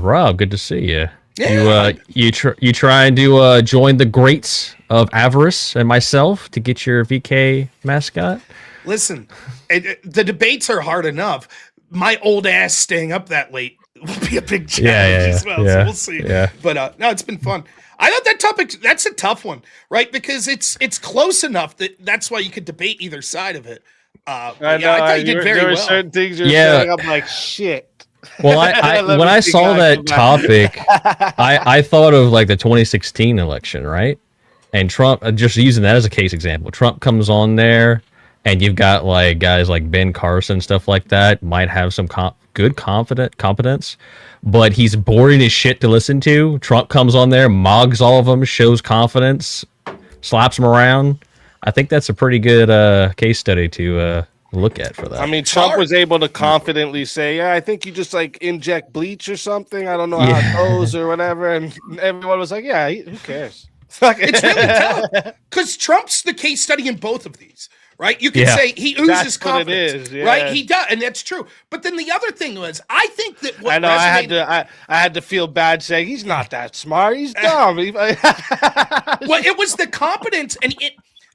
Rob, good to see you. Yeah. You trying to join the greats of avarice and myself to get your VK mascot? Listen, the debates are hard enough. My old ass staying up that late will be a big challenge as well. So we'll see. Yeah. But no, it's been fun. I thought that topic, that's a tough one, right? Because it's close enough that's why you could debate either side of it. I know. I thought you did very there well. were certain things you're saying. I'm like, shit. Well, when I saw that topic, I thought of like the 2016 election, right? And Trump, just using that as a case example, Trump comes on there, and you've got like guys like Ben Carson, stuff like that, might have some good competence, but he's boring as shit to listen to. Trump comes on there, mogs all of them, shows confidence, slaps them around. I think that's a pretty good case study to look at for that. I mean, Trump was able to confidently say, "Yeah, I think you just like inject bleach or something. I don't know how it goes or whatever," and everyone was like, "Yeah, who cares?" It's really tough because Trump's the case study in both of these, right? You can say he oozes confidence, right? He does, and that's true. But then the other thing was, I think that what I know I had to feel bad saying he's not that smart. He's dumb. Well, it was the competence, and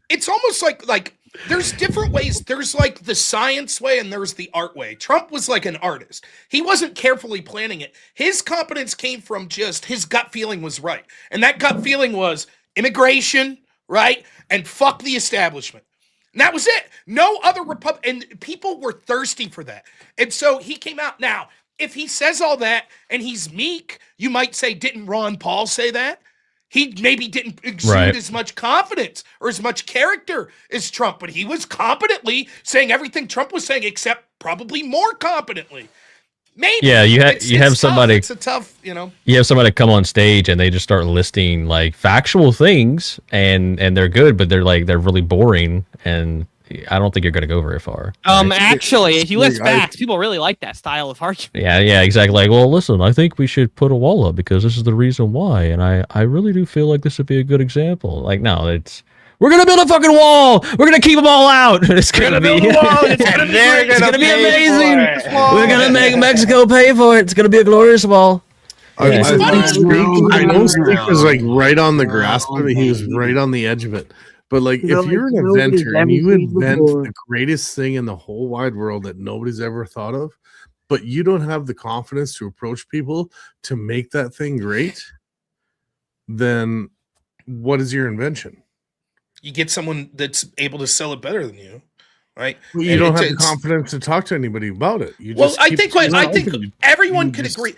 it's almost like there's different ways. There's like the science way and there's the art way. Trump was like an artist. He wasn't carefully planning it. His competence came from just his gut feeling was right. And that gut feeling was immigration, right? And fuck the establishment. And that was it. No other and people were thirsty for that. And so he came out. Now, if he says all that and he's meek, you might say, didn't Ron Paul say that? He maybe didn't exude as much confidence or as much character as Trump, but he was competently saying everything Trump was saying, except probably more competently. Maybe. Yeah, you have somebody. It's a tough, You have somebody come on stage and they just start listing like factual things, and they're good, but they're really boring, and I don't think you're going to go very far. Actually, if you list facts, people really like that style of argument. Yeah, exactly. Like, well, listen, I think we should put a wall up because this is the reason why, and I really do feel like this would be a good example. Like, no, we're gonna build a fucking wall. We're gonna keep them all out. It's gonna be amazing. We're gonna make Mexico pay for it. It's gonna be a glorious wall. I know Steve was like right on the grasp of it. He was right on the edge of it. But like, if you're an inventor and you invent the greatest thing in the whole wide world that nobody's ever thought of, but you don't have the confidence to approach people to make that thing great, then what is your invention? You get someone that's able to sell it better than you, right? Well, you don't have the confidence to talk to anybody about it. I think everyone could agree.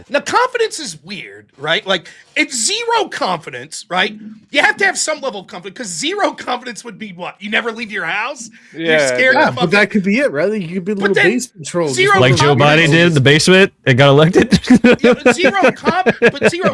Now, confidence is weird, right? Like, it's zero confidence, right? You have to have some level of confidence, because zero confidence would be what? You never leave your house? You're scared of but that could be it, right? You could be a little basement troll. Like Joe Biden did in the basement and got elected? But zero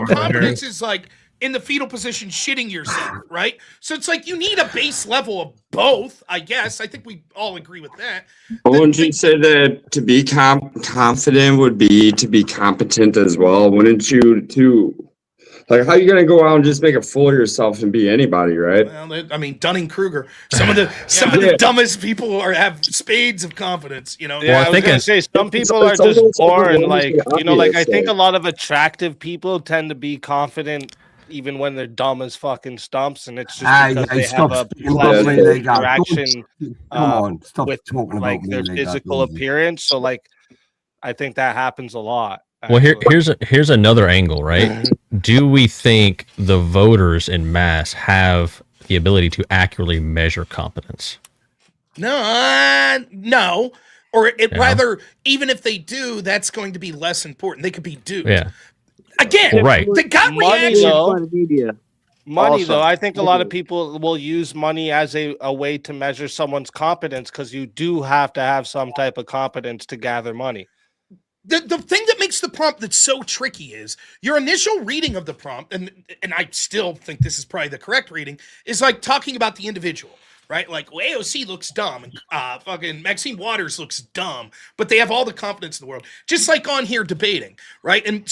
confidence is like in the fetal position shitting yourself, right? So it's like you need a base level of both, I guess. I think we all agree with that. But wouldn't you say that to be confident would be to be competent as well? Wouldn't you too? Like, how are you going to go out and just make a fool of yourself and be anybody, right? Well, I mean, Dunning-Kruger. Some of the dumbest people have spades of confidence, you know? Yeah, I was going to say, some people are just born, like, I think a lot of attractive people tend to be confident even when they're dumb as fucking stumps, and it's just because they have a pleasant interaction with like their physical appearance. So like, I think that happens a lot. Well, here's another angle, right? Do we think the voters in mass have the ability to accurately measure competence? No. Or rather, even if they do, that's going to be less important. They could be duped. Yeah. Again, right. The gut reaction. Money, though, I think a lot of people will use money as a way to measure someone's competence, because you do have to have some type of competence to gather money. The thing that makes the prompt that's so tricky is your initial reading of the prompt, and I still think this is probably the correct reading, is like talking about the individual. Right, like AOC looks dumb, and fucking Maxine Waters looks dumb, but they have all the confidence in the world. Just like on here debating, right? And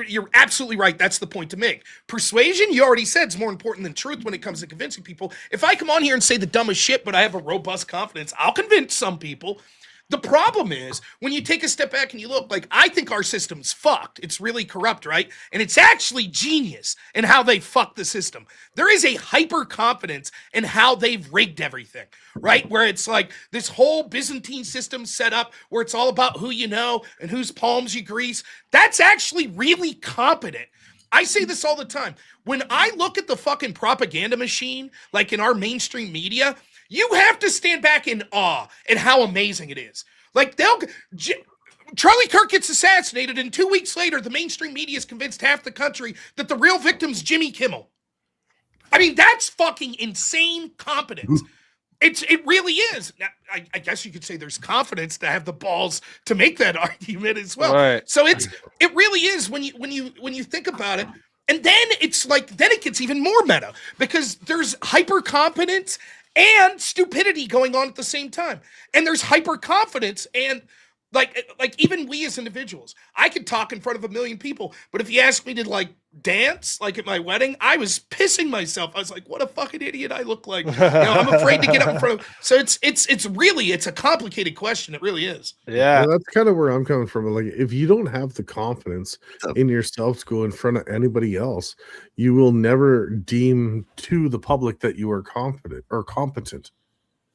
you're absolutely right. That's the point to make. Persuasion, you already said, is more important than truth when it comes to convincing people. If I come on here and say the dumbest shit, but I have a robust confidence, I'll convince some people. The problem is when you take a step back and you look, like, I think our system's fucked. It's really corrupt, right? And it's actually genius in how they fuck the system. There is a hyper confidence in how they've rigged everything, right? Where it's like this whole Byzantine system set up where it's all about who you know and whose palms you grease. That's actually really competent. I say this all the time. When I look at the fucking propaganda machine, like in our mainstream media, you have to stand back in awe at how amazing it is. Like Charlie Kirk gets assassinated, and 2 weeks later, the mainstream media is convinced half the country that the real victim's Jimmy Kimmel. I mean, that's fucking insane competence. It really is. Now, I guess you could say there's confidence to have the balls to make that argument as well. Right. So it really is when you think about it. And then it's like, then it gets even more meta because there's hyper competence and stupidity going on at the same time. And there's hyper confidence and like even we as individuals, I could talk in front of 1 million people, but if you ask me to like dance like at my wedding, I was pissing myself. I was like, what a fucking idiot I look like. I'm afraid to get up in front of. So it's a complicated question. It really is. Yeah. Well, that's kind of where I'm coming from. Like, if you don't have the confidence in yourself to go in front of anybody else, you will never deem to the public that you are confident or competent.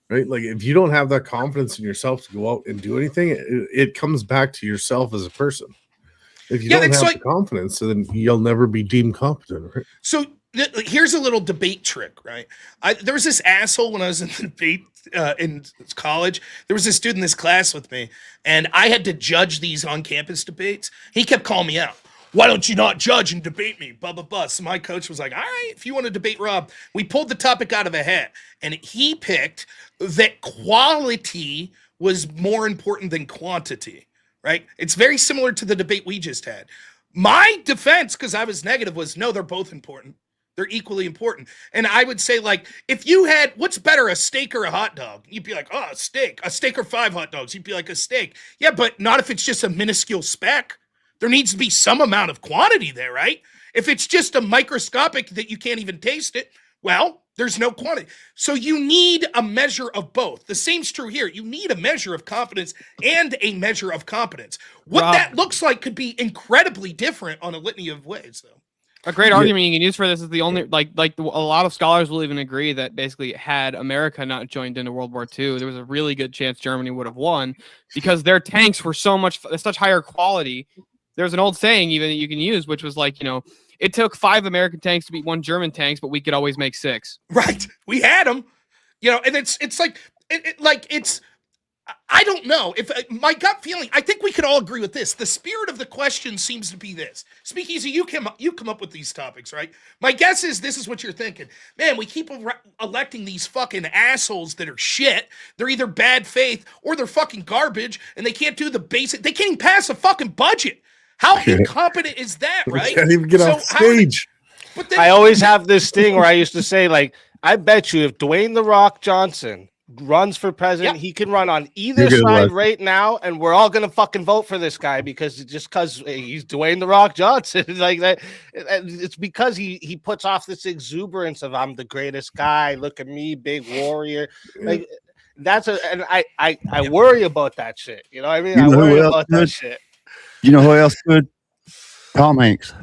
Right? Like, if you don't have that confidence in yourself to go out and do anything, it comes back to yourself as a person. If you don't have the confidence, then you'll never be deemed competent. Right? So here's a little debate trick, right? There was this asshole when I was in the debate in college. There was this dude in this class with me, and I had to judge these on-campus debates. He kept calling me out. Why don't you not judge and debate me? Blah, blah, blah. So my coach was like, all right, if you want to debate Rob. We pulled the topic out of a hat, and he picked that quality was more important than quantity, right? It's very similar to the debate we just had. My defense, because I was negative, was no, they're both important. They're equally important. And I would say, like, if you had, what's better, a steak or a hot dog? You'd be like, oh, a steak or 5 hot dogs. You'd be like, a steak. Yeah, but not if it's just a minuscule speck. There needs to be some amount of quantity there, right? If it's just a microscopic that you can't even taste it, well, there's no quantity. So you need a measure of both. The same's true here. You need a measure of confidence and a measure of competence. What that looks like could be incredibly different on a litany of ways, though. A great argument you can use for this is the only, like a lot of scholars will even agree that basically had America not joined into World War II, there was a really good chance Germany would have won because their tanks were such higher quality. There's an old saying even that you can use, which was like, it took 5 American tanks to beat 1 German tanks, but we could always make 6. Right. We had them, and it's like, I don't know if my gut feeling, I think we could all agree with this. The spirit of the question seems to be this. Speakeasy, you come up with these topics, right? My guess is this is what you're thinking. Man, we keep electing these fucking assholes that are shit. They're either bad faith or they're fucking garbage and they can't do the basic, they can't even pass a fucking budget. How incompetent is that, right? Can't even get off stage. But then, I always have this thing where I used to say, like, I bet you if Dwayne "The Rock" Johnson runs for president, he can run on either side right now, and we're all gonna fucking vote for this guy because he's Dwayne "The Rock" Johnson. Like that, it's because he puts off this exuberance of I'm the greatest guy. Look at me, big warrior. Like and I worry about that shit. You know what I mean? I worry about that shit. You know who else could? Tom Hanks.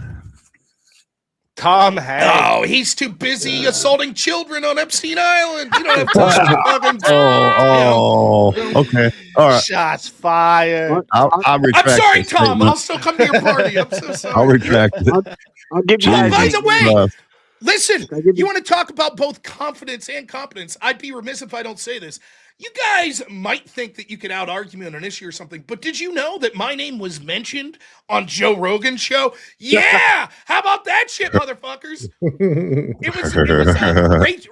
Tom Hanks. Oh, he's too busy assaulting children on Epstein Island. You don't have time to okay. All right. Shots fired. I'll retract. I'm sorry, Tom. I'll still come to your party. I'm so sorry. I'll retract it. I'll give you by the way, listen, you want to talk about both confidence and competence. I'd be remiss if I don't say this. You guys might think that you could out-argue me on an issue or something, but did you know that my name was mentioned on Joe Rogan's show? Yeah! How about that shit, motherfuckers?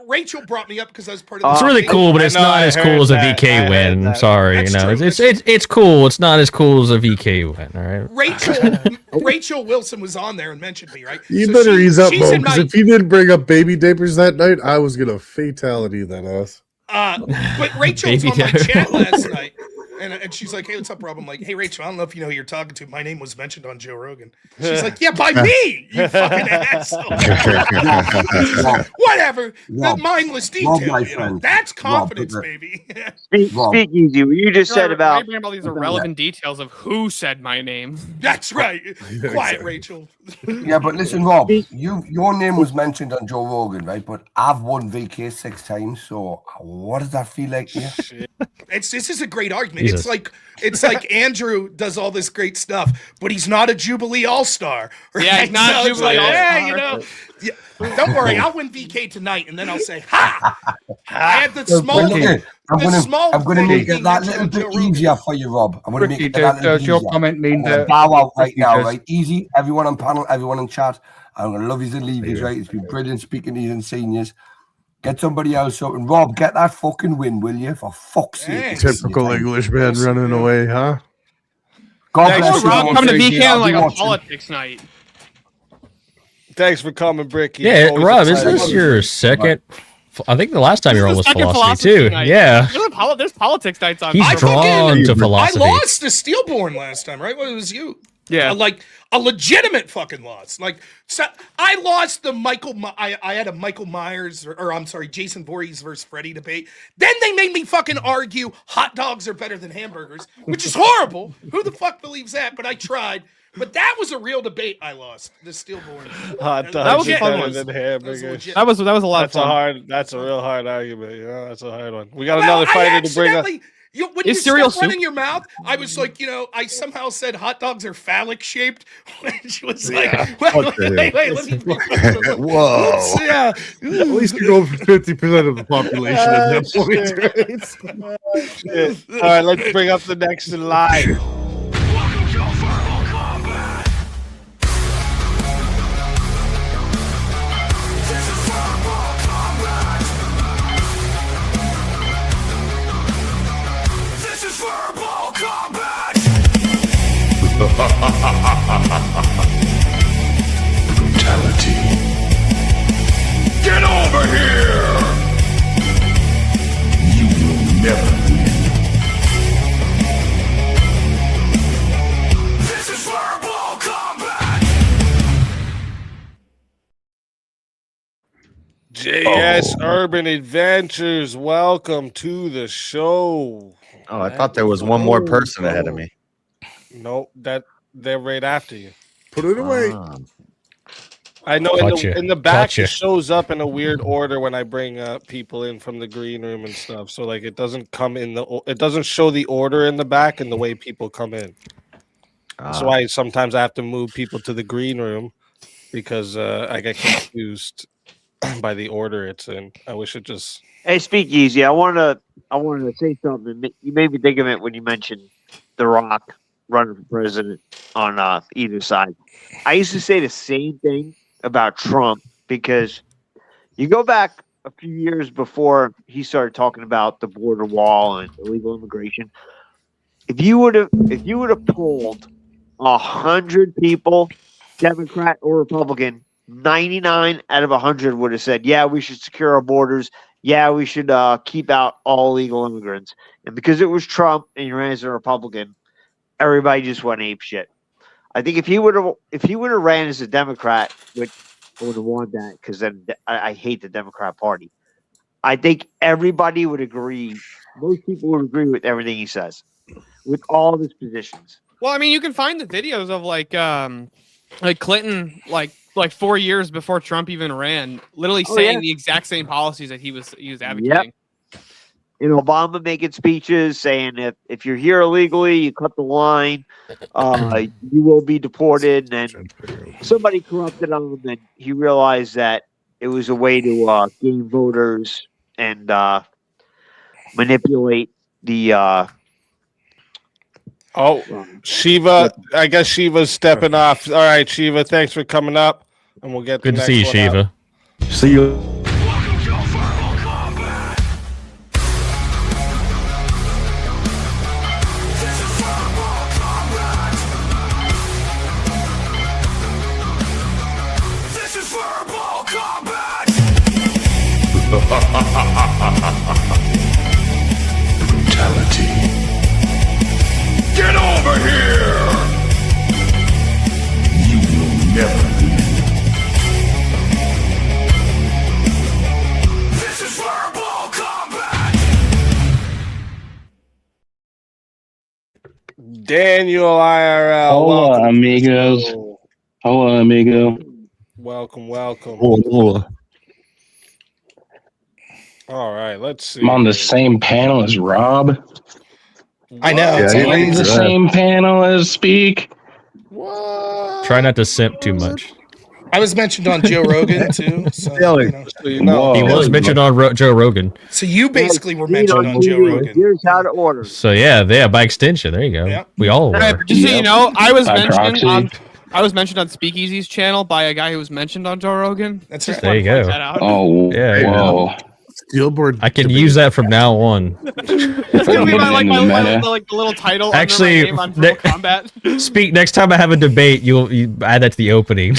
Rachel brought me up because I was part of It's really cool, but it's not as cool as a VK win. I'm sorry. It's cool. It's not as cool as a VK win, all right? Rachel Wilson was on there and mentioned me, right? You better ease up, Mo, because if you didn't bring up baby diapers that night, I was going to fatality that ass. But Rachel was on my chat last night, And she's like, hey, what's up, Rob? I'm like, hey, Rachel, I don't know if you know who you're talking to. My name was mentioned on Joe Rogan. She's like, yeah, by me, you fucking asshole. Whatever. The mindless detail. That's confidence, baby. Speak easy. What you just said about all these irrelevant details of who said my name. That's right. Quiet, Rachel. Yeah, but listen, Rob, your name was mentioned on Joe Rogan, right? But I've won VK 6 times, so what does that feel like? Yeah. This is a great argument. Jesus. It's like Andrew does all this great stuff, but he's not a Jubilee All-Star. Right? Yeah, he's not a Jubilee All-Star. Yeah, you know. Yeah. Don't worry, I'll win VK tonight, and then I'll say, "Ha! I had the small." I'm going to make it that little bit easier for you, Rob. I'm going to make it that little Does your comment mean that? Bow out right now, right? Easy. Everyone on panel, everyone in chat. I'm going to love you and leave you, right? It's been brilliant speaking to you and seeing you. Get somebody else up. And Rob, get that fucking win, will you? For fuck's sake. Typical Englishman running away, huh? God bless you. Rob coming to VK on like a politics night. Thanks for coming, Bricky. Yeah, Rob, is this your second? I think the last time you were on was philosophy too. Night. Yeah. There's politics nights on. He's drawn to philosophy. I lost to Steelborn last time, right? Well, it was you. Yeah. Like a legitimate fucking loss. Like, so I lost the I had a Michael Myers, or I'm sorry, Jason Voorhees versus Freddy debate. Then they made me fucking argue hot dogs are better than hamburgers, which is horrible. Who the fuck believes that? But I tried. But that was a real debate I lost. The Steelborn. Hot dogs that was are fun better one. than hamburgers. That was a lot of fun. That's a real hard argument. Yeah, that's a hard one. We got another fighter to bring up. When you start running your mouth, I was like, I somehow said hot dogs are phallic shaped, which was like, wait, let me. Whoa. Yeah. At least you're going for 50% of the population at that point. Right? All right, let's bring up the next in line. Brutality. Get over here! You will never win. This is verbal combat! JS Urban Adventures, welcome to the show. Oh, I thought there was one more person ahead of me. Nope, they're right after you. Put it away. I know in the back it shows up in a weird order when I bring people in from the green room and stuff. So like it doesn't show the order in the back and the way people come in. That's why sometimes I have to move people to the green room because I get confused by the order it's in. I wish it just. Hey, speak easy. I wanted to say something. You made me think of it when you mentioned The Rock running for president on either side. I used to say the same thing about Trump because you go back a few years before he started talking about the border wall and illegal immigration. If you would have polled 100 people, Democrat or Republican, 99 out of 100 would have said, "Yeah, we should secure our borders. Yeah, we should keep out all illegal immigrants." And because it was Trump and he ran as a Republican, everybody just went ape shit. I think if he would have ran as a Democrat, which I would have won that because then I hate the Democrat Party. I think everybody would agree. Most people would agree with everything he says, with all of his positions. Well, I mean, you can find the videos of like Clinton, like 4 years before Trump even ran, literally saying the exact same policies that he was advocating. Yep. And Obama making speeches saying if you're here illegally, you cut the line, you will be deported. And somebody corrupted him, and he realized that it was a way to gain voters and manipulate the. Shiva. I guess Shiva's stepping off. All right, Shiva. Thanks for coming up, and we'll get. Good to see you, Shiva. See you. Brutality. over here! You will never. This is verbal combat! Daniel IRL. Hola, welcome. amigos. Hola, amigo. Welcome. Hola. All right, let's see. I'm on the same panel as Rob. I know. Yeah, it's he crazy. The same panel as Speak. What? Try not to simp too much. I was mentioned on Joe Rogan too. So, Really? So you know. He was mentioned on Joe Rogan. So you basically were Speed mentioned on Joe TV. Rogan. Here's how to order. So yeah, by extension, there you go. Yeah. We all were. Just so you know, I was By mentioned proxy. I was mentioned on Speakeasy's channel by a guy who was mentioned on Joe Rogan. That's Just right. There you wanted to go. point that out. Oh, Yeah. whoa. Steelboard. I can use that from now on. It's gonna be my in the meta. like the little title. Actually, under my name on Verbal Combat. Speak next time I have a debate, you add that to the opening.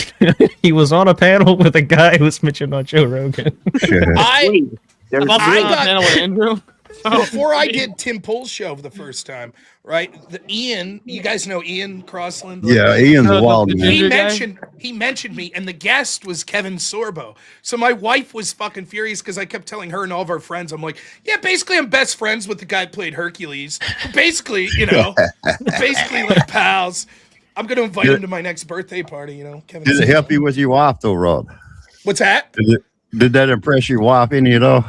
He was on a panel with a guy who was mentioned on Joe Rogan. I There's I'm also I on a got- panel with Andrew. before I did Tim Pool's show for the first time, right? Ian, you guys know Ian Crossland. Yeah, Ian's a wild man. He Ginger guy? mentioned me, and the guest was Kevin Sorbo. So my wife was fucking furious because I kept telling her and all of our friends, I'm like, yeah, basically I'm best friends with the guy who played Hercules. Basically, basically like pals. I'm gonna invite him to my next birthday party. Kevin. Did it Sorbo. help you with your wife though, Rob? What's that? Did that impress your wife any at all?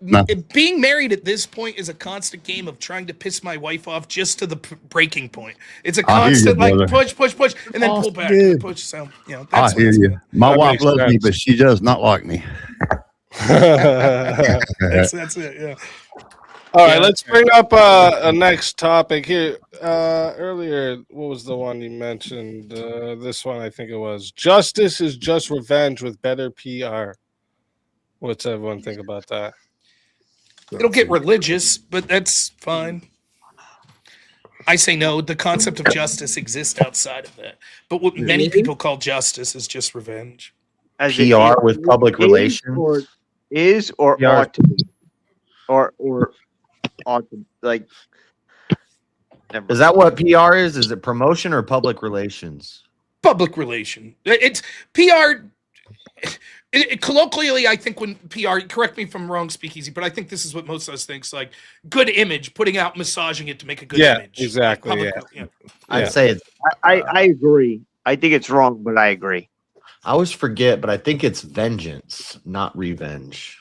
No, being married at this point is a constant game of trying to piss my wife off just to the breaking point. It's a I hear you, constant like brother. push, and then pull back, Good. push. So I that's hear what's you. good. My That wife makes loves me, sense. but she does not like me. That's it. Yeah. All right, let's bring up a next topic here. Earlier, what was the one you mentioned? This one, I think it was. Justice is just revenge with better PR. What's everyone think about that? It'll get religious, but that's fine. I say no. The concept of justice exists outside of that. But what many people call justice is just revenge. As PR with public relations. or PR. ought to be, or ought to like. Never Is that what PR is? Is it promotion or public relations? Public relation. It's PR. Colloquially, I think when PR, correct me if I'm wrong, Speakeasy, but I think this is what most of us think. Like good image, putting out, massaging it to make a good image. Exactly. Public- Yeah. I'd say it's. I agree. I think it's wrong, but I agree. I always forget, but I think it's vengeance, not revenge.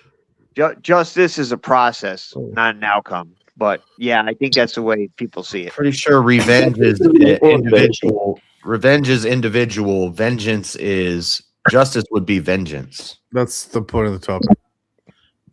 Justice is a process, not an outcome. But yeah, I think that's the way people see it. Pretty sure revenge is individual. Revenge is individual. Vengeance is justice. Would be vengeance. That's the point of the topic.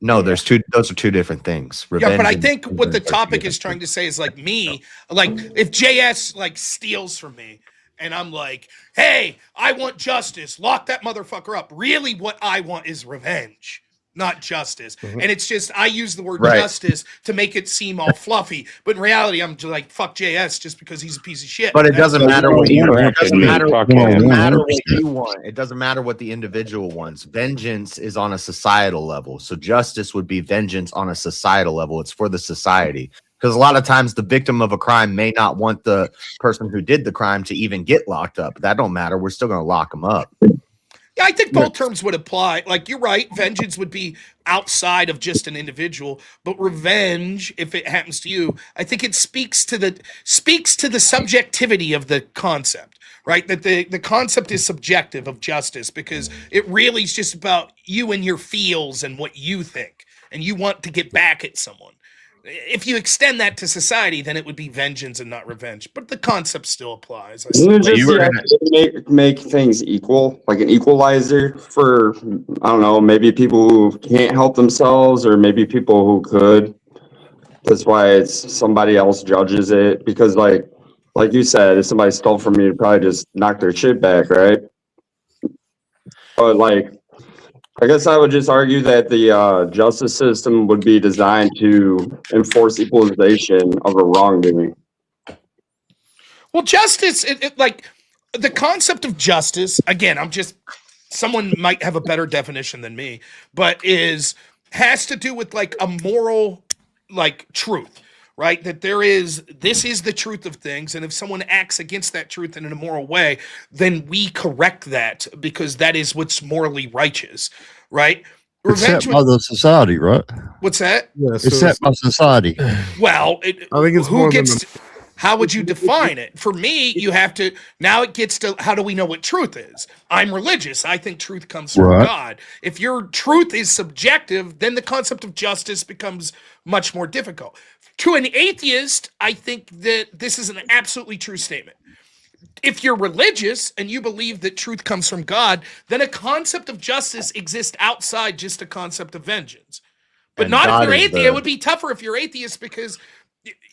No, there's two. Those are two different things. Yeah, but I and think what the vengeance are topic two is trying to say is like me, like if JS like steals from me and I'm like, hey, I want justice, lock that motherfucker up. Really what I want is revenge, not justice. And it's just I use the word Right. justice to make it seem all fluffy. But in reality, I'm just like, fuck JS just because he's a piece of shit. But it doesn't matter what you want. It doesn't matter, Fuck it doesn't yeah. matter what you want. It doesn't matter what the individual wants. Vengeance is on a societal level. So justice would be vengeance on a societal level. It's for the society. Because a lot of times the victim of a crime may not want the person who did the crime to even get locked up. That don't matter. We're still going to lock them up. Yeah, I think both terms would apply. Like you're right, vengeance would be outside of just an individual, but revenge, if it happens to you, I think it speaks to the subjectivity of the concept, right? That the concept is subjective of justice because it really is just about you and your feels and what you think, and you want to get back at someone. If you extend that to society, then it would be vengeance and not revenge. But the concept still applies. Isn't it just make things equal, like an equalizer for, I don't know, maybe people who can't help themselves or maybe people who could. That's why it's somebody else judges it because like you said, if somebody stole from you, you'd probably just knock their shit back, right? But like, I guess I would just argue that the justice system would be designed to enforce equalization of a wrongdoing. Well, justice, like the concept of justice, again, someone might have a better definition than me, but has to do with like a moral, like truth, right? That this is the truth of things, and if someone acts against that truth in an immoral way, then we correct that because that is what's morally righteous, right? It's set by the society, right? What's that? Yeah, It's set by society. Well, I think it's more than how would you define it? For me, you have to, now it gets to, how do we know what truth is? I'm religious. I think truth comes from Right. God. If your truth is subjective, then the concept of justice becomes much more difficult. To an atheist, I think that this is an absolutely true statement. If you're religious and you believe that truth comes from God, then a concept of justice exists outside just a concept of vengeance. But And not God if you're is atheist. the- It would be tougher if you're atheist because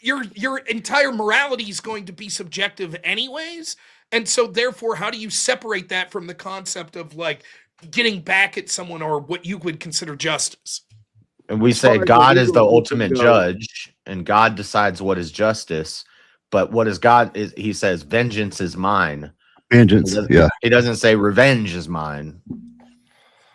your entire morality is going to be subjective anyways. And so therefore, how do you separate that from the concept of like getting back at someone or what you would consider justice? And we As say far as God the is the legal ultimate goes. judge, and God decides what is justice. But what is God? Is He says, "Vengeance is mine." Vengeance, yeah. He doesn't say, "Revenge is mine."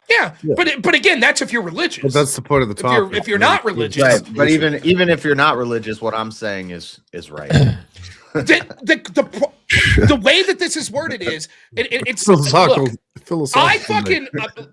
Yeah. But again, that's if you're religious. But that's the point of the topic. If you're not religious, Right. But even if you're not religious, what I'm saying is right. the way that this is worded is it's Philosophical. look,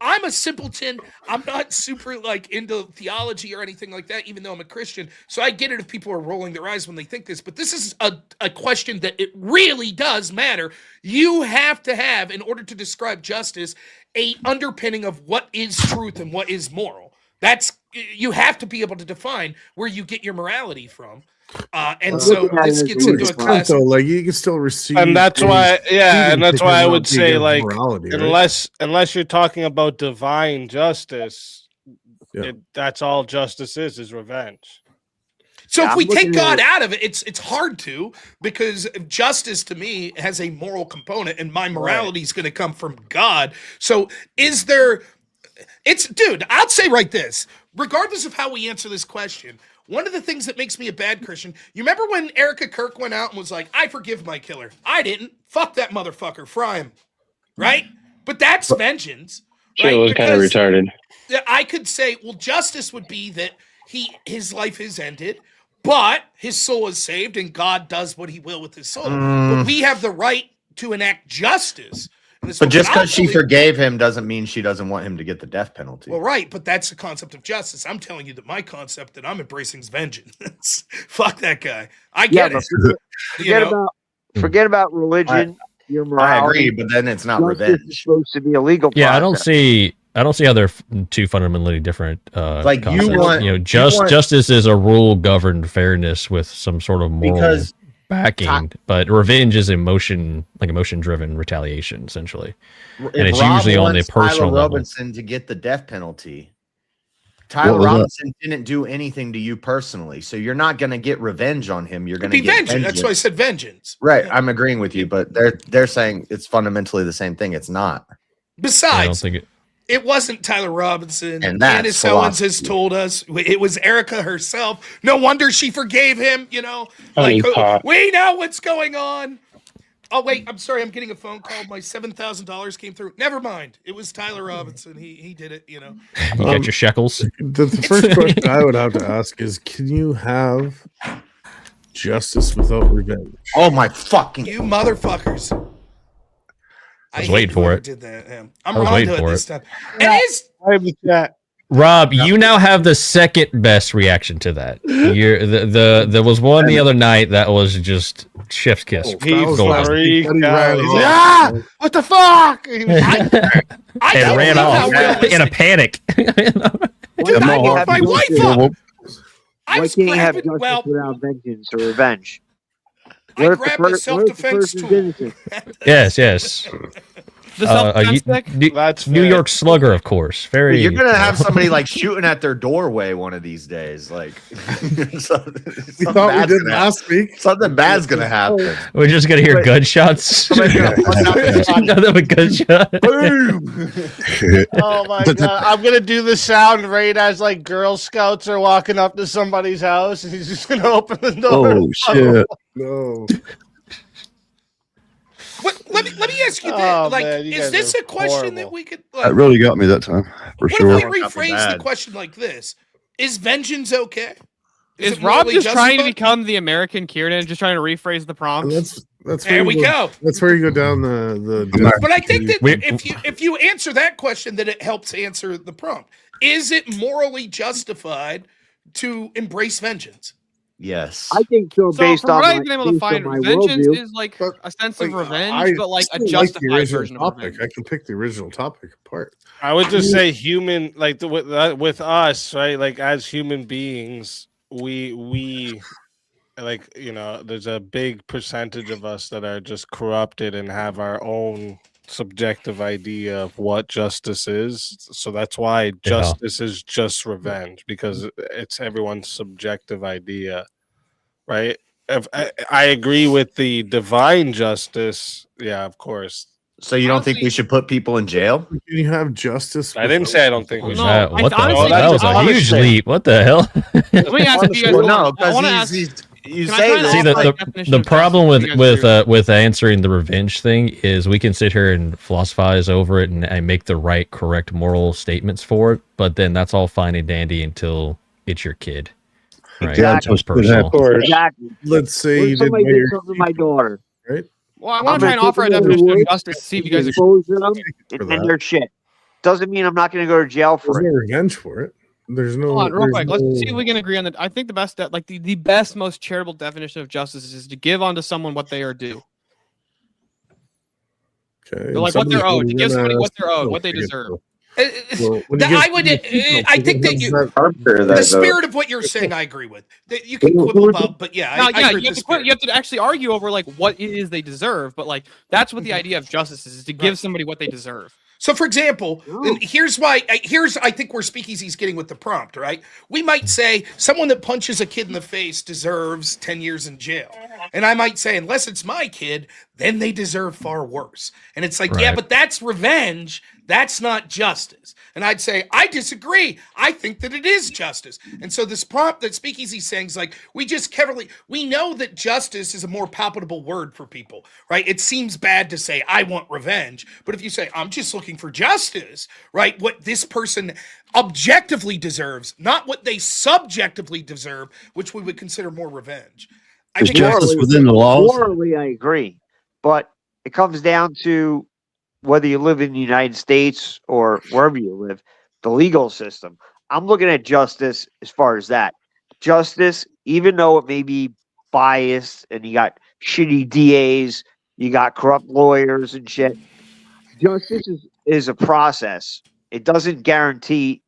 I'm a simpleton. I'm not super like into theology or anything like that, even though I'm a Christian. So I get it if people are rolling their eyes when they think this, but this is a question that it really does matter. You have to have, in order to describe justice, a underpinning of what is truth and what is moral. You have to be able to define where you get your morality from. And so this gets into a class. So, like, you can still receive, And that's why, and that's why I would say, like, morality, right? unless you're talking about divine justice, that's all justice is revenge. So if we take God out of it, it's hard to, because justice to me has a moral component, and my morality is going to come from God. So dude, I'll say right this, regardless of how we answer this question, one of the things that makes me a bad Christian, you remember when Erica Kirk went out and was like, I forgive my killer. I didn't. Fuck that motherfucker. Fry him. Right? But that's vengeance. Shit was kind of retarded. I could say, well, justice would be that his life is ended, but his soul is saved, and God does what he will with his soul. But we have the right to enact justice. But just because she forgave him doesn't mean she doesn't want him to get the death penalty. Well, right, but that's the concept of justice. I'm telling you that my concept that I'm embracing is vengeance. Fuck that guy. I get it. Forget about religion. Your morality. I agree, but then it's not Justice revenge. is supposed to be a legal process. Yeah, I don't see how they're two fundamentally different. Like concepts. Justice is a rule governed fairness with some sort of moral backing, but revenge is emotion driven retaliation essentially, and it's usually on the personal Tyler level. Robinson to get the death penalty. Tyler Robinson didn't do anything to you personally, so you're not going to get revenge on him. You're going to get vengeance. That's why I said vengeance. Right, I'm agreeing with you, but they're saying it's fundamentally the same thing. It's not. Besides, it wasn't Tyler Robinson. And that's Candace Owens has told us it was Erica herself. No wonder she forgave him. We know what's going on. Oh wait, I'm sorry. I'm getting a phone call. My $7,000 came through. Never mind. It was Tyler Robinson. He did it. You got your shekels. The first question I would have to ask is, can you have justice without revenge? Oh my fucking! You motherfuckers! I was waiting for it. Did that. I'm wrong to it this time. It is. Rob, you now have the second best reaction to that. There was one the other night that was just chef's kiss. What the fuck? I ran off in a panic. Dude, my wife up. Why can't you have justice without vengeance or revenge? I grabbed a self-defense tool. Yes. New York Slugger, of course. Very. You're gonna have somebody like shooting at their doorway one of these days. Like something bad's gonna happen. We're just gonna hear gunshots. Another gunshot. Boom! Oh my god! I'm gonna do the sound right as like Girl Scouts are walking up to somebody's house, and he's just gonna open the door. Oh shit! No. Let me ask you this: is this a question that we could? That really got me that time, for sure. What if we rephrase the question like this: is vengeance okay? Is it Rob morally just trying to justified? become the American Kieran, just trying to rephrase the prompt? That's There where we you go. That's where you go down the. But I think that if you answer that question, then it helps answer the prompt. Is it morally justified to embrace vengeance? Yes. I think so. So Based from on what my, I've been able to based on find, my vengeance worldview. is like a sense of revenge, I but like a still justified the original version of topic. revenge. I can pick the original topic apart. I would just say human, like with us, right? Like as human beings, we like, you know, there's a big percentage of us that are just corrupted and have our own subjective idea of what justice is. So that's why justice is just revenge, because it's everyone's subjective idea, right? If I agree with the divine justice, yeah, of course. So you don't think we should put people in jail? Can you have justice? I didn't say I don't think we should. That, what the, honestly, that was a honestly- huge leap. What the hell? Let me ask you guys. Well, no, I want to because ask. you Can I say try and this. See, offer a the definition the of problem justice with you guys do? with answering the revenge thing is we can sit here and philosophize over it and make the right, correct moral statements for it, but then that's all fine and dandy until it's your kid. Right? Exactly. That's personal. Exactly. Let's say What you if did somebody by did your something to my daughter? right. Well, I want to try and offer a definition of justice to see if you guys expose them for and that. their shit. Doesn't mean I'm not going to go to jail There's for no it. revenge for it. There's no. Hold on, real there's quick. Let's no- see if we can agree on that. I think the best, like the best, most charitable definition of justice is to give unto someone what they are due. Okay. Like what they're owed. To give somebody what they're owed, what they deserve. Well, when you That give I would. somebody I think that you. The spirit of what you're saying, I agree with. That you can quibble about, but yeah, Now, I yeah, agree you with have, the to, you have to actually argue over like what it is they deserve, but like that's what the idea of justice is to give somebody what they deserve. So, for example, and here's why. Here's I think where Speakeasy's getting with the prompt. Right? We might say someone that punches a kid in the face deserves 10 years in jail, and I might say unless it's my kid, then they deserve far worse. And it's like, yeah, Right. but that's revenge. That's not justice. And I'd say I disagree. I think that it is justice. And so this prompt that Speakeasy's saying is like we just carefully we know that justice is a more palpable word for people, right? It seems bad to say I want revenge, but if you say I'm just looking for justice, right? What this person objectively deserves, not what they subjectively deserve, which we would consider more revenge. I Is think justice that's- within the laws? Morally, I agree. But it comes down to whether you live in the United States or wherever you live, the legal system. I'm looking at justice as far as that. Justice, even though it may be biased and you got shitty DAs, you got corrupt lawyers and shit, justice is a process. It doesn't guarantee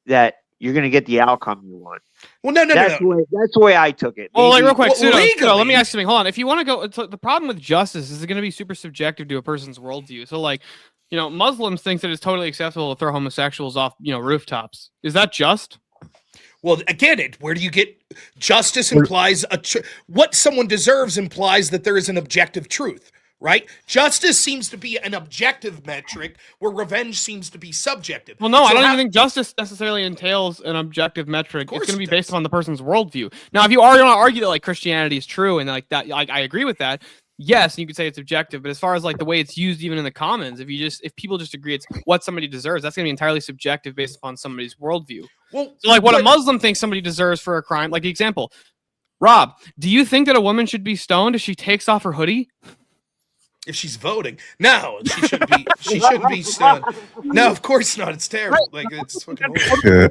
that you're going to get the outcome you want. Well, no. That's the way I took it. Well, like Maybe- real quick, Pseudo, let me legally- ask you something. Hold on. If you want to go, the problem with justice is it's going to be super subjective to a person's worldview. So, like, you know, Muslims think that it's totally acceptable to throw homosexuals off, you know, rooftops. Is that just? Well, again, where do you get justice implies what someone deserves implies that there is an objective truth, right? Justice seems to be an objective metric where revenge seems to be subjective. Well, no, I So don't how- even think justice necessarily entails an objective metric. It's course going to be it based does. upon the person's worldview. Now, if you are going to argue that like Christianity is true and like that, like I agree with that. Yes, you could say it's objective, but as far as like the way it's used, even in the commons, if people just agree it's what somebody deserves, that's going to be entirely subjective based upon somebody's worldview. Well, So, like, what a but- Muslim thinks somebody deserves for a crime, like example, Rob, do you think that a woman should be stoned if she takes off her hoodie? if she's voting, no, she shouldn't be. She shouldn't be stoned. No, of course not. It's terrible. Like it's fucking horrible.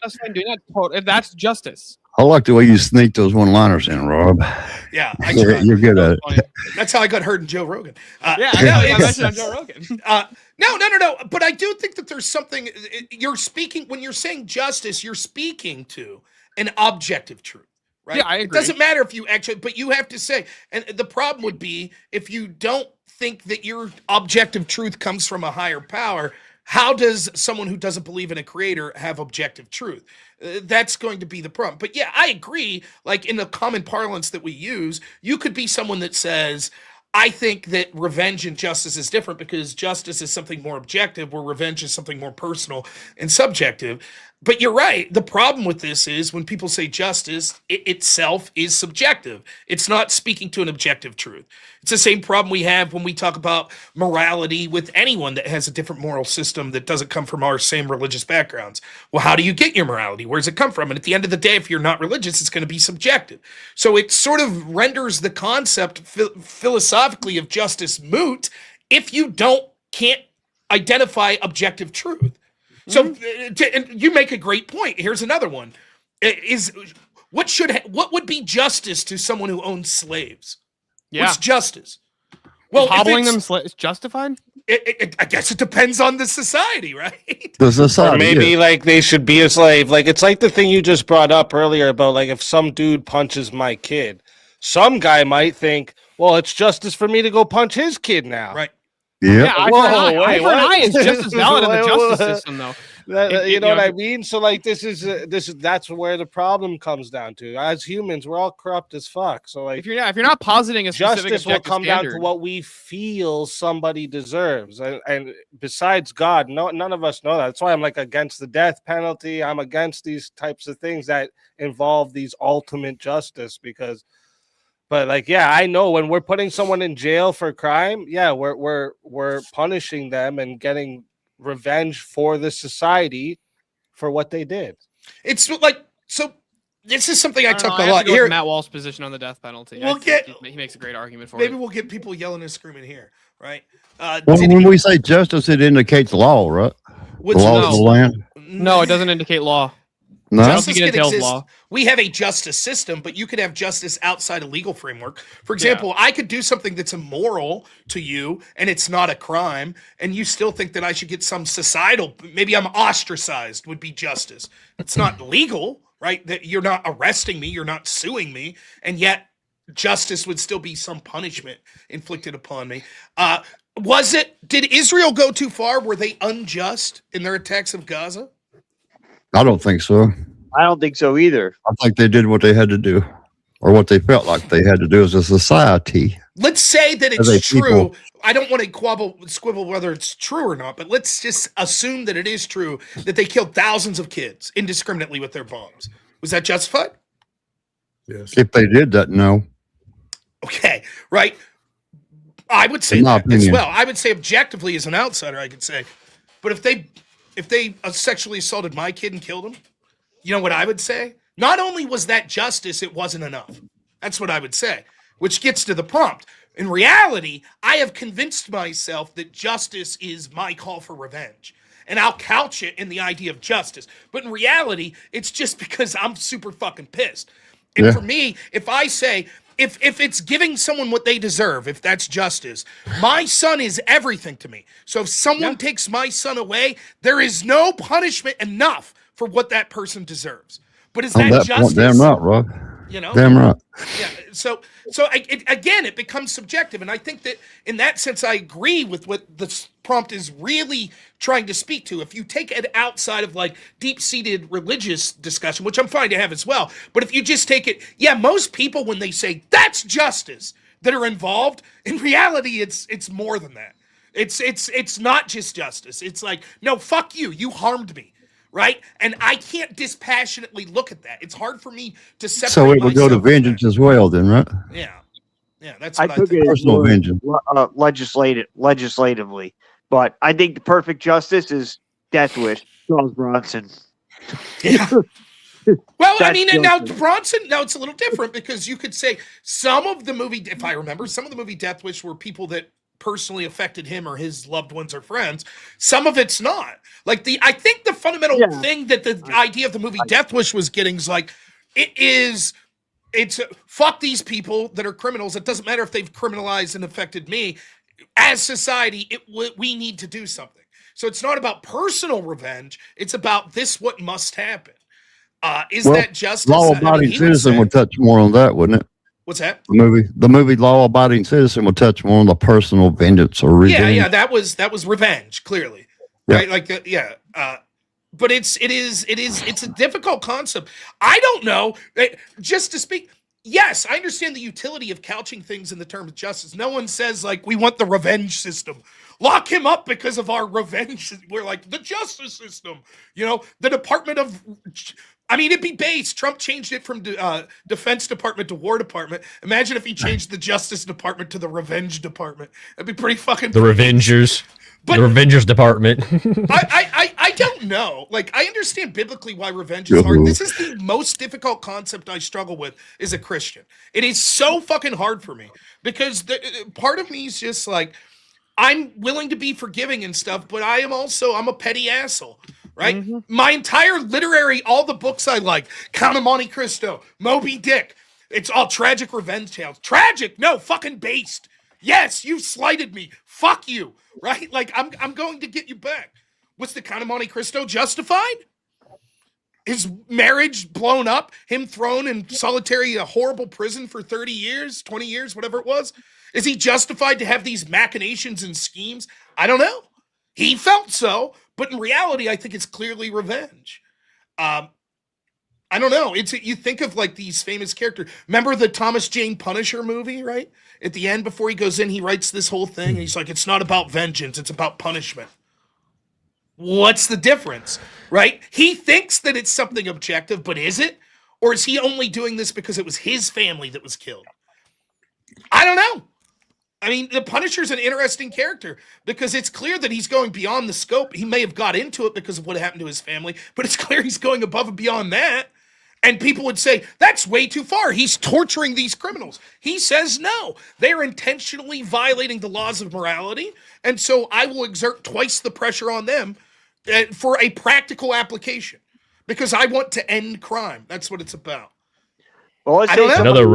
Just fine doing that. That's justice. I like the way you sneak those one-liners in, Rob. Yeah, I You're, tried. you're good at it. That's how I got hurt in Joe Rogan. Yeah, no, I it's- mentioned on Joe Rogan. No. But I do think that there's something you're speaking when you're saying justice. You're speaking to an objective truth, right? Yeah, I It agree. doesn't matter if you actually, but you have to say. And the problem would be if you don't think that your objective truth comes from a higher power. How does someone who doesn't believe in a creator have objective truth? That's going to be the problem. But yeah, I agree. Like in the common parlance that we use, you could be someone that says, I think that revenge and justice is different because justice is something more objective, where revenge is something more personal and subjective. But you're right. The problem with this is when people say justice, it itself is subjective. It's not speaking to an objective truth. It's the same problem we have when we talk about morality with anyone that has a different moral system that doesn't come from our same religious backgrounds. Well, how do you get your morality? Where does it come from? And at the end of the day, if you're not religious, it's going to be subjective. So it sort of renders the concept philosophically of justice moot if you can't identify objective truth. So and you make a great point. Here's another one: what would be justice to someone who owns slaves? Yeah. What's justice? Well, hobbling them is justified. I guess it depends on the society, right? The society, or maybe like they should be a slave. Like it's like the thing you just brought up earlier about like if some dude punches my kid, some guy might think, well, it's justice for me to go punch his kid now, right? Yeah, eye for an eye is just as valid in the justice system, though. You know what I mean? So, like, that's where the problem comes down to. As humans, we're all corrupt as fuck. So, like, if you're not positing a specific justice will come standard down to what we feel somebody deserves, and besides God, none of us know that. That's why I'm like against the death penalty. I'm against these types of things that involve these ultimate justice because. But like, yeah, I know when we're putting someone in jail for crime, yeah, we're punishing them and getting revenge for the society for what they did. It's like so. This is something I talk a lot here. Matt Walsh's position on the death penalty. He makes a great argument for it. Maybe we'll get people yelling and screaming here, right? When we say justice, it indicates law, right? The law of the land. No, it doesn't indicate law. No, justice can exist. Law. We have a justice system, but you could have justice outside a legal framework. For example, I could do something that's immoral to you, and it's not a crime, and you still think that I should get some societal. Maybe I'm ostracized. Would be justice. It's not legal, right? That you're not arresting me, you're not suing me, and yet justice would still be some punishment inflicted upon me. Did Israel go too far? Were they unjust in their attacks of Gaza? I don't think so. I don't think so either. I think they did what they had to do, or what they felt like they had to do as a society. Let's say that it's true. I don't want to squibble whether it's true or not, but let's just assume that it is true that they killed thousands of kids indiscriminately with their bombs. Was that justified? Yes. If they did that, no. Okay, right. I would say that as well. I would say objectively as an outsider, I could say. But if they sexually assaulted my kid and killed him, you know what I would say? Not only was that justice, it wasn't enough. That's what I would say, which gets to the prompt. In reality, I have convinced myself that justice is my call for revenge. And I'll couch it in the idea of justice. But in reality, it's just because I'm super fucking pissed. And for me, if I say, if it's giving someone what they deserve, if that's justice, my son is everything to me. So if someone takes my son away, there is no punishment enough for what that person deserves. But is that justice? Damn right, Rob. You know? Damn right. Yeah. So again, it becomes subjective. And I think that in that sense, I agree with what the prompt is really trying to speak to. If you take it outside of like deep-seated religious discussion, which I'm fine to have as well, but if you just take it, most people when they say that's justice that are involved, in reality, it's more than that. It's not just justice. It's like, no, fuck you. You harmed me. Right? And I can't dispassionately look at that. It's hard for me to separate. So it would go to vengeance as well, then, right? Yeah. That's what I took think. it Personal vengeance. Legislatively, but I think the perfect justice is death wish. Charles Bronson. Yeah. Well, I mean, and now Bronson. Now it's a little different because you could say some of the movie, if I remember, some of the movie Death Wish were people that personally affected him or his loved ones or friends. Some of it's not. Like I think the fundamental thing that the idea of the movie Death Wish was getting is like, it's fuck these people that are criminals. It doesn't matter if they've criminalized and affected me. As society, we need to do something. So it's not about personal revenge. It's about what must happen. Is that justice? Law-abiding citizen would touch more on that, wouldn't it? What's that? The movie Law-Abiding Citizen will touch more on the personal vengeance or revenge. Yeah, that was revenge, clearly, right? Like but it's a difficult concept. I don't know. Just to speak, yes, I understand the utility of couching things in the terms of justice. No one says like we want the revenge system. lock him up because of our revenge. We're like, the justice system, the Department of, I mean, it'd be base. Trump changed it from Defense Department to War Department. Imagine if he changed the Justice Department to the Revenge Department. That'd be pretty fucking. The Revengers. But the Revengers Department. I don't know. Like, I understand biblically why revenge is hard. This is the most difficult concept I struggle with as a Christian. It is so fucking hard for me because part of me is just like, I'm willing to be forgiving and stuff, but I'm a petty asshole. Right? Mm-hmm. My entire all the books I like, Count of Monte Cristo, Moby Dick, it's all tragic revenge tales. Tragic? No, fucking based. Yes, you slighted me. Fuck you. Right? Like, I'm going to get you back. Was the Count of Monte Cristo justified? His marriage blown up, him thrown in solitary, a horrible prison for 30 years, 20 years, whatever it was. Is he justified to have these machinations and schemes? I don't know. He felt so, but in reality, I think it's clearly revenge. I don't know. You think of like these famous characters. Remember the Thomas Jane Punisher movie, right? At the end, before he goes in, he writes this whole thing, and he's like, it's not about vengeance, it's about punishment. What's the difference, right? He thinks that it's something objective, but is it? Or is he only doing this because it was his family that was killed? I don't know. I mean, the Punisher's an interesting character because it's clear that he's going beyond the scope. He may have got into it because of what happened to his family, but it's clear he's going above and beyond that. And people would say, that's way too far. He's torturing these criminals. He says no. They're intentionally violating the laws of morality, and so I will exert twice the pressure on them for a practical application because I want to end crime. That's what it's about. Well, another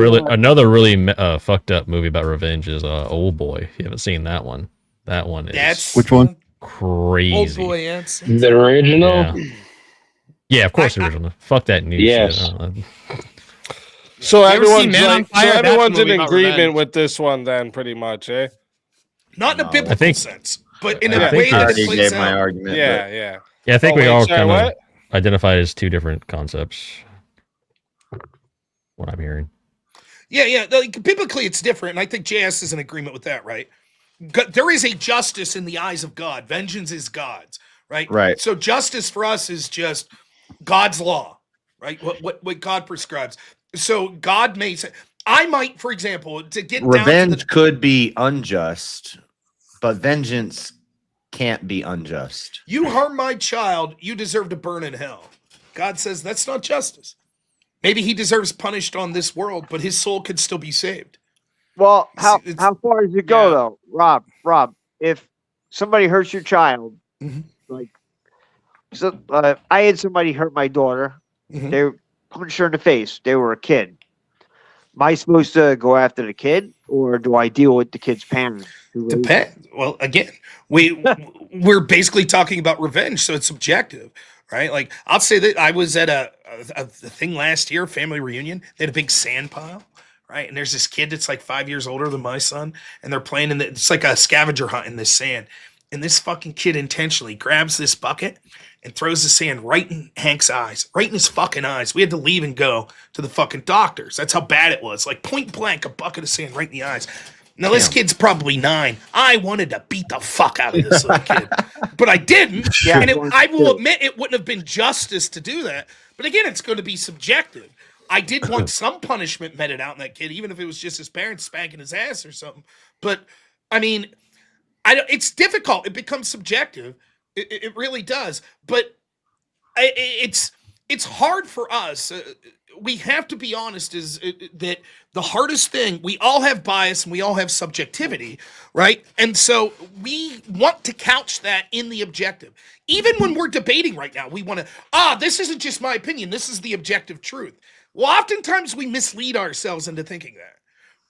really fucked up movie about revenge is Old Boy. If you haven't seen that one, that one is which one? Crazy. Old Boy, the original. Yeah, of course, the original. Fuck that new yes. shit. So everyone's in agreement with this one, then, pretty much, eh? Not in a biblical sense, but in a way I that already plays gave out. my argument. Yeah. Yeah, I think we all kind of identify as two different concepts. What I'm hearing. Yeah. Like, biblically, it's different, and I think JS is in agreement with that, right? There is a justice in the eyes of God. Vengeance is God's, right? Right. So justice for us is just God's law, right? What God prescribes. So God may say, I might, for example, to get revenge could be unjust, but vengeance can't be unjust. You harm my child, you deserve to burn in hell. God says that's not justice. Maybe he deserves punished on this world, but his soul could still be saved. Well, how far does it go though, Rob? If somebody hurts your child, like, so I had somebody hurt my daughter. They punched her in the face. They were a kid. Am I supposed to go after the kid, or do I deal with the kid's parents? Depends. Well, again, we're basically talking about revenge, so it's subjective, right? Like, I'll say that I was at a thing last year, family reunion. They had a big sand pile, right? And there's this kid that's like 5 years older than my son, and they're playing it's like a scavenger hunt in this sand. And this fucking kid intentionally grabs this bucket and throws the sand right in Hank's eyes, right in his fucking eyes. We had to leave and go to the fucking doctors. That's how bad it was. Like, point blank, a bucket of sand right in the eyes. Now, this kid's probably 9. I wanted to beat the fuck out of this little kid, but I didn't. And I will admit it wouldn't have been justice to do that. But again, it's going to be subjective. I did want some punishment meted out in that kid, even if it was just his parents spanking his ass or something. But, I mean, it's difficult. It becomes subjective. It really does. But it's hard for us. We have to be honest that the hardest thing, we all have bias and we all have subjectivity, right? And so we want to couch that in the objective. Even when we're debating right now, we want to, this isn't just my opinion. This is the objective truth. Well, oftentimes we mislead ourselves into thinking that.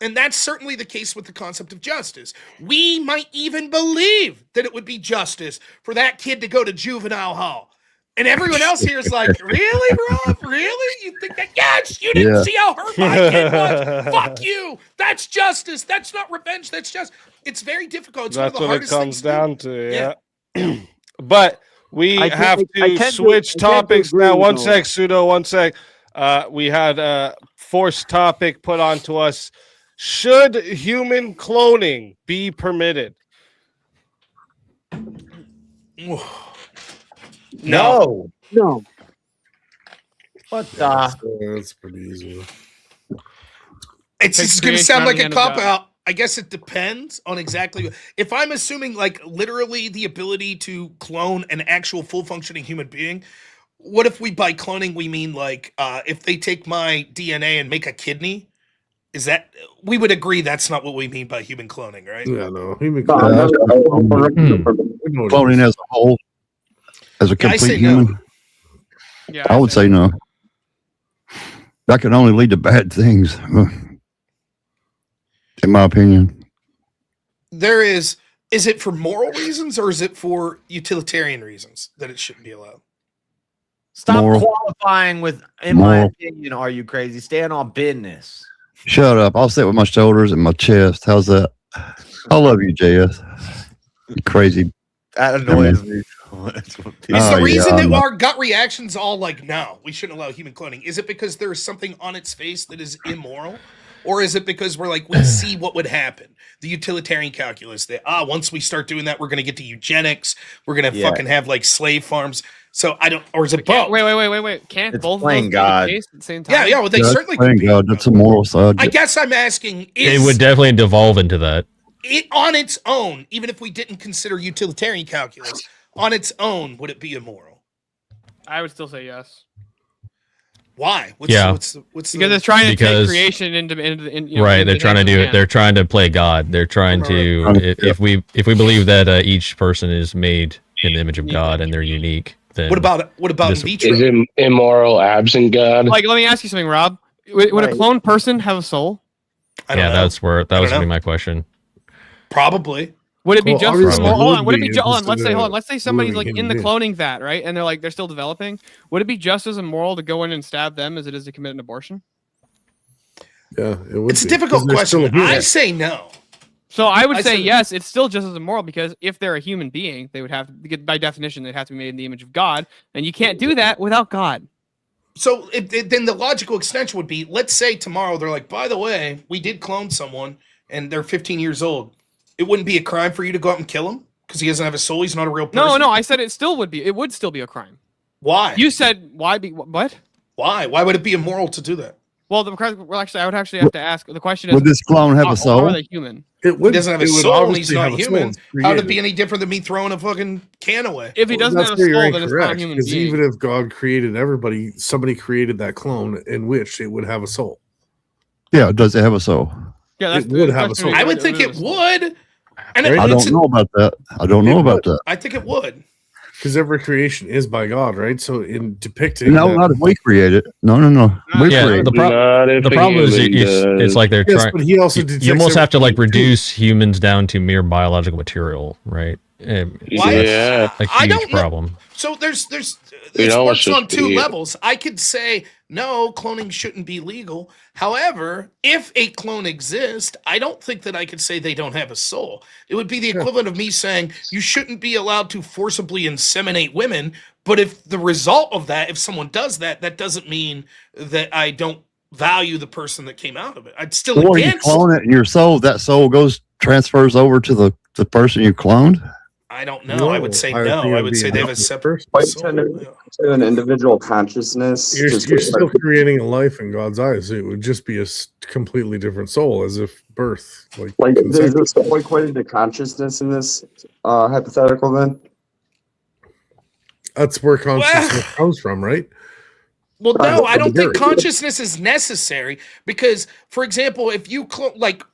And that's certainly the case with the concept of justice. We might even believe that it would be justice for that kid to go to juvenile hall. And everyone else here is like, really, Rob? Really? You think that? Yes, you didn't see how hurt my kid was. Fuck you. That's justice. That's not revenge. That's just. It's very difficult. It's that's one of the what it comes down to. Yeah. But we have to switch topics now. One sec, Pseudo. One sec. We had a forced topic put onto us. Should human cloning be permitted? No. No. What That's pretty easy. It's going to sound like a cop out. I guess it depends on exactly. If I'm assuming like literally the ability to clone an actual full functioning human being, what if we by cloning we mean like if they take my DNA and make a kidney? Is that we would agree that's not what we mean by human cloning, right? Yeah, no. Human cloning as a whole, as a complete human. No. Yeah, I would say no. That can only lead to bad things, in my opinion. Is it for moral reasons or is it for utilitarian reasons that it shouldn't be allowed? Stop Moral. qualifying with, in my opinion, are you crazy? Stand on business. Shut up. I'll sit with my shoulders and my chest. How's that? I love you, JS. You crazy. That annoys me. Is the reason that our gut reaction's all like, no, we shouldn't allow human cloning? Is it because there is something on its face that is immoral? Or is it because we're like, we see what would happen? The utilitarian calculus that, once we start doing that, we're going to get to eugenics. We're going to fucking have like slave farms. So I don't, or is it both? Wait. Can't It's both of playing those God. be the case at the same time? Yeah, well, they certainly could Thank be. God, that's a moral side. I guess I'm asking, It would definitely devolve into that. it on its own, even if we didn't consider utilitarian calculus, on its own, would it be immoral? I would still say yes. Why? Because it's trying to take creation into right. They're trying to do it. They're trying to play God. They're trying to. If we believe that each person is made in the image of God and they're unique, then what about in vitro? Is it immoral absent God? Like, let me ask you something, Rob. Would a clone person have a soul? I don't know. that was gonna be my question. Probably. Would it be just obviously hold it on? would Would it be be hold on? just Let's say somebody's like living in the human cloning vat, right? And they're still developing. Would it be just as immoral to go in and stab them as it is to commit an abortion? Yeah, it would. It's a difficult question. I say no. So I would say yes. It's still just as immoral because if they're a human being, they would have to, by definition, they'd have to be made in the image of God, and you can't do that without God. So then the logical extension would be, let's say tomorrow they're like, by the way, we did clone someone and they're 15 years old. It wouldn't be a crime for you to go out and kill him because he doesn't have a soul. He's not a real person. No. I said it still would be. It would still be a crime. Why? You said why? What? Why? Why would it be immoral to do that? Well, I would actually have to ask. The question is, Would this clone have a how soul? are they human? He doesn't have a soul and he's not have a soul. human. It's How would it created. be any different than me throwing a fucking can away? If he doesn't That's have a where you're soul, then it's not a incorrect, human because being. even if God created everybody, somebody created that clone in which it would have a soul. Yeah, does it have a soul? Yeah, that's It would have a soul. I would think it would. And I don't know about that. I don't know about that. I think it would. Because every creation is by God, right? So in depicting No, that- not if we create it. No. We create it. The problem is it's like they're Yes, trying. but he also you detects almost have to like everything, too. reduce humans down to mere biological material, right? Why? That's a I huge don't know. problem. So there's You this know, works it's on just two be- levels. I could say no, cloning shouldn't be legal. However, if a clone exists, I don't think that I could say they don't have a soul. It would be the equivalent of me saying you shouldn't be allowed to forcibly inseminate women. But if the result of that, if someone does that, that doesn't mean that I don't value the person that came out of it. I'd still Or you against. clone it and your soul, that soul transfers over to the person you cloned? I don't know. I would say no. I would say they have a separate Quite soul. to an individual consciousness. You're just still like- creating a life in God's eyes. It would just be a completely different soul, as if birth, Like, there's conception. a soul equated to consciousness in this hypothetical then? That's where consciousness comes from, right? Well, no, I don't think Very. consciousness is necessary because, for example, if you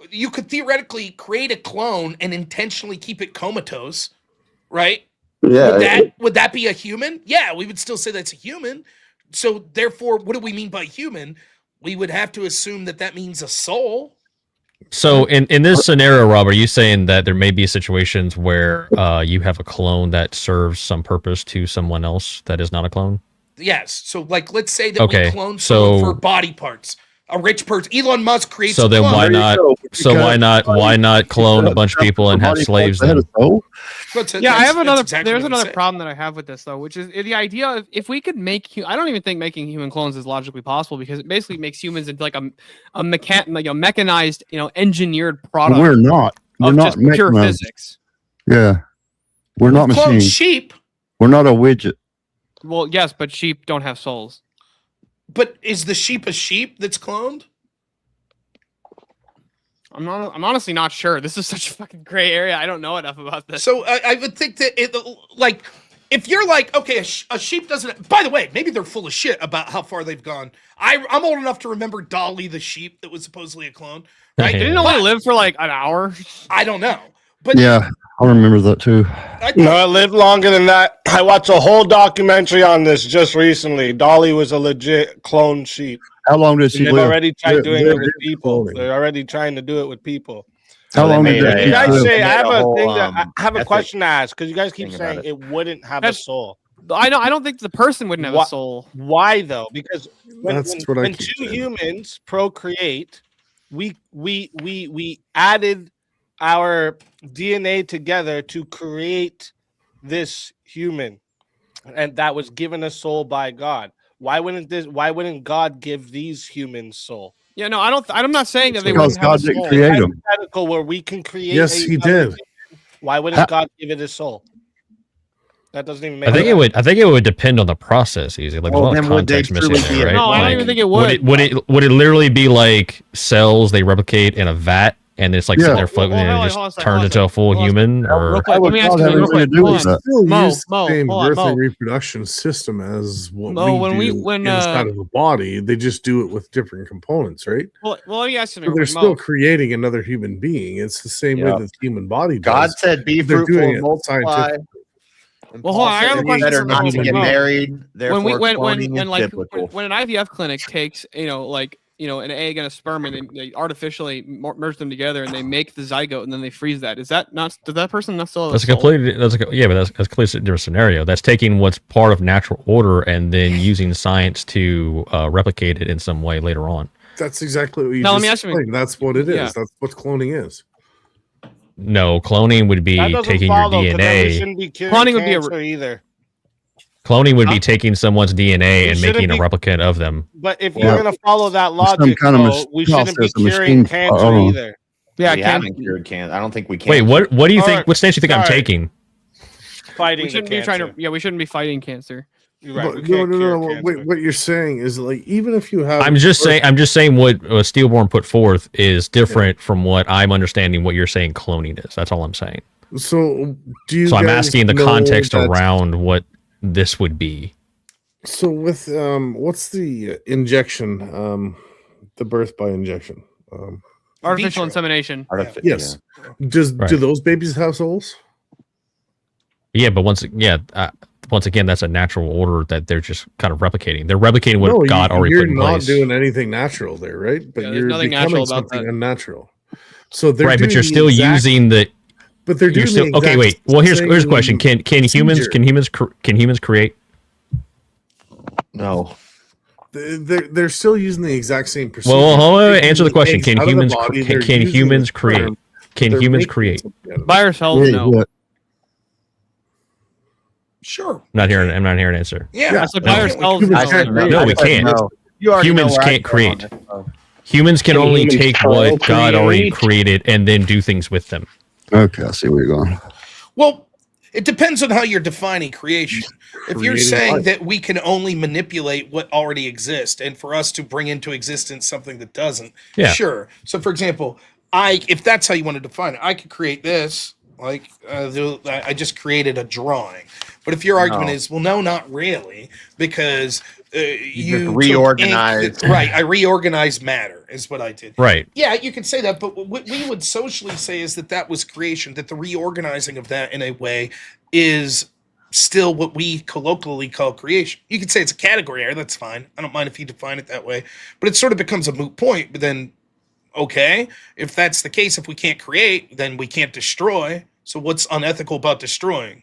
you could theoretically create a clone and intentionally keep it comatose, right? Yeah. Would that be a human? Yeah, we would still say that's a human. So therefore, what do we mean by human? We would have to assume that that means a soul. So in this scenario, Rob, are you saying that there may be situations where you have a clone that serves some purpose to someone else that is not a clone? Yes. So, like, let's say that Okay, we clone someone so- for body parts. A rich person. Elon Musk creates. So a then clone. why not? So why not clone a bunch of people and have slaves then? Yeah, I have another. exactly There's what I'm another saying. problem that I have with this though, which is the idea of if we could make. I don't even think making human clones is logically possible because it basically makes humans into like a mechanized, engineered product. We're not. We're of not just pure mechanized. physics. Yeah. We're not Clone machines. sheep, We're not a widget. Well, yes, but sheep don't have souls. but is the sheep a sheep that's cloned? I'm honestly not sure. This is such a fucking gray area. I don't know enough about this. So I would think that it, like, if you're like, okay, a sheep doesn't. By the way, maybe they're full of shit about how far they've gone. I'm old enough to remember Dolly the sheep that was supposedly a clone. Right? Didn't it only live for like an hour? I don't know, but Yeah, I remember that too. No, it lived longer than that. I watched a whole documentary on this just recently. Dolly was a legit clone sheep. How long did she They've live? already tried doing it with they're people. cloning. They're already trying to do it with people. How long did made that a, You guys live? say they I made have a a whole, thing that I have a ethic question to ask because you guys keep thing about saying it. it wouldn't have a That's- soul. I don't think the person wouldn't have a soul. Why though? Because That's what I when keep two saying. humans procreate, we added our DNA together to create this human, and that was given a soul by God. Why wouldn't God give these humans soul? Yeah, no, I'm not saying that they Because wouldn't have a God didn't soul. create them. Hypothetical where we can create. Yes, he another did. human, why wouldn't God give it a soul? That doesn't even make. I think it would. I think it would depend on the process. Easy, like Well, there's a lot of then would they context missing truly there, be right? No, I don't Like, even think it would. Would it literally be like cells they replicate in a vat and it's like Yeah. sitting there floating Well, and hold it on, just hold on a second, turns hold on a into a full Hold on a human? Or Real quick, How let would me God ask you have real anything quick. to do Hold with on. that? Still Mo, use the Mo, same hold on, birth Mo. and reproduction system as what Mo, we when do when inside of a body. They just do it with different components, right? well, let me ask you So real they're quick, still Mo. creating another human being. It's the same way Yep. that the human body does. God said, "Be They're fruitful doing and it multiply." scientifically. And Well, Paul hold on, I said got a it's question better for not Mo. to get Mo. married. Therefore, when cloning is like biblical. when an IVF clinic takes an egg and a sperm and they artificially merge them together and they make the zygote and then they freeze that. Is that not? Does that person not still have that's a a soul? completely but that's a completely different scenario. That's taking what's part of natural order and then using science to replicate it in some way later on. That's exactly what you Now, let just me ask you- explained. That's what it is. Yeah. That's what cloning is. No, cloning would That be doesn't taking your follow, 'cause then we DNA. shouldn't be curing Cloning would be a- cancer either. Cloning would be taking someone's DNA We and shouldn't making a be- replicant of them. But if Yeah. you're gonna follow that Some logic, kind of though, we shouldn't be process, a curing machine- cancer either. Yeah, we haven't cured cancer. I don't think we can. Wait, what do you Or- think? What stance do you think I'm sorry. taking? Fighting we shouldn't the be trying cancer. to. Yeah, we shouldn't be fighting cancer. You're right. we But no, can't no, cure no. cancer. Wait, what you're saying is like even if you have, I'm just saying what Steelborn put forth is different from what I'm understanding. What you're saying cloning is. That's all I'm saying. So do you? So I'm guys asking the know context that- around what this would be. So with what's the injection? The birth by injection. Artificial Vitro. insemination. Yes. Do Right. those babies have souls? Yeah, but once again, that's a natural order that they're just kind of replicating. They're replicating what No, God already you're put in not place. doing anything natural there, right? But Yeah, there's you're nothing becoming natural about something that. unnatural. So they're Right, but doing you're the still exact- using the. But they're You're doing still the okay. exact Wait. Well, here's a same question. Can humans procedure. create? No. They're still using the exact same procedure. Well, hold on, They're answer the taking question. eggs Can out of the humans body, they're can using humans the create? sperm, Can they're humans making create? something out of it. By ourselves, no. Yeah. Sure. I'm not hearing an answer. Yeah. I said why by can't we ourselves, create- I no. said No, we I said can't. no. You already Humans know where I can't stand on create. this, so. Humans can Can only humans take what God already procreate? created and then do things with them. Okay, I see where you're going. Well, it depends on how you're defining creation. If you're Creating saying life. that we can only manipulate what already exists and for us to bring into existence something that doesn't, Yeah. sure. So, for example, if that's how you want to define it, I could create this. Like, I just created a drawing. But if your argument No. is, well, no, not really, because you just took reorganized. ink right, I reorganized matter, is what I did. Right. Yeah, you can say that, but what we would socially say is that was creation, that the reorganizing of that in a way is still what we colloquially call creation. You could say it's a category error, that's fine. I don't mind if you define it that way, but it sort of becomes a moot point. But then, okay, if that's the case, if we can't create, then we can't destroy. So what's unethical about destroying?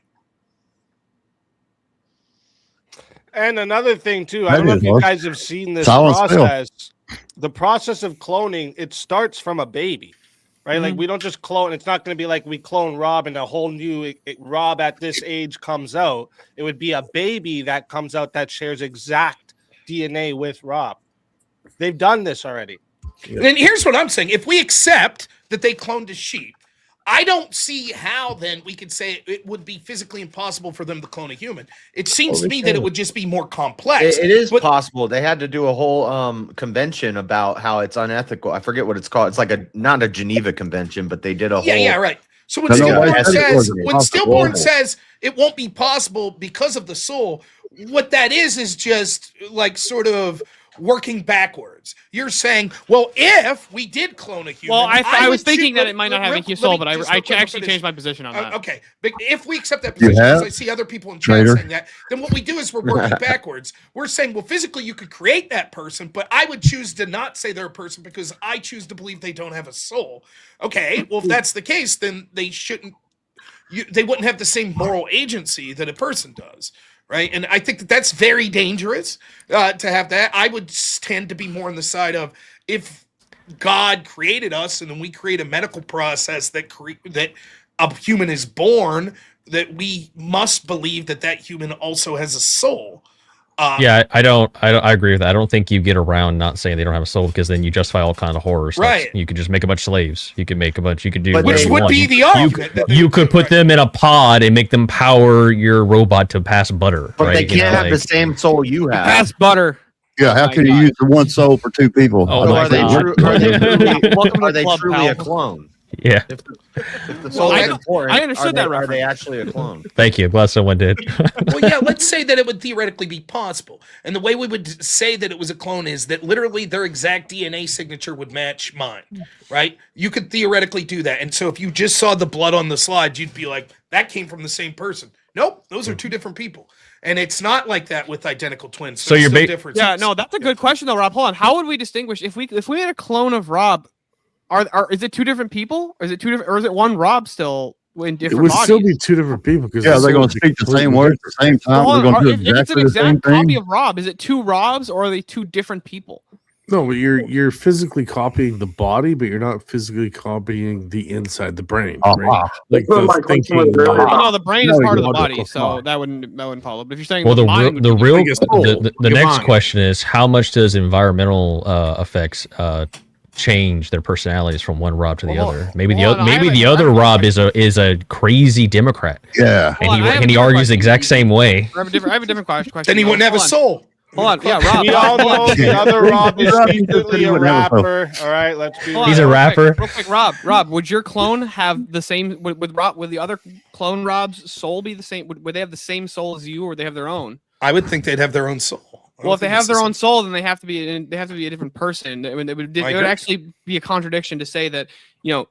And another thing too, I That don't know is if you hard. guys have seen this Silence Phil. process. The process of cloning, it starts from a baby, right? Like we don't just clone. It's not going to be like we clone Rob and a whole new Rob at this age comes out. It would be a baby that comes out that shares exact DNA with Rob. They've done this already. And here's what I'm saying: if we accept that they cloned a sheep, I don't see how then we could say it would be physically impossible for them to clone a human. It seems to me that it would just be more complex. It is possible. They had to do a whole convention about how it's unethical. I forget what it's called. It's like not a Geneva Convention, but they did a whole. Yeah, right. So when Stillborn says it won't be possible because of the soul, what that is just like sort of working backwards. You're saying, well, if we did clone a human, well, I was thinking that it might not have a soul, but I actually changed my position on that. Okay, but if we accept that position, because I see other people in chat saying that, then what we do is we're working backwards. We're saying, well, physically you could create that person, but I would choose to not say they're a person because I choose to believe they don't have a soul. Okay, well, if that's the case, then they shouldn't. They wouldn't have the same moral agency that a person does. Right. And I think that's very dangerous to have that. I would tend to be more on the side of if God created us and then we create a medical process that a human is born, that we must believe that human also has a soul. Yeah, I agree with that. I don't think you get around not saying they don't have a soul because then you justify all kind of horrors. Right. You could just make a bunch of slaves. You could make a bunch. You could do. Which would be the argument. You could put them in a pod and make them power your robot to pass butter. But right? they can't have the same soul you have. Pass butter. Yeah, how can you use the one soul for two people? Oh, are they truly a clone? Yeah. If the soul is important, I understood that. Are they actually a clone? Thank you. Glad someone did. Well, yeah, let's say that it would theoretically be possible. And the way we would say that it was a clone is that literally their exact DNA signature would match mine, right? You could theoretically do that. And so if you just saw the blood on the slide, you'd be like, that came from the same person. Nope, those are two different people. And it's not like that with identical twins. So you're different. Yeah, no, that's a good question though, Rob. Hold on. How would we distinguish if we had a clone of Rob? Is it two different people? Or is it two different? Or is it one Rob still in different? It would bodies? still be two different people because they're going to speak the same words at the same time. Well, They're going to do if it's an exactly the same exact copy thing. of Rob, is it two Robs or are they two different people? No, but you're physically copying the body, but you're not physically copying the inside, the brain. Right? Like the thinking. No, the brain is part of the body, so that wouldn't follow. But if you're saying Well, the the next mind. question is how much does environmental effects change their personalities from one Rob to the other? Maybe the other Rob is a crazy Democrat. Yeah, and he argues the exact same way. I have a different question. Then he wouldn't have a soul. Hold on, yeah, Rob. We all know the other Rob is secretly a rapper. All right, let's be. He's a rapper. Real quick, Rob, would your clone have the same? Would the other clone Rob's soul be the same? Would they have the same soul as you, or would they have their own? I would think they'd have their own soul. Well, if they have their own soul, then they have to be a different person. It would actually be a contradiction to say that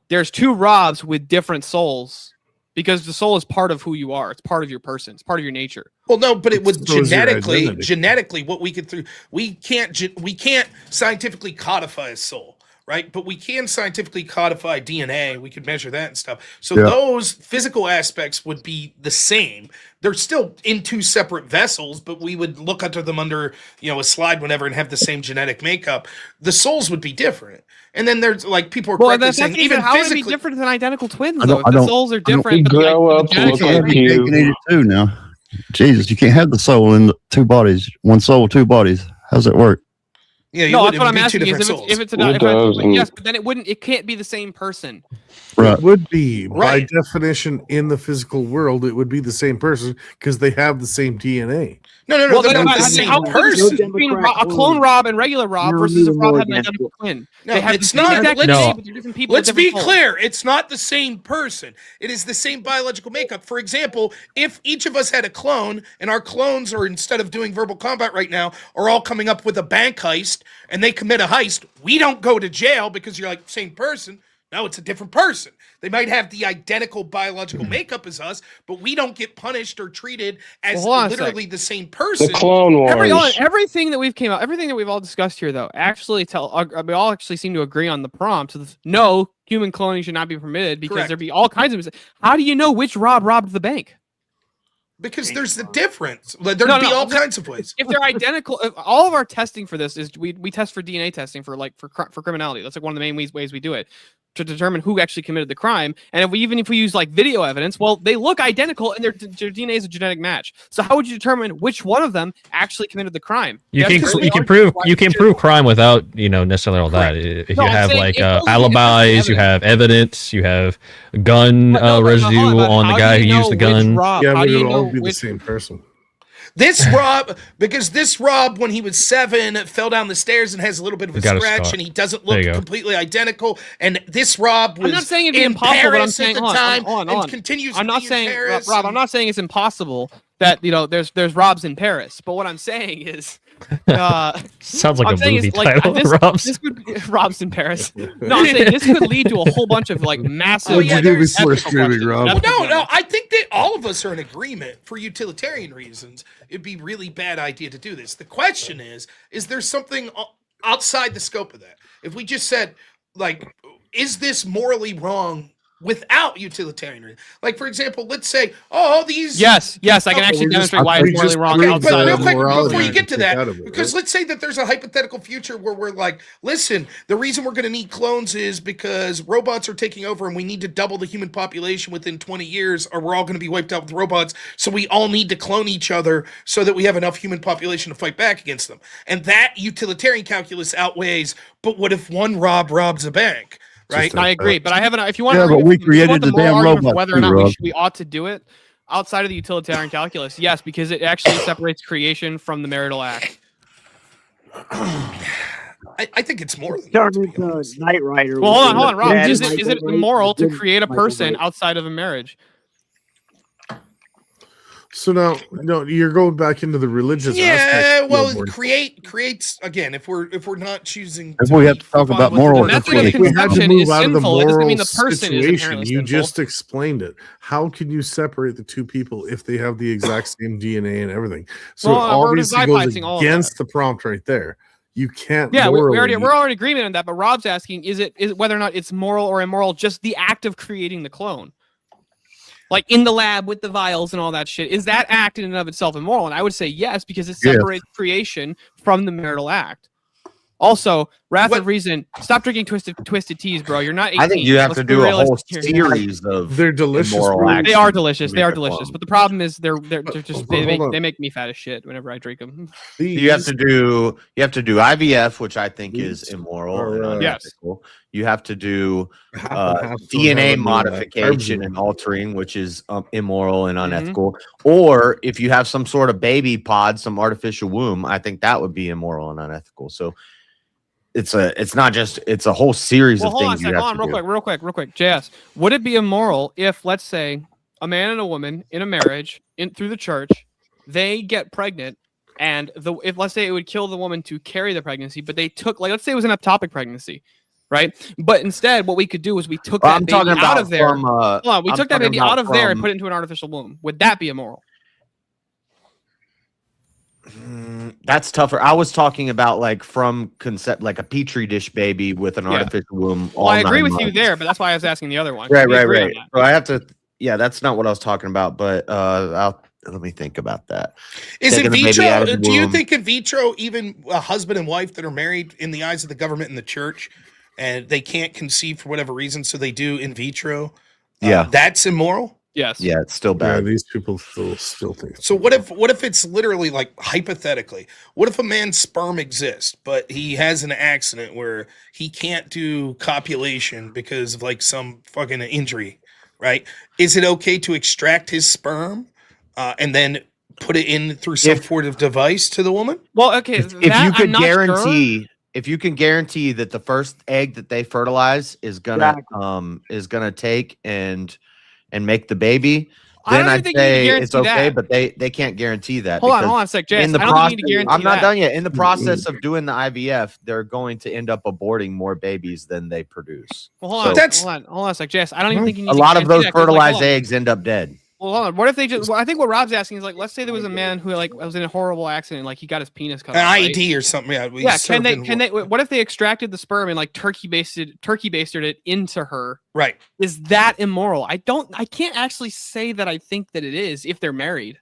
there's two Robs with different souls. Because the soul is part of who you are. It's part of your person. It's part of your nature. Well, no, but it would genetically, what we could we can't scientifically codify a soul, right? But we can scientifically codify DNA. We could measure that and stuff. So those physical aspects would be the same. They're still in two separate vessels, but we would look under them under, a slide whenever and have the same genetic makeup. The souls would be different. And then there's like people are correctly saying even how physically would it be different than identical twins though? If the souls are different. Grow up look like you. Two now. Jesus, you can't have the soul in two bodies. One soul, two bodies. How's that work? Yeah, no, that's what I'm asking. Is if it's yes, but then it can't be the same person. Right. It would be by definition in the physical world. It would be the same person because they have the same DNA. No, well, they're not the same person. Between a clone Rob and regular Rob versus if Rob had an identical twin. No, they have it's not. Different people. Let's be clear. It's not the same person. It is the same biological makeup. For example, if each of us had a clone and our clones are, instead of doing verbal combat right now, are all coming up with a bank heist and they commit a heist, we don't go to jail because you're like, same person. No, it's a different person. They might have the identical biological makeup as us, but we don't get punished or treated as literally the same person. The Clone Wars. Everything that we've all discussed here, though, we all actually seem to agree on the prompt. No, human cloning should not be permitted because there'd be all kinds of. How do you know which Rob robbed the bank? Because there's the difference. There'd be all kinds of ways. If they're identical, all of our testing for this is we test for DNA testing for criminality. That's like one of the main ways we do it. to determine who actually committed the crime. And even if we use like video evidence, well, they look identical and their DNA is a genetic match. So how would you determine which one of them actually committed the crime? You can prove crime without necessarily all that. If you have like alibis, you have evidence, you have gun residue on the guy who used the gun. Yeah, but it would all be the same person. This Rob, when he was 7, fell down the stairs and has a little bit of a scratch, and he doesn't look completely identical. And this Rob was I'm not saying it'd be impossible, but I'm saying and continues. I'm not saying, Rob. I'm not saying it's impossible that there's Robs in Paris. But what I'm saying is, sounds like a movie title. This would be Robs in Paris. No, I'm saying this could lead to a whole bunch of like massive. What'd you do before streaming, Rob? No. I think that all of us are in agreement for utilitarian reasons. It'd be a really bad idea to do this. The question is there something outside the scope of that? If we just said, like, is this morally wrong without utilitarian? Like, for example, let's say, these... Yes, I can actually demonstrate why it's morally wrong. But real quick, before you get to that, because let's say that there's a hypothetical future where we're like, listen, the reason we're going to need clones is because robots are taking over and we need to double the human population within 20 years or we're all going to be wiped out with robots, so we all need to clone each other so that we have enough human population to fight back against them. And that utilitarian calculus outweighs, but what if one robs a bank? Right, I agree, but I haven't. If you want, but we created the damn robot. Whether or not we ought to do it outside of the utilitarian calculus, yes, because it actually separates creation from the marital act. I think it's more than Knight Rider. Well, hold on, Rob. Is it immoral to create a person outside of a marriage? So now, you're going back into the religious. Yeah, well, creates again. If we're not choosing, if we have to talk about moral, if we had to move out of the moral situation, you just explained it. How can you separate the two people if they have the exact same DNA and everything? So it obviously goes against the prompt right there. You can't. Yeah, we're already in agreement on that. But Rob's asking, is it whether or not it's moral or immoral, just the act of creating the clone? Like in the lab with the vials and all that shit, is that act in and of itself immoral? And I would say yes, because it separates creation from the marital act. Also, Wrath of Reason, stop drinking twisted teas, bro. You're not 18. I think you have to do a whole series of. They're delicious. They are delicious. They are delicious. But the problem is they're just they make me fat as shit whenever I drink them. You have to do IVF, which I think is immoral and unethical. You have to do DNA modification and altering, which is immoral and unethical. Or if you have some sort of baby pod, some artificial womb, I think that would be immoral and unethical. So it's a whole series of things. Hold on, real quick. JS, would it be immoral if, let's say, a man and a woman in a marriage through the church, they get pregnant, and if let's say it would kill the woman to carry the pregnancy, but they took, like, let's say it was an ectopic pregnancy, right? But instead, what we could do is we took that baby out of there. We took that baby out of there and put it into an artificial womb. Would that be immoral? That's tougher. I was talking about like from concept, like a petri dish baby with an artificial womb. Well, I agree with you there, but that's why I was asking the other one. Right. So I have to. Yeah, that's not what I was talking about. But let me think about that. Is in vitro? Do you think in vitro, even a husband and wife that are married in the eyes of the government and the church, and they can't conceive for whatever reason, so they do in vitro? That's immoral. Yes. Yeah, it's still bad. Yeah, these people still think. So what if it's literally, like, hypothetically, what if a man's sperm exists, but he has an accident where he can't do copulation because of like some fucking injury, right? Is it okay to extract his sperm and then put it in through some sort of device to the woman? Well, okay. If you could guarantee. If you can guarantee that the first egg that they fertilize is gonna take and make the baby, then I'd say it's okay, but they can't guarantee that. Hold on a sec, Jay. I'm not done yet. In the process of doing the IVF, they're going to end up aborting more babies than they produce. Well, hold on a sec, Jess. I don't even think you need a lot of those fertilized eggs end up dead. Well, hold on. What if they just? Well, I think what Rob's asking is, like, let's say there was a man who was in a horrible accident, like he got his penis cut off, an IED or something. Yeah. Can they? What if they extracted the sperm and like turkey basted it into her? Right. Is that immoral? I can't actually say that I think that it is if they're married.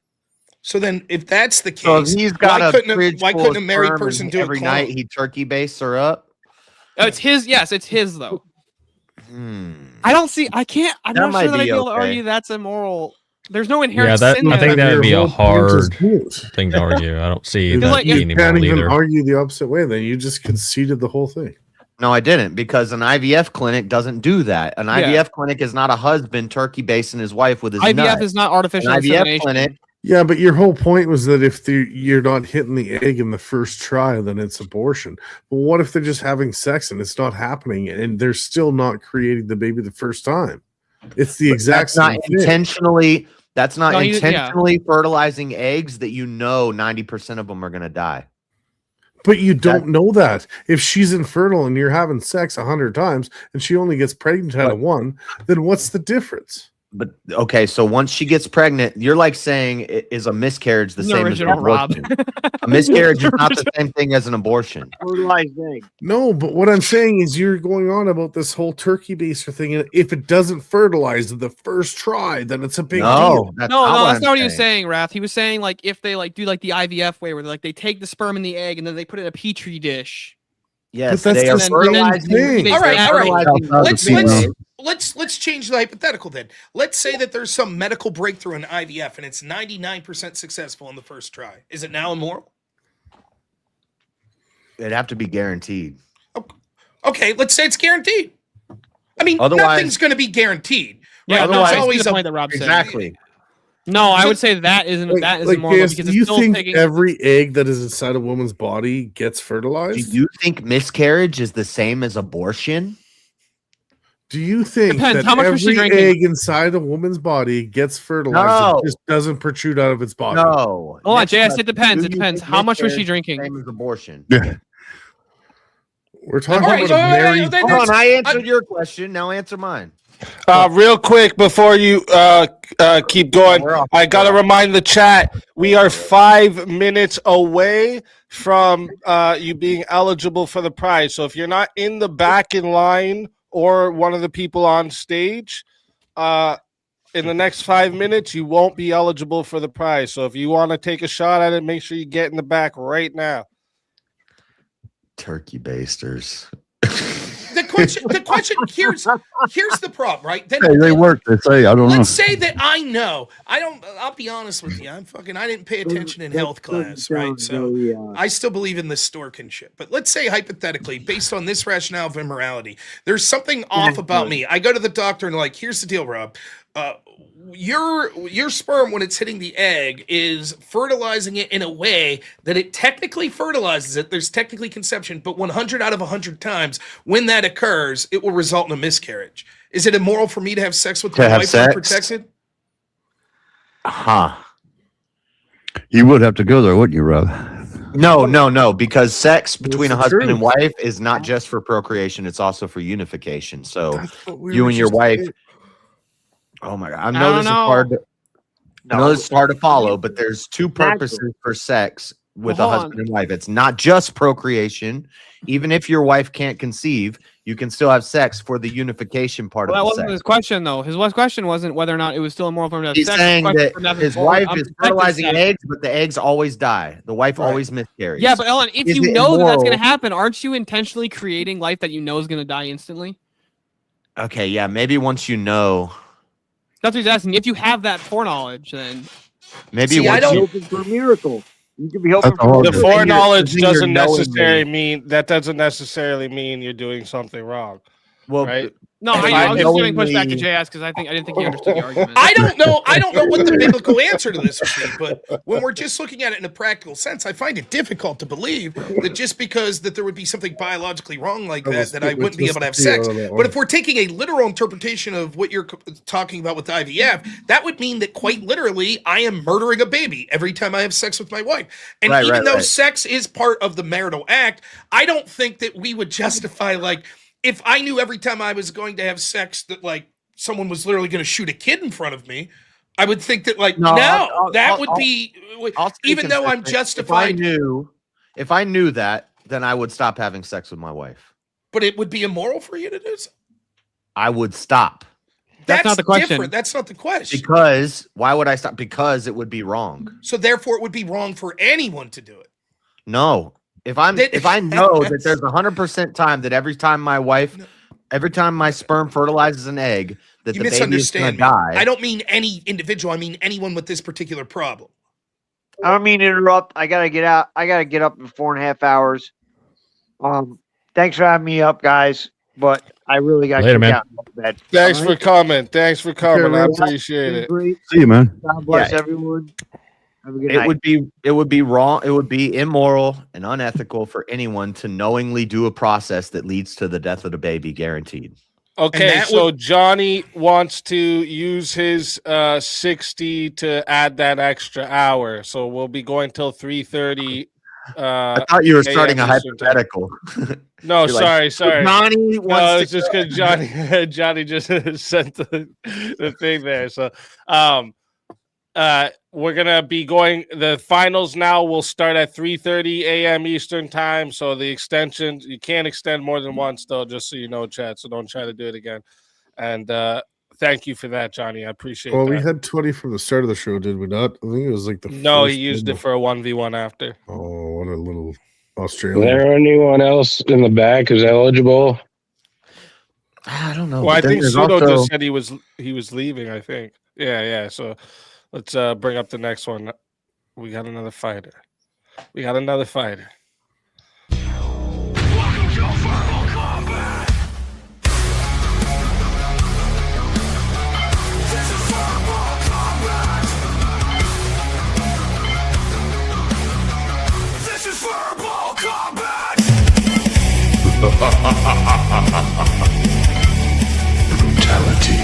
So then, if that's the case, so if he's got why couldn't a married person do it every night? He turkey bastes her up. Oh, it's his. Yes, it's his though. I don't see. I can't. I'm That not might sure that I'd be be able to okay. argue that's immoral. There's no inherent Yeah, sin I think there. that would be a Your whole point is hard moot. thing to argue. I don't see Because that like, being you can't immoral even either. argue the opposite way. Then you just conceded the whole thing. No, I didn't, because an IVF clinic doesn't do that. An IVF clinic is not a husband turkey basing his wife with his IVF nut. is not artificial An IVF insemination. clinic. Yeah, but your whole point was that if you're not hitting the egg in the first try, then it's abortion. But what if they're just having sex and it's not happening and they're still not creating the baby the first time? It's the exact That's not same thing. intentionally. That's not No, intentionally fertilizing eggs that 90% of them are going to die. But you don't know that. If she's infertile and you're having sex 100 times and she only gets pregnant out of one, then what's the difference? But okay, so once she gets pregnant, you're like saying, is a miscarriage the same as an abortion? A miscarriage is not the same thing as an abortion. Fertilized egg. No, but what I'm saying is you're going on about this whole turkey baster thing. And if it doesn't fertilize the first try, then it's a big deal. That's No, not that's not what he was saying. saying, Raph. He was saying like if they like do like the IVF way, where they take the sperm and the egg and then they put it in a petri dish. Yes, But that's they are the same fertilizing. thing. All right. Fertilizing. Let's change the hypothetical then. Let's say that there's some medical breakthrough in IVF and it's 99% successful in the first try. Is it now immoral? It'd have to be guaranteed. Okay, let's say it's guaranteed. I mean, Otherwise- nothing's going to be guaranteed. Yeah, Right? otherwise, There's always the a point that Rob said. Exactly. No, I would say that isn't immoral Yes, because do it's you still think taking. every egg that is inside a woman's body gets Do fertilized? you think miscarriage is the same as abortion? Do you think Depends. that How much was she every drinking? egg inside a woman's body gets fertilized? No. It just doesn't protrude out of its body. No. Hold on, Next JS. question. It depends. Do It you depends. think How much was she miscarriage is the drinking? Same as abortion. We're talking All right, about a married. then Hold on, that's- I answered your question. Now answer mine. Real quick before you keep going, I gotta remind the chat we are 5 minutes away from you being eligible for the prize. So if you're not in the back in line or one of the people on stage, in the next 5 minutes you won't be eligible for the prize. So if you want to take a shot at it, make sure you get in the back right now. Turkey basters. The question here's the problem, right? Then Hey, they work. They say I don't know. let's say that I know. I'll be honest with you. I didn't pay attention in health class, right? So I still believe in the stork and shit. But let's say hypothetically, based on this rationale of immorality, there's something off about me. I go to the doctor and like, here's the deal, Rob. Your sperm, when it's hitting the egg, is fertilizing it in a way that it technically fertilizes it. There's technically conception, but 100 out of 100 times when that occurs, it will result in a miscarriage. Is it immoral for me to have sex with To my have wife sex? unprotected? Huh. You would have to go there, wouldn't you, Rob? No, because sex between a the husband and truth. wife is not just for procreation, it's also for unification. So That's what we you were and your just wife. saying. Oh my god. I I know don't this is know. hard to I know No, this is hard to follow, but there's two purposes for sex with Well, a hold husband and wife. It's not just procreation. Even if your wife can't conceive, you can still have sex for the unification part Well, that of the wasn't sex. his question, though. His question wasn't whether or not it was still immoral for him to have He's sex. saying The question that for Nevin his Ford, wife I'm is protecting fertilizing sex. eggs, but the eggs always die. The wife Right. always miscarries. Yeah, but Ellen, if Is you it know that that's going immoral? to happen, aren't you intentionally creating life that you know is going to die instantly? Okay, yeah, maybe once you know, That's what he's asking. If you have that foreknowledge, then maybe See, I once don't- you hoping for a miracle. You could be hoping That's a for a hard The one. miracle. foreknowledge the thing you're doesn't knowingly- necessarily mean you're doing something wrong. well, Right? no, If I I was just giving pushback to knowingly- JS because I didn't think he understood the argument. I don't know what the biblical answer to this would be, but when we're just looking at it in a practical sense, I find it difficult to believe that just because that there would be something biologically wrong like that I wouldn't be able to have sex. But if we're taking a literal interpretation of what you're talking about with IVF, that would mean that quite literally I am murdering a baby every time I have sex with my wife. And Right, even right, though right. sex is part of the marital act, I don't think that we would justify like if I knew every time I was going to have sex that like someone was literally going to shoot a kid in front of me, I would think that like No, that would be I'll stay even though I'm consistent. justified, If I knew that, then I would stop having sex with my wife. but it would be immoral for you to do so. I would stop. That's not the question. different. That's not the question. Because why would I stop? Because it would be wrong. So therefore, it would be wrong for anyone to do it. No. If I know that there's 100% time that every time my wife Every time my sperm fertilizes an egg, that You the baby is going to misunderstand me. die. I don't mean any individual. I mean anyone with this particular problem. I don't mean to interrupt. I gotta get out. I gotta get up in 4.5 hours. Thanks for having me up, guys. But I really got to Later, kick man. out of bed. Thanks All for right? coming. Thanks for coming. I Been appreciate it. great. See you, man. God bless Yeah. everyone. Have a good It night. would be wrong. It would be immoral and unethical for anyone to knowingly do a process that leads to the death of the baby, guaranteed. Okay, so Johnny wants to use his 60 to add that extra hour. So we'll be going till 3:30. I thought you were starting a AM Eastern time. hypothetical. No, You're like, sorry. Johnny wants No, to it's just because Johnny just sent the thing there. So we're gonna be going. The finals now will start at 3:30 a.m. Eastern time. So the extension, you can't extend more than once, though. Just so you know, chat. So don't try to do it again. And thank you for that, Johnny. I appreciate. Well, that. we had 20 from the start of the show, did we not? I think it was like the No, he first used one. it for a 1v1 after. Oh, what a little Is Australian. there anyone else in the back who's eligible? I don't know. Well, I but then think there's Pseudo also- just said he was leaving. I think. Yeah. So let's bring up the next one. We got another fighter. Welcome to Verbal Combat. This is Verbal Combat. This is Verbal Combat. Brutality.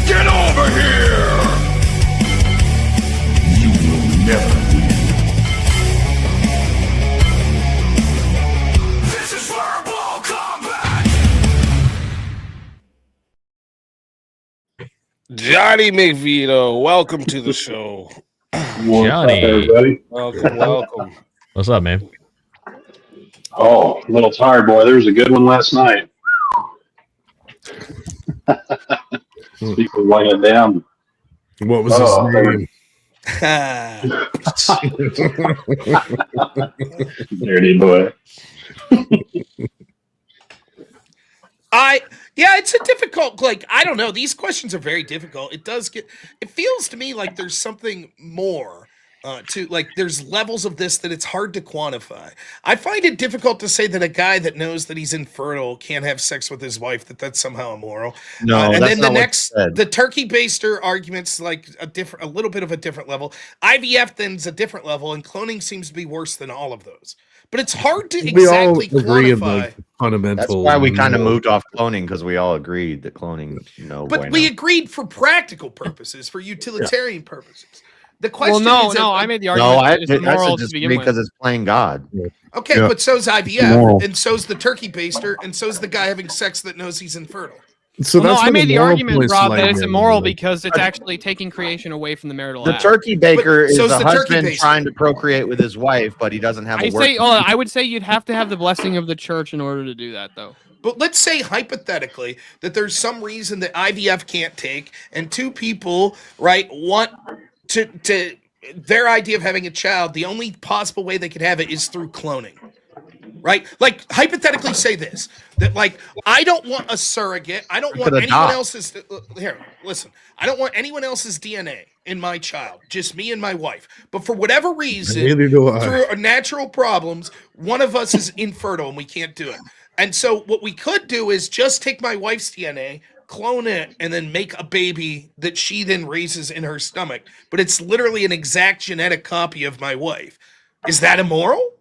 Get over here. You will never win. This is Verbal Combat. Johnny McVito, welcome to the show. Johnny. Welcome. What's up, man? Oh, a little tired, boy. There was a good one last night. People laying down. What was his name? Dirty boy. It's a difficult, I don't know. These questions are very difficult. It feels to me like there's something more there's levels of this that it's hard to quantify. I find it difficult to say that a guy that knows that he's infertile can't have sex with his wife, that's somehow immoral. No, and that's then the not what next, you said. the turkey baster argument's like a little bit of a different level. IVF then's a different level, and cloning seems to be worse than all of those. But it's hard to exactly we all agree in quantify. like fundamental. That's why we kind of moved off cloning, because we all agreed that cloning, But we agreed for practical purposes, for utilitarian purposes. The question Well, is, no, I made the argument that it's immoral to begin with. because it's playing God. okay, Yeah. but so's IVF, Immoral. and so's the turkey baster, and so's the guy having sex that knows he's infertile. So Well, no, that's I where made the moral argument, points Rob, lie that it's in, immoral like- because it's actually taking creation away from the marital The act. turkey baker is so's a the turkey husband baster. trying to procreate with his wife, but he doesn't have a work. I would say you'd have to have the blessing of the church in order to do that, though. But let's say hypothetically that there's some reason that IVF can't take, and two people, right, want to their idea of having a child, the only possible way they could have it is through cloning. Right? Like, hypothetically say this, that I don't want a surrogate. I don't want anyone else's, here, listen, I don't want anyone else's DNA in my child, just me and my wife. But for whatever reason, Neither do I. through natural problems, one of us is infertile and we can't do it. And so what we could do is just take my wife's DNA, clone it, and then make a baby that she then raises in her stomach. But it's literally an exact genetic copy of my wife. Is that immoral?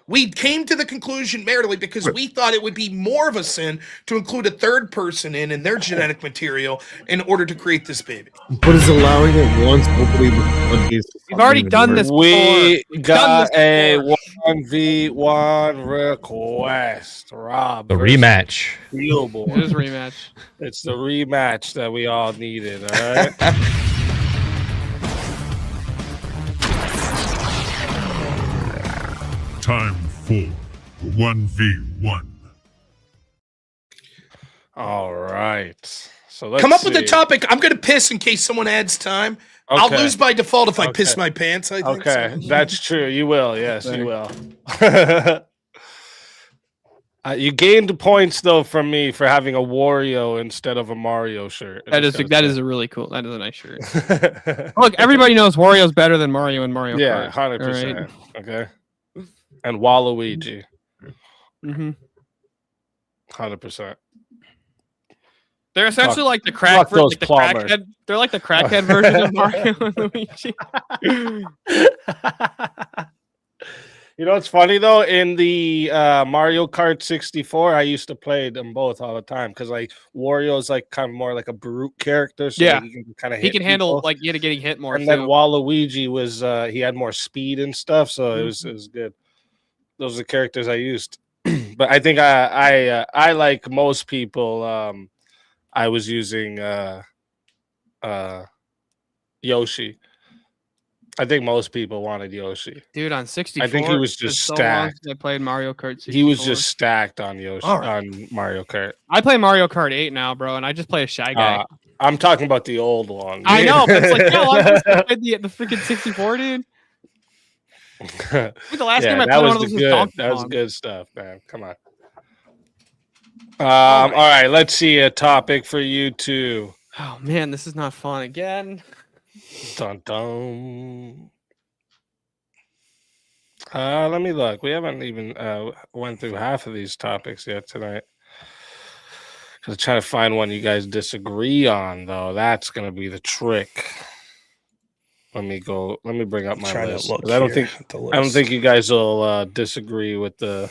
We came to the conclusion maritally because we thought it would be more of a sin to include a third person in their genetic material in order to create this baby. But is allowing it once openly the floodgates to We've already fucking done work? this We before. got a 1v1 request, Rob. The versus rematch. Steelboy. It is a rematch. It's the rematch that we all needed, all right? Time for 1v1. All right. So let's Come up with a see. topic. I'm going to piss in case someone adds time. I'll Okay. lose by default if I Okay. piss my pants, I think. Okay, so. that's true. You will. Yes, you will. You gained points though from me for having a Wario instead of a Mario shirt. That is a really cool. That is a nice shirt. Look, everybody knows Wario's better than Mario and Mario Yeah, Kart. 100%. Right? Okay. And Waluigi. Mm-hmm. 100%. They're essentially like the crack. those Like the plumbers. crackhead. They're like the crackhead version of Mario and Luigi. You know what's funny though? In the Mario Kart 64, I used to play them both all the time because like Wario's like kind of more like a brute character, so Yeah. like, he can kind of He can handle like getting hit more. And then too. Waluigi was he had more speed and stuff, so it was good. Those are the characters I used. But I think I like most people. I was using Yoshi. I think most people wanted Yoshi. Dude, on 64, I think he was it's just so long stacked. since I played Mario Kart 64. He was just stacked on Yoshi Alright. on Mario Kart. I play Mario Kart 8 now, bro, and I just play a shy guy. I'm talking about the old one. I know, but it's like, no, I just played the freaking 64, dude. I think the last game I played one of those was Donkey That was Kong. good stuff, man. Come on. All right, let's see a topic for you two. Oh man, this is not fun again. Dun dun. Let me look. We haven't even went through half of these topics yet tonight. I'm trying to find one you guys disagree on, though. That's gonna be the trick. Let me go. Let me bring up my Trying to list. look I don't here think at the I don't list. think you guys will disagree with the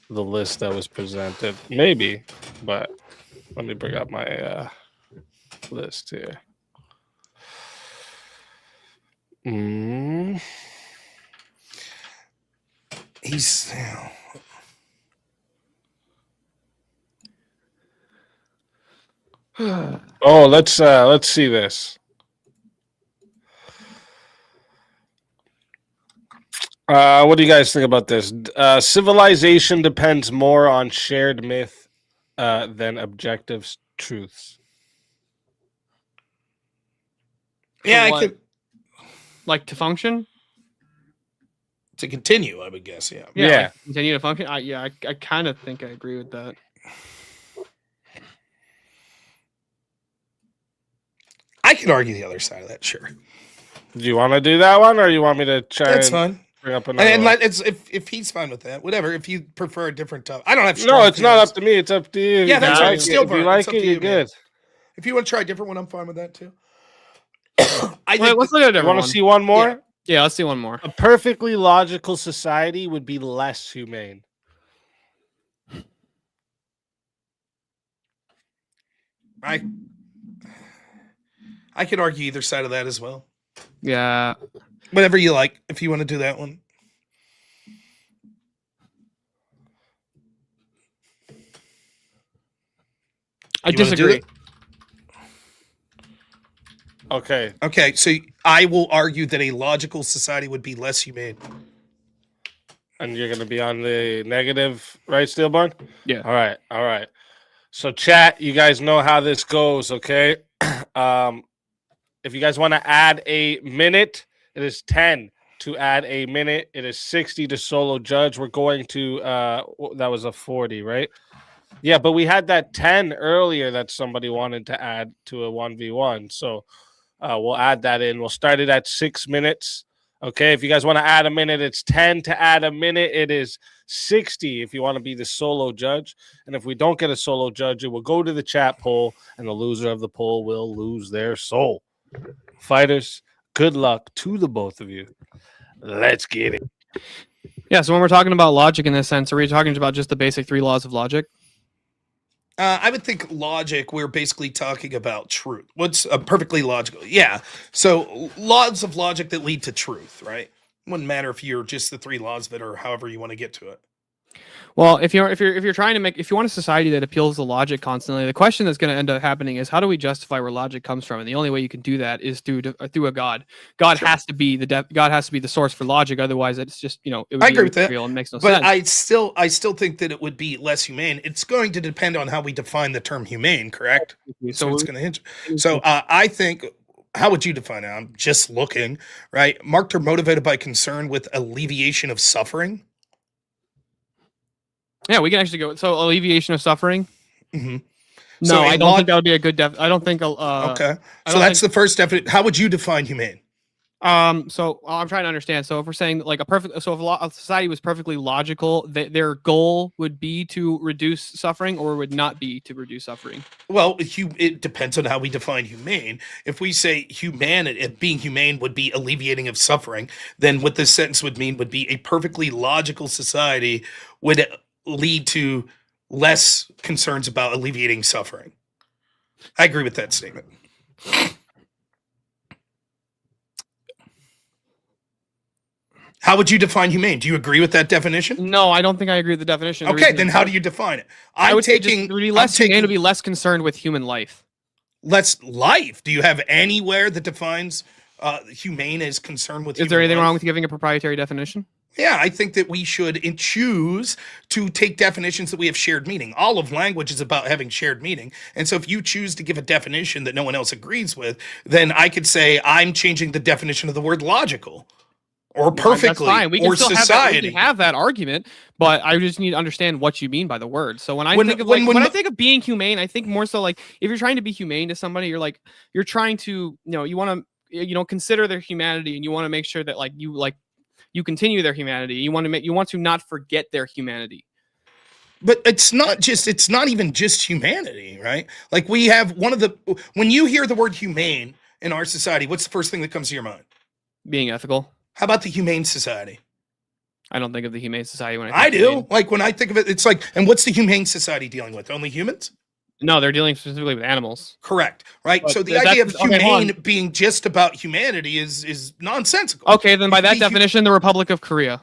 list that was presented. Maybe, but let me bring up my list here. He's Oh, let's see this. What do you guys think about this? Civilization depends more on shared myth than objective truths. yeah, I what? could Like to function? to continue. I would guess. Yeah. Yeah. Like, continue to function. I kind of think I agree with that. I could argue the other side of that. Sure. Do you want to do that one, or you want me to try? That's and fine. Bring up another. And one? it's if he's fine with that, whatever. If you prefer a different topic, I don't have. No, strong it's not feelings. up to me. It's up to you. Yeah, that's If you right. like Still it, if you burn. like It's up it, to you're you, man. good. If you want to try a different one, I'm fine with that too. Wait, let's look at a You different want one. to see one more? Yeah, let's see one more. A perfectly logical society would be less humane. I could argue either side of that as well. Yeah. Whatever you like. If you want to do that one. I You wanna do disagree. it? Okay. Okay, so I will argue that a logical society would be less humane. And you're going to be on the negative, right, Steelborn? Yeah. All right. All right. So, chat, you guys know how this goes, okay? If you guys want to add a minute, it is 10 to add a minute. It is 60 to solo judge. We're going to, that was a 40, right? Yeah, but we had that 10 earlier that somebody wanted to add to a 1v1. So we'll add that in. We'll start it at 6 minutes. Okay, if you guys want to add a minute, it's 10 to add a minute. It is 60 if you want to be the solo judge. And if we don't get a solo judge, it will go to the chat poll, and the loser of the poll will lose their soul. Fighters, good luck to the both of you. Let's get it. Yeah, so when we're talking about logic in this sense, are we talking about just the basic 3 laws of logic? I would think logic, we're basically talking about truth. What's perfectly logical? Yeah. So laws of logic that lead to truth, right? Wouldn't matter if you're just the 3 laws of it or however you want to get to it. Well, if you're trying to make, if you want a society that appeals to logic constantly, the question that's going to end up happening is how do we justify where logic comes from? And the only way you can do that is through a god. God has to be God has to be the source for logic. Otherwise, it's just it would I be agree with that. real and makes no But sense. I still think that it would be less humane. It's going to depend on how we define the term humane, correct? So it's going to hinge. So I think. How would you define it? I'm just looking, right? Marked or motivated by concern with alleviation of suffering. Yeah, we can actually go. So alleviation of suffering. Mm-hmm. No, So I don't think that would be a good I don't think. Okay. So that's the first definition. How would you define humane? So I'm trying to understand. So if we're saying like if a society was perfectly logical, their goal would be to reduce suffering, or would not be to reduce suffering. Well, it depends on how we define humane. If we say being humane would be alleviating of suffering, then what this sentence would mean would be a perfectly logical society would lead to less concerns about alleviating suffering. I agree with that statement. How would you define humane? Do you agree with that definition? No, I don't think I agree with the definition. Okay, then how do you define it? I would say it would be less humane to be less concerned with human life. Less life? Do you have anywhere that defines humane as concerned with Is there anything wrong with giving a proprietary definition? Yeah, I think that we should choose to take definitions that we have shared meaning. All of language is about having shared meaning. And so if you choose to give a definition that no one else agrees with, then I could say I'm changing the definition of the word logical. Or perfectly, that's fine. We can or still society. have that argument, but I just need to understand what you mean by the word. So when I think of when I think of being humane, I think more so like if you're trying to be humane to somebody, you're trying to, you want to, consider their humanity, and you want to make sure that you continue their humanity. You want to not forget their humanity. But it's not even just humanity, right? Like we have when you hear the word humane in our society, what's the first thing that comes to your mind? Being ethical. How about the Humane Society? I don't think of the Humane Society when I do. Humane. Like when I think of it, it's like, and what's the Humane Society dealing with? Only humans? No, they're dealing specifically with animals. Correct. Right. But so the idea of humane being just about humanity is nonsensical. Okay, then by that definition, the Republic of Korea.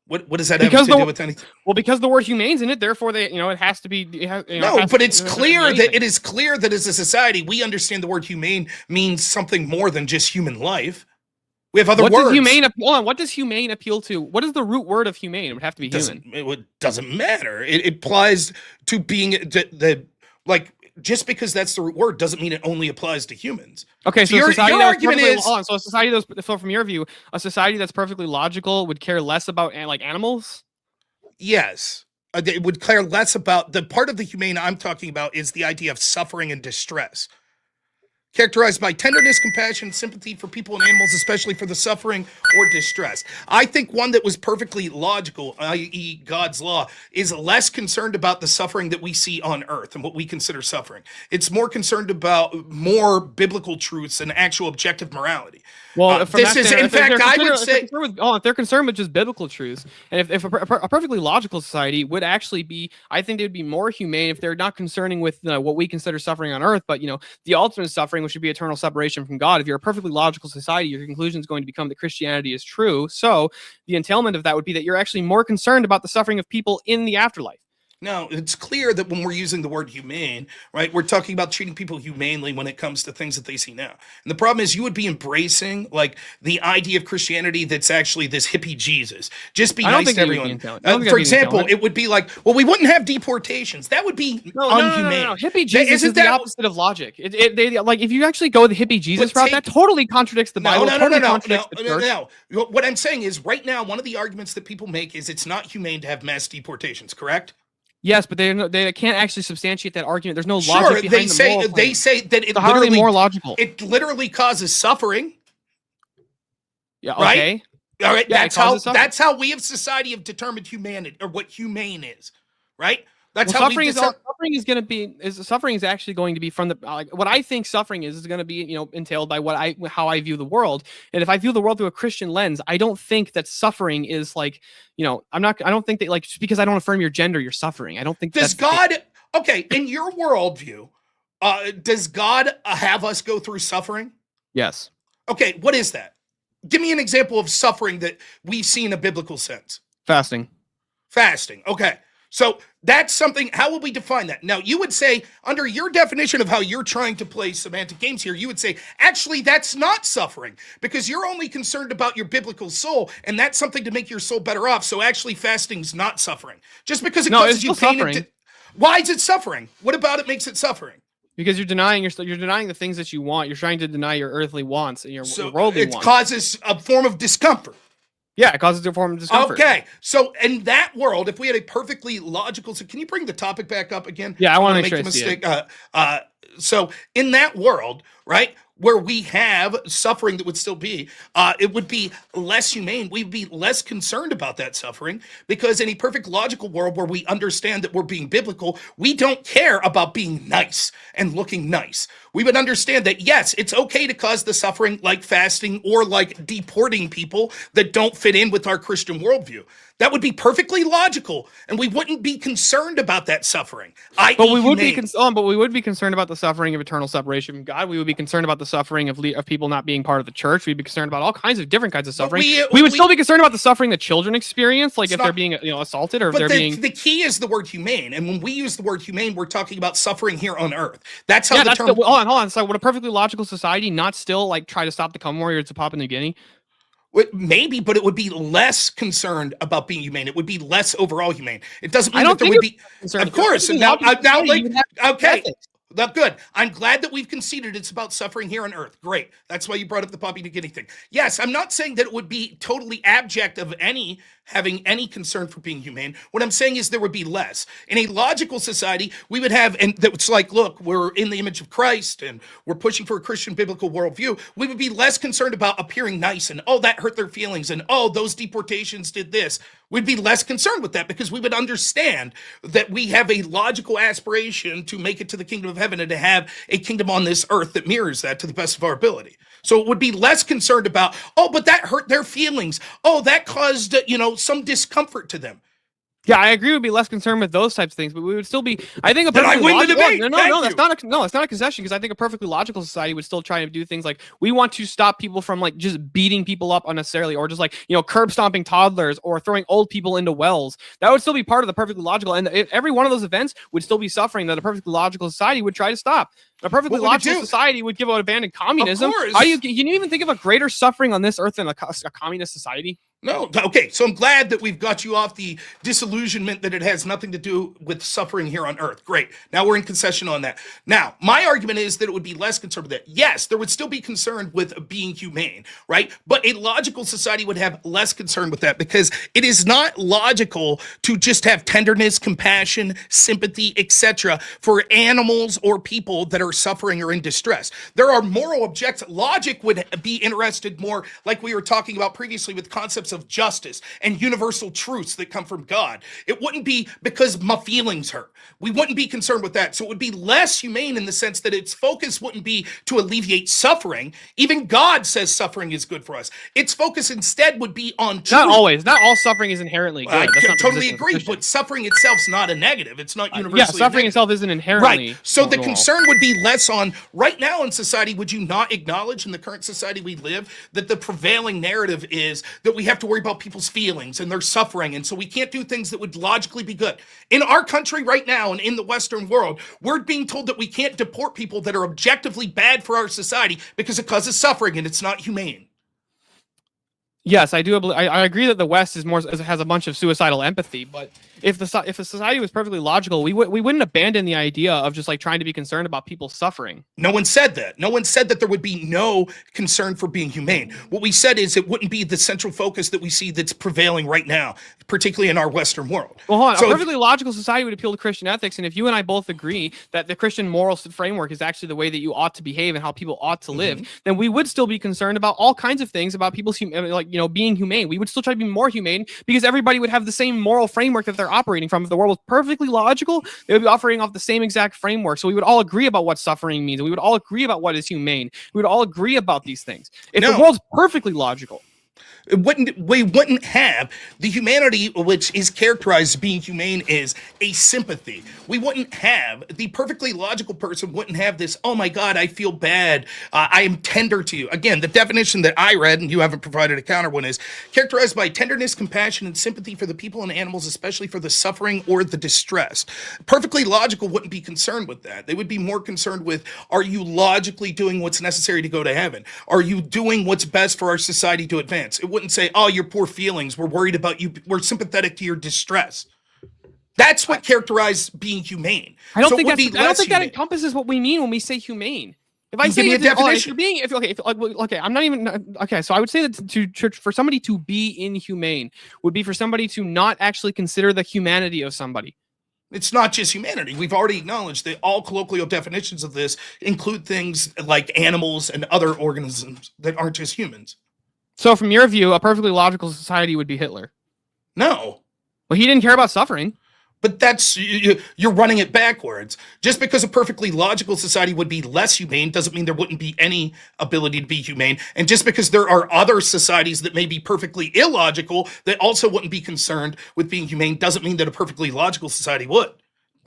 What does that have to do with anything? Well, because the word humane's in it, therefore it has to be. But it's clear that it is clear that as a society we understand the word humane means something more than just human life. We have other words. What does humane appeal to? What is the root word of humane? It would have to be human. It doesn't matter. It applies to being just because that's the root word doesn't mean it only applies to humans. Okay, so your argument is so a society that's from your view, a society that's perfectly logical would care less about animals. Yes, it would care less about the part of the humane I'm talking about is the idea of suffering and distress. Characterized by tenderness, compassion, sympathy for people and animals, especially for the suffering or distress. I think one that was perfectly logical, i.e. God's law, is less concerned about the suffering that we see on earth and what we consider suffering. It's more concerned about more biblical truths and actual objective morality. Well, if they're concerned with just biblical truths, and if a perfectly logical society would actually be, I think they would be more humane if they're not concerning with what we consider suffering on earth, but the ultimate suffering, which would be eternal separation from God. If you're a perfectly logical society, your conclusion is going to become that Christianity is true. So the entailment of that would be that you're actually more concerned about the suffering of people in the afterlife. Now, it's clear that when we're using the word humane, right, we're talking about treating people humanely when it comes to things that they see now. And the problem is you would be embracing the idea of Christianity that's actually this hippie Jesus. Just be nice to everyone. For example, it would be like, well, we wouldn't have deportations. That would be unhumane. No. Hippie Jesus is the opposite of logic. If you actually go the hippie Jesus route, that totally contradicts the Bible. No. What I'm saying is right now, one of the arguments that people make is it's not humane to have mass deportations, correct? Yes, but they can't actually substantiate that argument. There's no logic behind they say that it literally more logical. It literally causes suffering. Yeah. Okay. Right? All right. Yeah, that's how we of society have determined humanity or what humane is. Right. That's how suffering suffering is actually going to be from the what I think suffering is going to be entailed by how I view the world. And if I view the world through a Christian lens, I don't think that suffering is I don't think that just because I don't affirm your gender, you're suffering. I don't think does God in your worldview, does God have us go through suffering? Yes. Okay, what is that? Give me an example of suffering that we see in a biblical sense. Fasting. Okay. So that's something, how will we define that? Now, you would say, under your definition of how you're trying to play semantic games here, you would say, actually, that's not suffering because you're only concerned about your biblical soul, and that's something to make your soul better off. So actually, fasting's not suffering. Just because it causes you pain. Why is it suffering? What about it makes it suffering? Because you're denying the things that you want. You're trying to deny your earthly wants and your worldly wants. It causes a form of discomfort. Yeah, it causes a form of discomfort. Okay, so in that world, if we had a perfectly logical, so can you bring the topic back up again? Yeah, I want to make make sure the I see mistake. it. So in that world, right, where we have suffering that would still be, it would be less humane. We'd be less concerned about that suffering because in a perfect logical world where we understand that we're being biblical, we don't care about being nice and looking nice. We would understand that, yes, it's okay to cause the suffering like fasting or like deporting people that don't fit in with our Christian worldview. That would be perfectly logical, and we wouldn't be concerned about that suffering. But we would be but we would be concerned about the suffering of eternal separation from God. We would be concerned about the suffering of people not being part of the church. We'd be concerned about all kinds of different kinds of suffering. We would still be concerned about the suffering that children experience, like if they're being assaulted or if they're being. The key is the word humane, and when we use the word humane, we're talking about suffering here on earth. That's how the term. Hold on. So would a perfectly logical society not still like try to stop the cum warriors to pop in the beginning? Maybe, but it would be less concerned about being humane. It would be less overall humane. It doesn't mean that there would be. Of course, and now okay. Good. I'm glad that we've conceded it's about suffering here on earth. Great. That's why you brought up the Papy New Guinea thing. Yes, I'm not saying that it would be totally abject of having any concern for being humane. What I'm saying is there would be less. In a logical society, we would have, and it's like, look, we're in the image of Christ and we're pushing for a Christian biblical worldview. We would be less concerned about appearing nice and, oh, that hurt their feelings and, oh, those deportations did this. We'd be less concerned with that because we would understand that we have a logical aspiration to make it to the kingdom of heaven and to have a kingdom on this earth that mirrors that to the best of our ability. So it would be less concerned about, oh, but that hurt their feelings. Oh, that caused, some discomfort to them. Yeah, I agree. We'd be less concerned with those types of things, but we would still be. I think a Then I win the debate. No, that's not a concession because I think a perfectly logical society would still try to do things like we want to stop people from like just beating people up unnecessarily, or just like curb stomping toddlers or throwing old people into wells. That would still be part of the perfectly logical, and every one of those events would still be suffering that a perfectly logical society would try to stop. A perfectly logical society would give out abandoned communism. Of course. Can you even think of a greater suffering on this earth than a communist society? No. Okay. So I'm glad that we've got you off the disillusionment that it has nothing to do with suffering here on earth. Great. Now we're in concession on that. Now, my argument is that it would be less concerned with that. Yes, there would still be concerned with being humane, right? But a logical society would have less concern with that because it is not logical to just have tenderness, compassion, sympathy, etc. for animals or people that are suffering or in distress. There are moral objects. Logic would be interested more, like we were talking about previously, with concepts of justice and universal truths that come from God. It wouldn't be because my feelings hurt. We wouldn't be concerned with that. So it would be less humane in the sense that its focus wouldn't be to alleviate suffering. Even God says suffering is good for us. Its focus instead would be on truth. Not always. Not all suffering is inherently good. I totally agree, but suffering itself's not a negative. It's not universally suffering itself isn't inherently right. So the concern would be less on right now in society. Would you not acknowledge in the current society we live that the prevailing narrative is that we have to worry about people's feelings and their suffering, and so we can't do things that would logically be good. In our country right now and in the Western world, we're being told that we can't deport people that are objectively bad for our society because it causes suffering and it's not humane. Yes, I do. I agree that the West has a bunch of suicidal empathy, but if the society was perfectly logical, we wouldn't abandon the idea of just like trying to be concerned about people suffering. No one said that. No one said that there would be no concern for being humane. What we said is it wouldn't be the central focus that we see that's prevailing right now, particularly in our Western world. Well, hold on. So a perfectly logical society would appeal to Christian ethics, and if you and I both agree that the Christian moral framework is actually the way that you ought to behave and how people ought to live, then we would still be concerned about all kinds of things about people's being humane. We would still try to be more humane because everybody would have the same moral framework that they're operating from. If the world was perfectly logical, they would be operating off the same exact framework. So we would all agree about what suffering means. And we would all agree about what is humane. We would all agree about these things. If the world's perfectly logical, we wouldn't have the humanity which is characterized as being humane is a sympathy. We wouldn't have the perfectly logical person wouldn't have this, oh my God, I feel bad. I am tender to you. Again, the definition that I read, and you haven't provided a counter one, is characterized by tenderness, compassion, and sympathy for the people and animals, especially for the suffering or the distressed. Perfectly logical wouldn't be concerned with that. They would be more concerned with, are you logically doing what's necessary to go to heaven? Are you doing what's best for our society to advance? It wouldn't say, oh, your poor feelings, we're worried about you, we're sympathetic to your distress. That's what characterized being humane. I don't think that encompasses what we mean when we say humane. If I say give me a that, definition. I'm not even okay. So I would say that for somebody to be inhumane would be for somebody to not actually consider the humanity of somebody. It's not just humanity. We've already acknowledged that all colloquial definitions of this include things like animals and other organisms that aren't just humans. So from your view, a perfectly logical society would be Hitler. No. Well, he didn't care about suffering. But that's you're running it backwards. Just because a perfectly logical society would be less humane doesn't mean there wouldn't be any ability to be humane. And just because there are other societies that may be perfectly illogical that also wouldn't be concerned with being humane doesn't mean that a perfectly logical society would.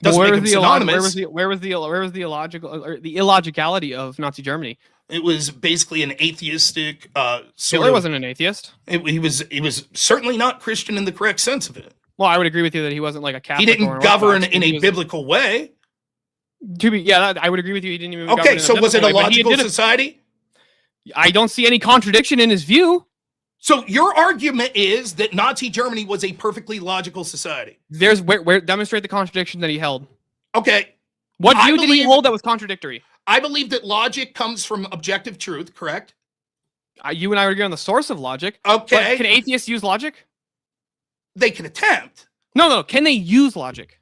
Doesn't make them synonymous. Where was the illogical or the illogicality of Nazi Germany? It was basically an atheistic. Hitler wasn't an atheist. He was certainly not Christian in the correct sense of it. Well, I would agree with you that he wasn't like a Catholic. He didn't govern in a biblical way. I would agree with you. He didn't even. Okay, so was it a logical society? I don't see any contradiction in his view. So your argument is that Nazi Germany was a perfectly logical society. There's where demonstrate the contradiction that he held. Okay. What view did he hold that was contradictory? I believe that logic comes from objective truth, correct? You and I would agree on the source of logic. Okay. But can atheists use logic? They can attempt. No. Can they use logic?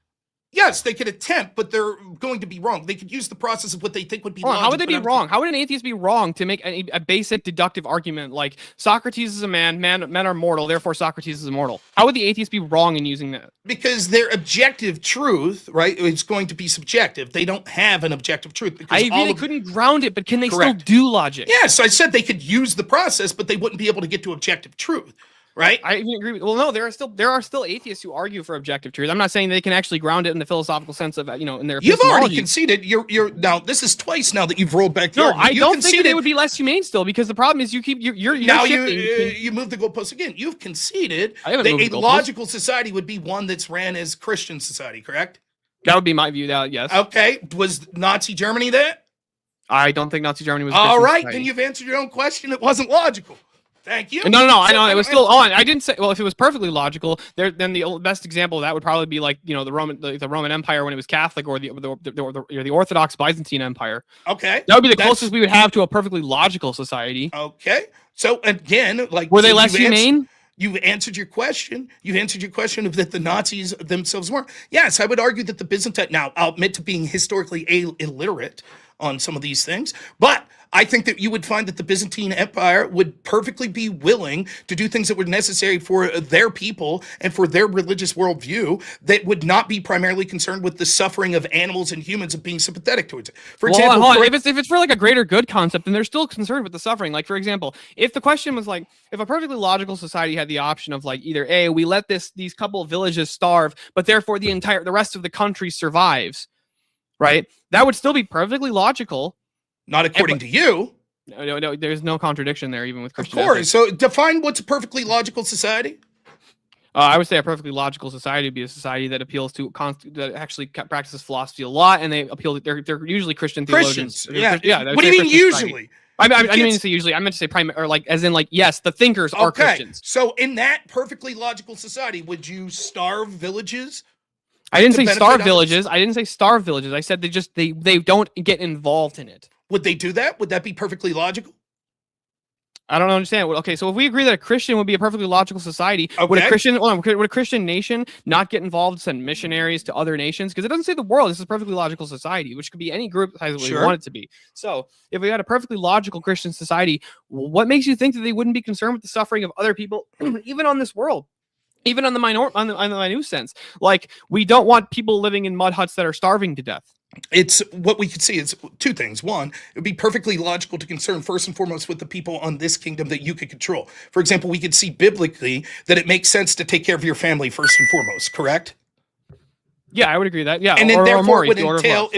Yes, they could attempt, but they're going to be wrong. They could use the process of what they think would be logic. How would they be wrong? How would an atheist be wrong to make a basic deductive argument like Socrates is a man, men are mortal, therefore Socrates is immortal? How would the atheist be wrong in using that? Because their objective truth, right, is going to be subjective. They don't have an objective truth. I really couldn't ground it, but can they still do logic? Yes, I said they could use the process, but they wouldn't be able to get to objective truth. Right? I even agree with. Well, no, there are still atheists who argue for objective truth. I'm not saying they can actually ground it in the philosophical sense of in their. You've already conceded. You're now. This is twice now that you've rolled back. No, I don't think they would be less humane still because the problem is you're now shifting. You move the goalposts again. You've conceded that a logical society would be one that's ran as Christian society. Correct? That would be my view. That yes. Okay. Was Nazi Germany that? I don't think Nazi Germany was. All right, then you've answered your own question. It wasn't logical. Thank you. No, I know it was still on. I didn't say. Well, if it was perfectly logical, then the best example of that would probably be like the Roman Empire when it was Catholic, or the Orthodox Byzantine Empire. Okay, that would be the closest we would have to a perfectly logical society. Okay, so again, were they less humane? You've answered your question. You've answered your question of that the Nazis themselves weren't. Yes, I would argue that the Byzantine. Now, I'll admit to being historically illiterate on some of these things, but I think that you would find that the Byzantine Empire would perfectly be willing to do things that were necessary for their people and for their religious worldview that would not be primarily concerned with the suffering of animals and humans and being sympathetic towards it. For example, if it's for like a greater good concept, then they're still concerned with the suffering. Like, for example, if the question was like, if a perfectly logical society had the option of like either A, we let these couple of villages starve, but therefore the rest of the country survives, right? That would still be perfectly logical. Not according to you. No, there's no contradiction there, even with Christian. Of course. So define what's a perfectly logical society. I would say a perfectly logical society would be a society that appeals to that actually practices philosophy a lot, and they appeal. They're usually Christian theologians. Yeah. What do you mean usually? I didn't mean to say usually. I meant to say primary, or like as in like yes, the thinkers are Christians. So in that perfectly logical society, would you starve villages? I didn't say starve villages. I didn't say starve villages. I said they don't get involved in it. Would they do that? Would that be perfectly logical? I don't understand. Okay, so if we agree that a Christian would be a perfectly logical society, would a Christian nation not get involved, send missionaries to other nations? Because it doesn't say the world. This is a perfectly logical society, which could be any group size we want it to be. So if we had a perfectly logical Christian society, what makes you think that they wouldn't be concerned with the suffering of other people, even on this world? Even on the minute sense, like we don't want people living in mud huts that are starving to death. It's what we could see is two things. One, it would be perfectly logical to concern first and foremost with the people on this kingdom that you could control. For example, we could see biblically that it makes sense to take care of your family first and foremost, correct? Yeah, I would agree that. Yeah, and then therefore it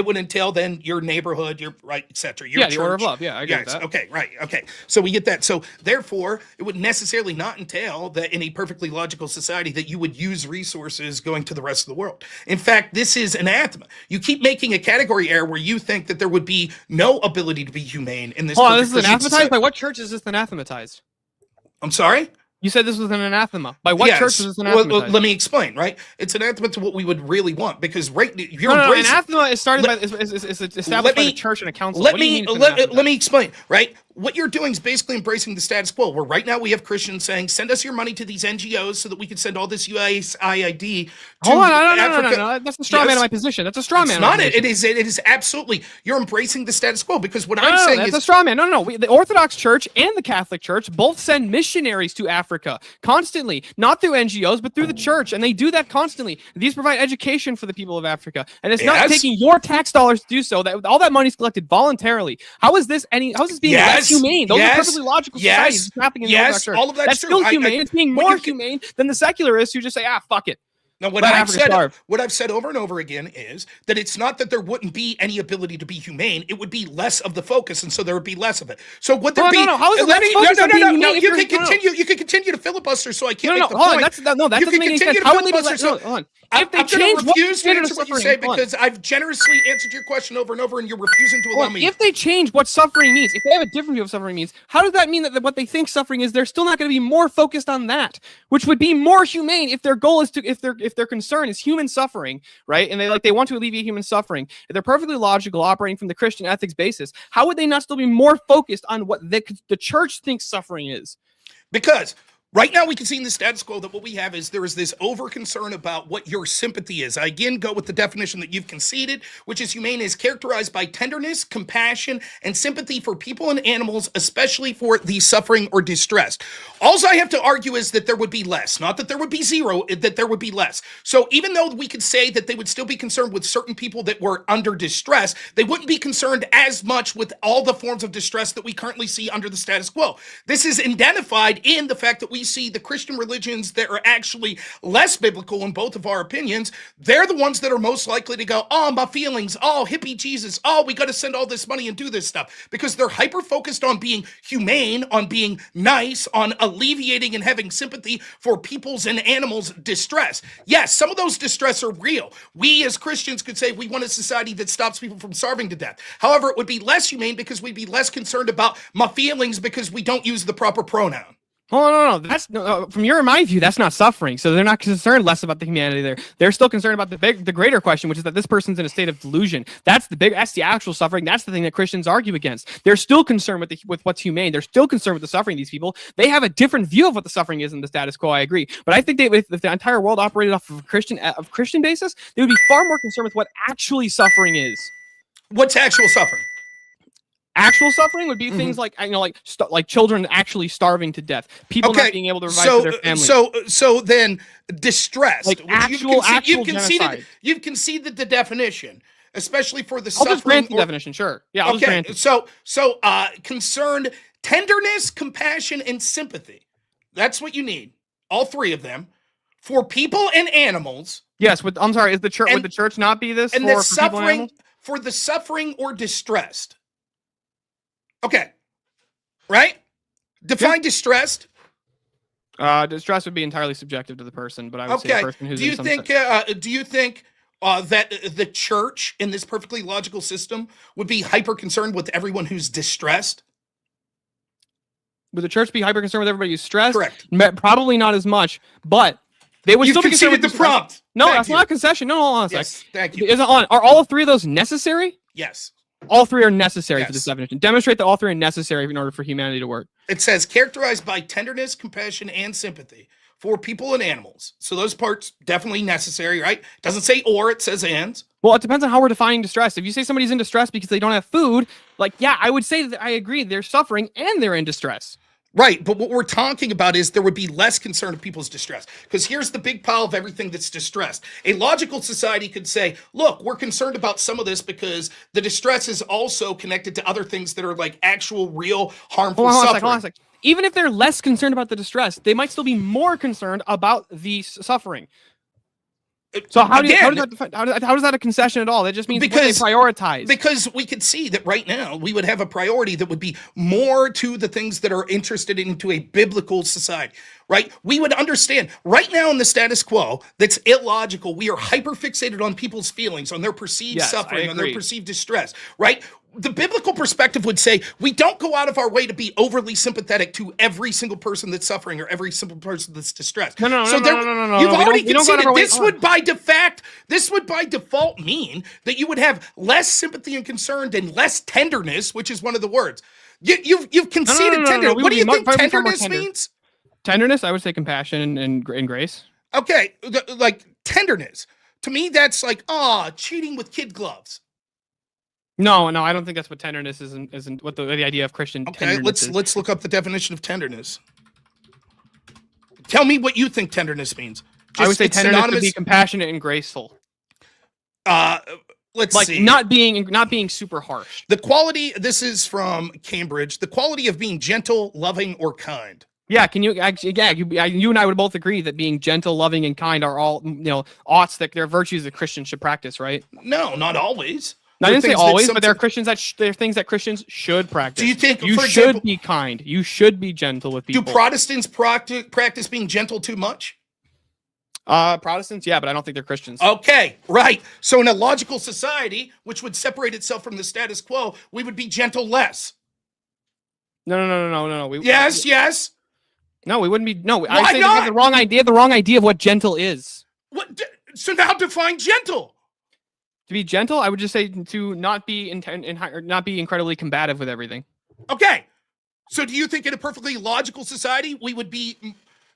would entail then your neighborhood, your right, etc. Your the order of love. Yeah, I get that. Okay, right. Okay, so we get that. So therefore, it would necessarily not entail that in a perfectly logical society that you would use resources going to the rest of the world. In fact, this is anathema. You keep making a category error where you think that there would be no ability to be humane in this. Hold on, this is anathematized. By what church is this anathematized? I'm sorry. You said this was an anathema. By what church was this anathema? Well, let me explain, right? It's anathema to what we would really want, because you're anathema is started by is established by the church and a council. Let me explain, right? What you're doing is basically embracing the status quo, where right now we have Christians saying, send us your money to these NGOs so that we can send all this USAID to Africa. No. That's a straw man of my position. That's a straw man. It's not it. It is absolutely, you're embracing the status quo, because what I'm saying is... That's a straw man. No. The Orthodox Church and the Catholic Church both send missionaries to Africa constantly, not through NGOs, but through the church, and they do that constantly. These provide education for the people of Africa, and it's not taking your tax dollars to do so. That all that money is collected voluntarily. How is this being less humane? Those are perfectly logical societies happening in the Orthodox Church. All of that's still humane. It's being more humane than the secularists who just say, fuck it. Now, what I've said over and over again is that it's not that there wouldn't be any ability to be humane. It would be less of the focus, and so there would be less of it. So would there be? No. How is it less focus on being humane? You can continue. You can continue to filibuster, so I can't make the point. That doesn't make any sense. How would they be less? Hold on. If they change, refuse to answer what you say, because I've generously answered your question over and over, and you're refusing to allow me. If they change what suffering means, if they have a different view of suffering means, how does that mean that what they think suffering is, they're still not going to be more focused on that, which would be more humane if their goal is to, if their concern is human suffering, right? And they want to alleviate human suffering. If they're perfectly logical, operating from the Christian ethics basis, how would they not still be more focused on what the church thinks suffering is? Because right now we can see in the status quo that what we have is there is this over concern about what your sympathy is. I again go with the definition that you've conceded, which is humane is characterized by tenderness, compassion, and sympathy for people and animals, especially for the suffering or distressed. All I have to argue is that there would be less, not that there would be zero, that there would be less. So even though we could say that they would still be concerned with certain people that were under distress, they wouldn't be concerned as much with all the forms of distress that we currently see under the status quo. This is identified in the fact that we see the Christian religions that are actually less biblical in both of our opinions. They're the ones that are most likely to go, oh, my feelings, oh, hippie Jesus, oh, we got to send all this money and do this stuff, because they're hyper focused on being humane, on being nice, on alleviating and having sympathy for people's and animals' distress. Yes, some of those distress are real. We as Christians could say we want a society that stops people from starving to death. However, it would be less humane because we'd be less concerned about my feelings because we don't use the proper pronoun. Oh, no. That's from my view, that's not suffering. So they're not concerned less about the humanity there. They're still concerned about the greater question, which is that this person's in a state of delusion. That's the actual suffering. That's the thing that Christians argue against. They're still concerned with what's humane. They're still concerned with the suffering of these people. They have a different view of what the suffering is in the status quo. I agree. But I think if the entire world operated off of Christian basis, they would be far more concerned with what actually suffering is. What's actual suffering? Actual suffering would be things like like children actually starving to death, people not being able to provide for their families. So then distress, like you've conceded the definition, especially for the suffering. I'll just grant the definition, sure. Yeah. I'll just grant it. So concerned, tenderness, compassion, and sympathy. That's what you need. All three of them for people and animals. Yes. I'm sorry. Would the church not be this? And the suffering for the suffering or distressed. Okay, right? Define distressed. Distress would be entirely subjective to the person, but I would say the person who's do you think that the church in this perfectly logical system would be hyper concerned with everyone who's distressed? Would the church be hyper concerned with everybody who's stressed? Correct. Probably not as much, but they would still be concerned with the prompt. No, that's not a concession. No, hold on a sec. Yes, thank you. Are all three of those necessary? Yes. All three are necessary for this definition. Demonstrate that all three are necessary in order for humanity to work. It says characterized by tenderness, compassion, and sympathy for people and animals. So those parts definitely necessary, right? It doesn't say or, it says and. Well, it depends on how we're defining distress. If you say somebody's in distress because they don't have food, I would say that I agree. They're suffering and they're in distress. Right, but what we're talking about is there would be less concern of people's distress. Because here's the big pile of everything that's distressed. A logical society could say, look, we're concerned about some of this because the distress is also connected to other things that are like actual, real, harmful suffering. Hold on a sec. Even if they're less concerned about the distress, they might still be more concerned about the suffering. So how does that a concession at all? That just means they prioritize. Because we could see that right now we would have a priority that would be more to the things that are interested into a biblical society, right? We would understand right now in the status quo that's illogical. We are hyper fixated on people's feelings, on their perceived suffering, on their perceived distress, right? the biblical perspective would say we don't go out of our way to be overly sympathetic to every single person that's suffering or every single person that's distressed. No. You've already conceded this would by default mean that you would have less sympathy and concern and less tenderness, which is one of the words. You've conceded tenderness. What do you think tenderness means? Tenderness, I would say compassion and grace. Okay, like tenderness. To me, that's like cheating with kid gloves. No, I don't think that's what tenderness isn't what the idea of Christian tenderness is. Let's look up the definition of tenderness. Tell me what you think tenderness means. I would say tenderness would be compassionate and graceful. Let's see. Not being super harsh. The quality, this is from Cambridge, the quality of being gentle, loving, or kind. Yeah, can you actually? Yeah, you and I would both agree that being gentle, loving, and kind are all oughts that they're virtues that Christians should practice, right? No, not always. I didn't say always, but there are Christians they're things that Christians should practice. Do you think you should be kind? You should be gentle with people. Do Protestants practice being gentle too much? Protestants, yeah, but I don't think they're Christians. Okay, right. So in a logical society, which would separate itself from the status quo, we would be gentle less. No. Yes. No, we wouldn't be. No, Why I say not? they have the wrong idea. The wrong idea of what gentle is. What? So now define gentle. To be gentle, I would just say to not be not be incredibly combative with everything. Okay. So do you think in a perfectly logical society we would be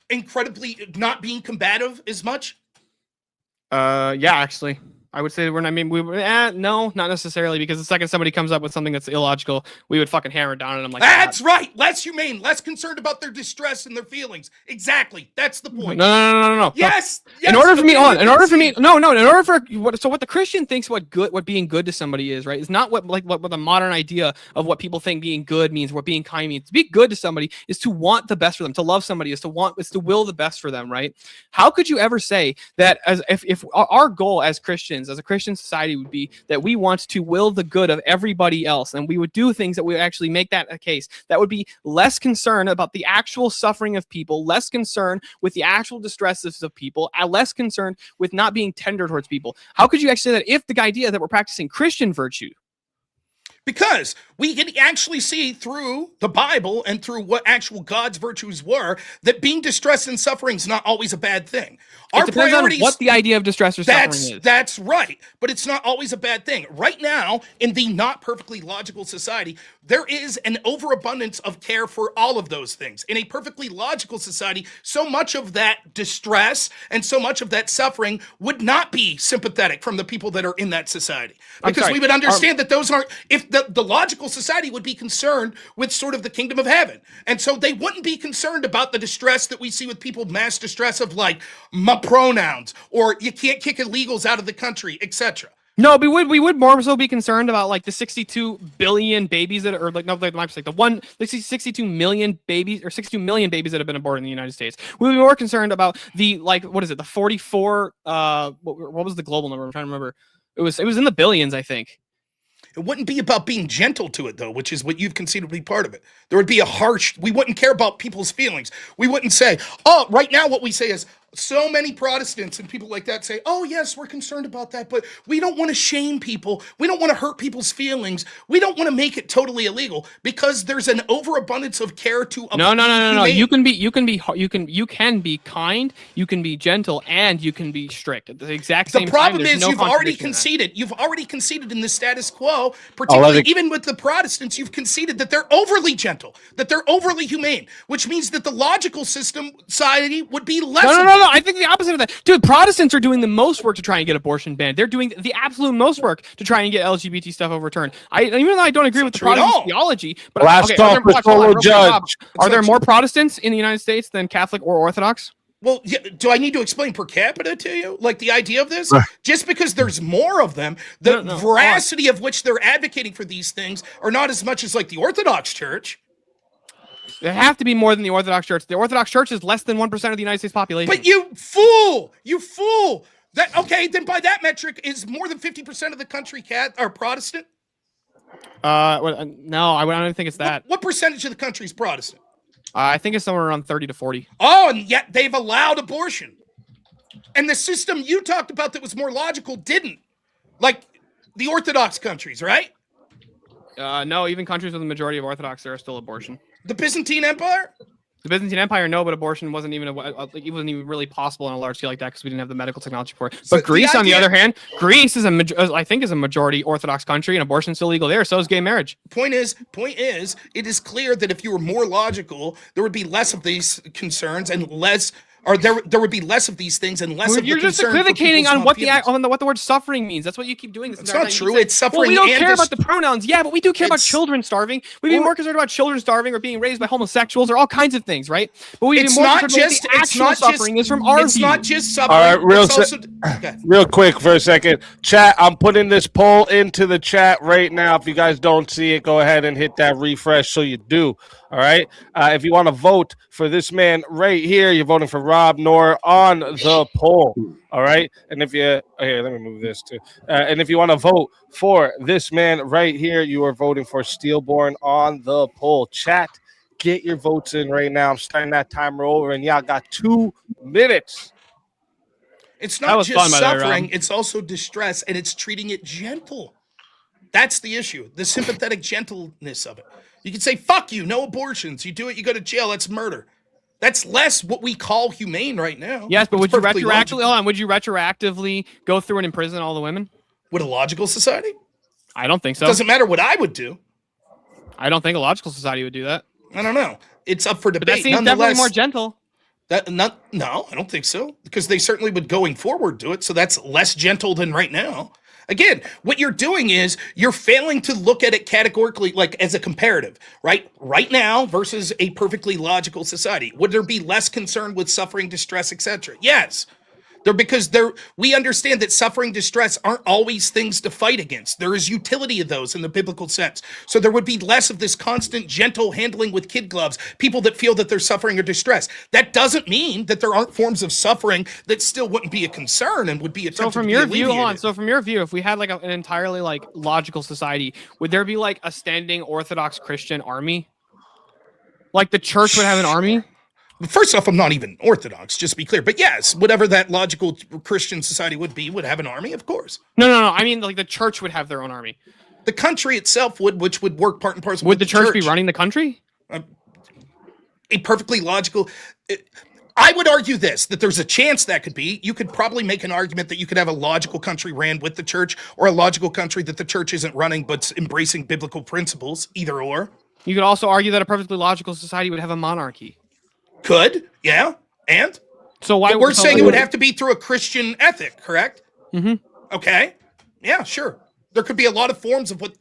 incredibly not being combative as much? Yeah, actually. I would say no, not necessarily, because the second somebody comes up with something that's illogical, we would fucking hammer down on them like that's right. Less humane, less concerned about their distress and their feelings. Exactly. That's the point. No. Yes. In order for what the Christian thinks what being good to somebody is, right? Is not what the modern idea of what people think being good means, what being kind means. To be good to somebody is to want the best for them. To love somebody is to will the best for them, right? How could you ever say that if our goal as Christians, as a Christian society, would be that we want to will the good of everybody else, and we would do things that would actually make that a case, that would be less concerned about the actual suffering of people, less concerned with the actual distresses of people, and less concerned with not being tender towards people? How could you actually say that if the idea that we're practicing Christian virtue? Because we can actually see through the Bible and through what actual God's virtues were that being distressed and suffering is not always a bad thing. It depends on what the idea of distress or suffering is. That's right. But it's not always a bad thing. Right now, in the not perfectly logical society, there is an overabundance of care for all of those things. In a perfectly logical society, so much of that distress and so much of that suffering would not be sympathetic from the people that are in that society. Because we would understand that those aren't, if the logical society would be concerned with sort of the kingdom of heaven. And so they wouldn't be concerned about the distress that we see with people, mass distress of like my pronouns, or you can't kick illegals out of the country, etc. No, we would more so be concerned about like the 62 billion babies that are the 62 million babies or 62 million babies that have been aborted in the United States. We would be more concerned about the the 44 what was the global number? I'm trying to remember. It was in the billions, I think. It wouldn't be about being gentle to it, though, which is what you've conceded to be part of it. There would be we wouldn't care about people's feelings. We wouldn't say, right now what we say is, so many Protestants and people like that say, oh, yes, we're concerned about that, but we don't want to shame people. We don't want to hurt people's feelings. We don't want to make it totally illegal because there's an overabundance of care to. No. You can be kind, you can be gentle, and you can be strict at the exact same time. The problem is you've already conceded. You've already conceded in the status quo, particularly even with the Protestants, you've conceded that they're overly gentle, that they're overly humane, which means that the logical society would be less. No, I think the opposite of that. Dude, Protestants are doing the most work to try and get abortion banned. They're doing the absolute most work to try and get LGBT stuff overturned. Even though I don't agree with the Protestant theology, but are there more Protestants in the United States than Catholic or Orthodox? Well, do I need to explain per capita to you? Like the idea of this? Just because there's more of them, the veracity of which they're advocating for these things are not as much as like the Orthodox Church. There have to be more than the Orthodox Church. The Orthodox Church is less than 1% of the United States population. But you fool! Then by that metric, is more than 50% of the country Protestant? No, I don't think it's that. What percentage of the country is Protestant? I think it's somewhere around 30 to 40. Oh, and yet they've allowed abortion. And the system you talked about that was more logical didn't. Like the Orthodox countries, right? No, even countries with a majority of Orthodox, there are still abortion. The Byzantine Empire? The Byzantine Empire, no, but abortion wasn't even it wasn't even really possible on a large scale like that because we didn't have the medical technology for it. But So Greece, the on the idea- other hand, Greece is I think is a majority Orthodox country, and abortion's still legal there. So is gay marriage. Point is, it is clear that if you were more logical, there would be less of these concerns and less, or there would be less of these things and less of You're the just concern for equivocating people's on what feelings. what the word suffering means. That's what you keep doing. This It's entire not time. You true. keep It's saying, suffering Well, we don't and care dis- about the pronouns. Yeah, but we do care about It's- children starving. We'd be more concerned about children starving or being raised by homosexuals or all kinds of things, right? But we'd be It's more not concerned about just what the actual suffering is from our it's view. not just suffering. All right, Okay. real quick for a second. Chat, I'm putting this poll into the chat right now. If you guys don't see it, go ahead and hit that refresh so you do. All right. If you want to vote for this man right here, you're voting for Rob Noor on the poll. All right. And if you here, let me move this too. And if you want to vote for this man right here, you are voting for Steelborn on the poll. Chat, get your votes in right now. I'm starting that timer over, and y'all got 2 minutes. It's That not was just fun, by the way, suffering, Rob. it's also distress, and it's treating it gentle. That's the issue, the sympathetic gentleness of it. You can say, fuck you, no abortions. You do it, you go to jail, that's murder. That's less what we call humane right now. Yes, but It's would you perfectly retroactively logical. hold on? Would you retroactively go through and imprison all the women? Would a logical society? I don't think so. Doesn't matter what I would do. I don't think a logical society would do that. I don't know. It's up for But debate. that seems definitely Nonetheless, more gentle. No, I don't think so. Because they certainly would going forward do it. So that's less gentle than right now. Again, what you're doing is you're failing to look at it categorically, like as a comparative, right? Right now versus a perfectly logical society. Would there be less concern with suffering, distress, etc.? Yes. We understand that suffering, distress aren't always things to fight against. There is utility of those in the biblical sense. So there would be less of this constant, gentle handling with kid gloves, people that feel that they're suffering or distress. That doesn't mean that there aren't forms of suffering that still wouldn't be a concern and would be attempted So from to your be view, hold on. alleviated. So from your view, if we had like an entirely like logical society, would there be like a standing Orthodox Christian army? Like the church would have an army? First off, I'm not even Orthodox, just to be clear. But yes, whatever that logical Christian society would have an army, of course. No. I mean, like the church would have their own army. The country itself would, which would work part and parcel. Would with the church be running the country? A perfectly logical. I would argue that there's a chance that could be. You could probably make an argument that you could have a logical country ran with the church, or a logical country that the church isn't running but's embracing biblical principles. Either or. You could also argue that a perfectly logical society would have a monarchy. Could, yeah, and so why but we're saying it would have to be through a Christian ethic, correct? Mm-hmm. Okay, yeah, sure. There could be a lot of forms of what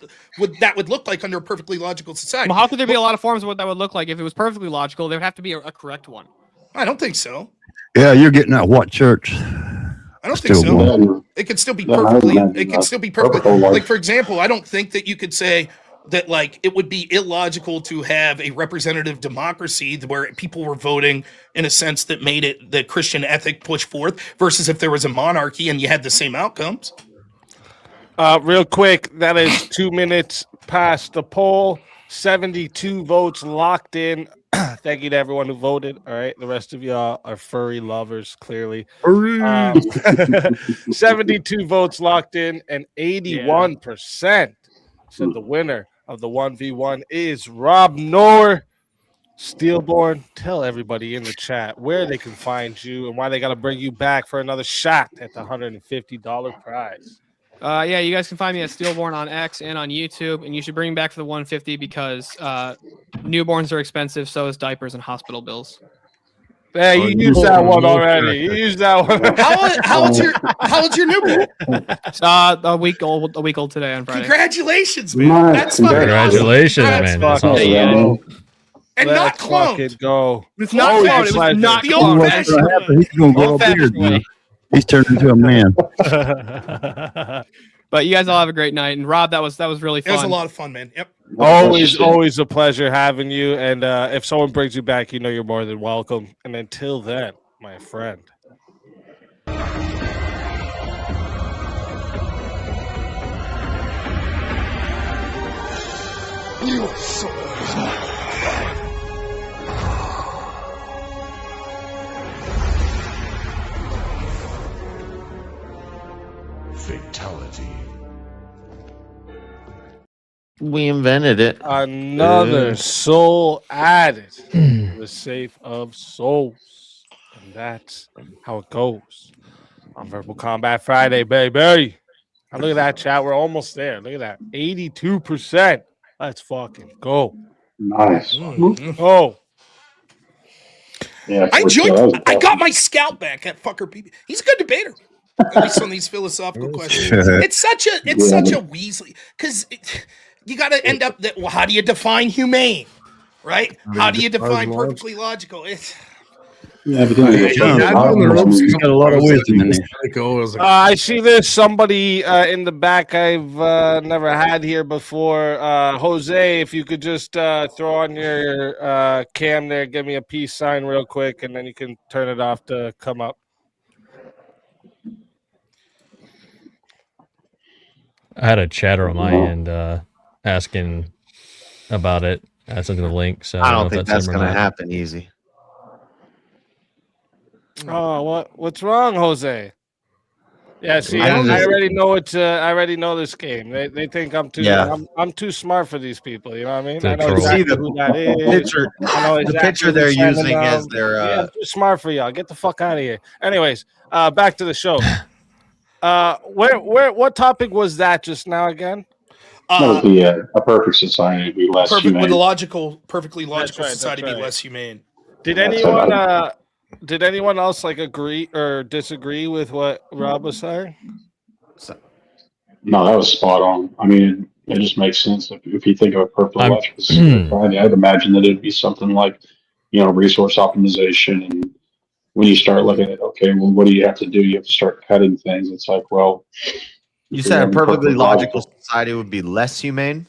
that would look like under a perfectly logical society. Well, how could there be a lot of forms of what that would look like if it was perfectly logical? There would have to be a correct one. I don't think so. Yeah, you're getting at what church? I don't think so. Stillborn. It could still be perfectly. It could still be perfectly. Like for example, I don't think that you could say that like it would be illogical to have a representative democracy where people were voting in a sense that made it the Christian ethic push forth versus if there was a monarchy and you had the same outcomes. Real quick, that is 2 minutes past the poll. 72 votes locked in. Thank you to everyone who voted. All right, the rest of y'all are furry lovers, clearly. 72 votes locked in, and 81% said the winner of the 1v1 is Rob Noor. Steelborn, tell everybody in the chat where they can find you and why they got to bring you back for another shot at the $150 prize. Yeah, you guys can find me at Steelborn on X and on YouTube, and you should bring me back for the 150 because newborns are expensive, so is diapers and hospital bills. Hey, you used that one already. You used that one. How old's your newborn? A week old today on Friday. Congratulations, man. That's fucking Congratulations, awesome. man. That's That's fucking awesome. awesome. And not cloned. Go. It's not Always cloned. It was pleasure. not The cloned. old-fashioned way. He's gonna grow a Old-fashioned beard. way. Man. He's turned into a man. But you guys all have a great night. And Rob, that was really fun. It was a lot of fun, man. Yep. Always a pleasure having you. And if someone brings you back, you know you're more than welcome. And until then, my friend. You are so We invented it. Another soul added to the safe of souls. And that's how it goes on Verbal Combat Friday, baby. Now look at that chat. We're almost there. Look at that. 82%. Let's fucking go. Nice. Oh. Yeah, I enjoyed. I got my scalp back at fucker PB. He's a good debater. At least on these philosophical questions. It's such a Weasley because you got to end up that. Well, how do you define humane? Right? How do you define perfectly logical? It's Yeah, but then He's got a lot of wisdom in there. I see there's somebody in the back I've never had here before. Jose, if you could just throw on your cam there, give me a peace sign real quick, and then you can turn it off to come up. I had a chatter on my end asking about it. I sent the link, so I don't know think if that's him or going to not. happen easy. Oh, what's wrong, Jose? Yeah, see, I already know it. I already know this game. They think I'm too. Yeah. I'm too smart for these people. You know what I mean? To I know troll. exactly See the who that is. picture. I know The exactly picture who they're sending using them. as their. Yeah, I'm too smart for y'all. Get the fuck out of here. Anyways, back to the show. What topic was that just now again? that would be a perfect society would be less perfect humane. with perfectly logical right, society that's be right. less humane. Did That's anyone? Did anyone else like agree or disagree with what Rob was saying? No, that was spot on. I mean, it just makes sense if you think of a perfectly I'm- logical society. I'd imagine that it'd be something like, resource optimization. And when you start looking at, okay, well, what do you have to do? You have to start cutting things. It's like, well, You if said you're a having perfectly logical society would be less humane?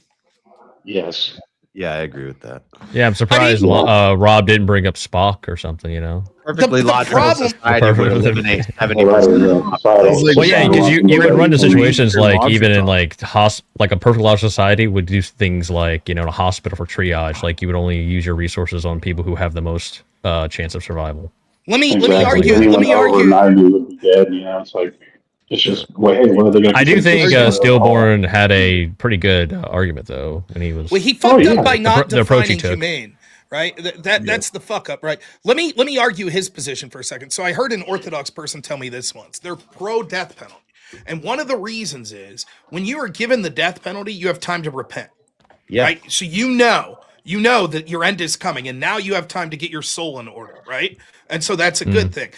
Yes. Yeah, I agree with that. Yeah, I'm surprised Rob didn't bring up Spock or something. Perfectly the logical problem- society would Perfect- eliminate 70%. Well, yeah, because you would run into situations like even in logical. like a perfect logical society would do things like a hospital for triage. Like you would only use your resources on people who have the most chance of survival. Let me Exactly. argue. Anyone Let me over argue. 90 would be dead. It's like, it's just, well, hey, what are they going to I do think Stillborn had a pretty good argument though when he was. Well, he fucked up by not the approach he defining took. humane, right? That's the fuck up, right? Let me argue his position for a second. So I heard an Orthodox person tell me this once. They're pro death penalty, and one of the reasons is when you are given the death penalty, you have time to repent. Yeah. Right? So you know that your end is coming, and now you have time to get your soul in order, right? And so that's a good thing.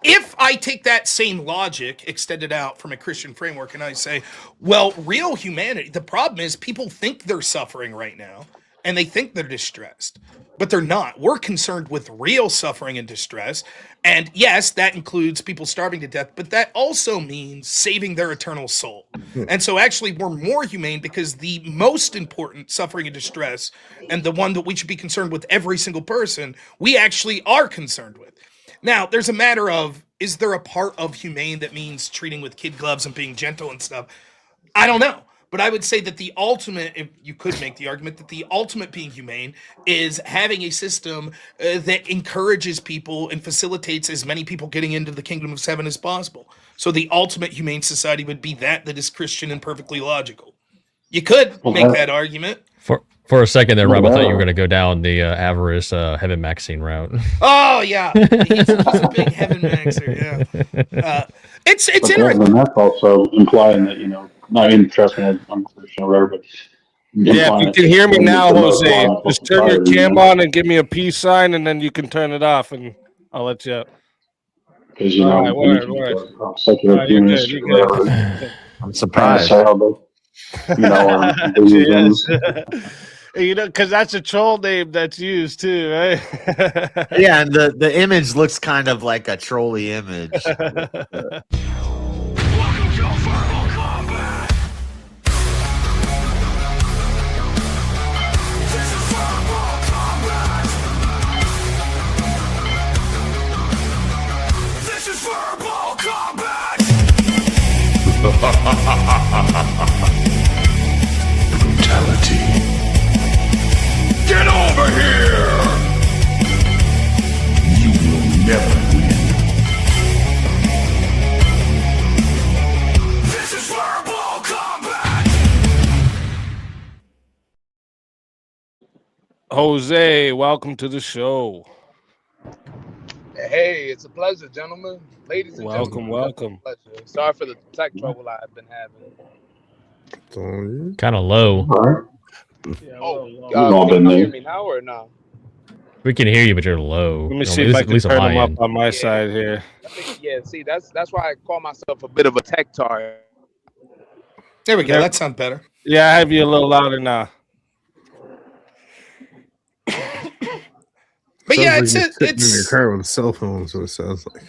If I take that same logic, extended out from a Christian framework, and I say, well, real humanity, the problem is people think they're suffering right now, and they think they're distressed, but they're not. We're concerned with real suffering and distress, and yes, that includes people starving to death, but that also means saving their eternal soul. And so actually, we're more humane because the most important suffering and distress, and the one that we should be concerned with every single person, we actually are concerned with. Now, there's a matter of, is there a part of humane that means treating with kid gloves and being gentle and stuff? I don't know. But I would say that the ultimate, if you could make the argument that the ultimate being humane is having a system that encourages people and facilitates as many people getting into the kingdom of heaven as possible. So the ultimate humane society would be that is Christian and perfectly logical. You could make that argument. For a second there, Rob, I thought you were going to go down the avarice Heaven Maxine route. Oh yeah, he's a big Heaven Maxer. Yeah, it's interesting. And that's also implying that trust me, I'm Christian or whatever, but Yeah, if you can hear me now, Jose, just turn your cam on and give me a peace sign, and then you can turn it off, and I'll let you up. Because word. secular humanists You're or good. whatever. I'm surprised. Because that's a troll name that's used too, right? Yeah, and the image looks kind of like a trolly image. This is verbal combat. Brutality. Get over here! You will never win. Jose, welcome to the show. Hey, it's a pleasure, gentlemen. Ladies and Welcome, gentlemen. welcome. Pleasure. Sorry for the tech trouble I've been having. Kind of low. Can you hear me now or no? We can hear you, but you're low. Let me see if I can turn them up on my side here. Yeah, see, that's why I call myself a bit of a tech tart. There we go. That sounds better. Yeah, I have you a little louder now. But yeah, it's in your it's car with a cell phone. Is what it sounds like.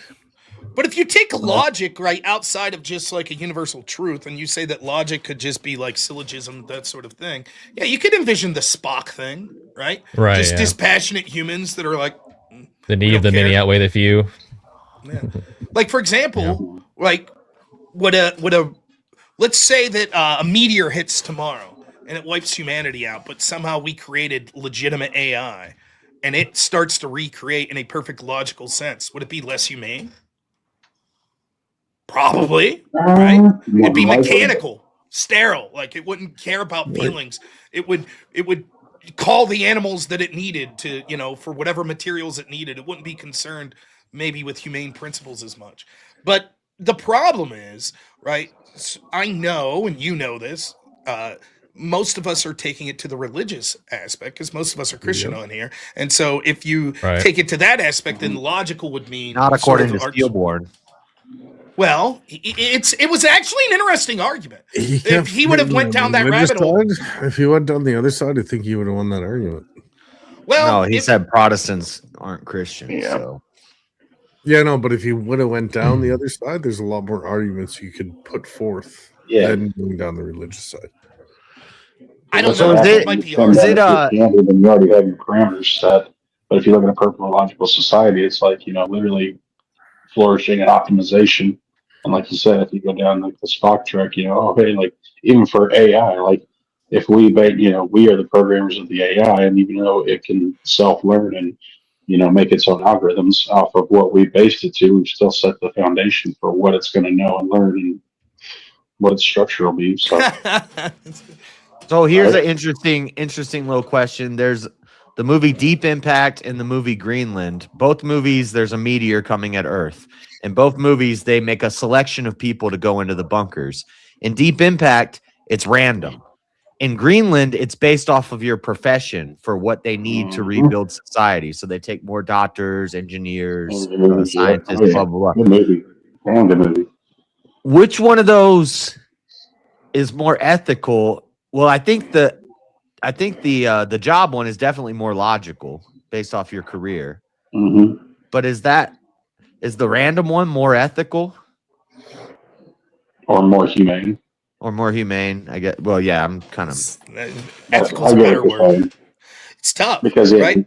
But if you take logic right outside of just like a universal truth, and you say that logic could just be like syllogism, that sort of thing, yeah, you could envision the Spock thing, right? Right. Just yeah. dispassionate humans that are like The need of the many outweigh the few. Yeah. Like for example, like would a let's say that a meteor hits tomorrow and it wipes humanity out, but somehow we created legitimate AI and it starts to recreate in a perfect logical sense. Would it be less humane? Probably, right? It'd be mechanical, sterile, like it wouldn't care about feelings. It would call the animals that it needed to, for whatever materials it needed. It wouldn't be concerned maybe with humane principles as much. But the problem is, right? I know, and you know this, most of us are taking it to the religious aspect because most of us are Christian on here. And so if you take it to that aspect, then logical would mean Not according to Steelborn. Well, it was actually an interesting argument. If he would have went down that rabbit hole. If he went down the other side, I think he would have won that argument. Well, no, he said Protestants aren't Christians. So yeah, no, but if he would have went down the other side, there's a lot more arguments you could put forth than going down the religious side. I don't know. Is it You already have your parameters set. But if you look at a perfect logical society, it's like, literally flourishing and optimization. And like you said, if you go down like the Spock track, like even for AI, like if we are the programmers of the AI, and even though it can self-learn and make its own algorithms off of what we based it to, we've still set the foundation for what it's going to know and learn and what its structure will be. So here's an interesting little question. There's the movie Deep Impact and the movie Greenland. Both movies, there's a meteor coming at Earth. In both movies, they make a selection of people to go into the bunkers. In Deep Impact, it's random. In Greenland, it's based off of your profession for what they need to rebuild society. So they take more doctors, engineers, scientists, blah, blah, blah. Good movie. Which one of those is more ethical? Well, I think the job one is definitely more logical based off your career. Mm-hmm. But is the random one more ethical? Or more humane? Or more humane, I guess. Well, yeah, I'm kind of ethical is a better word. It's tough because right?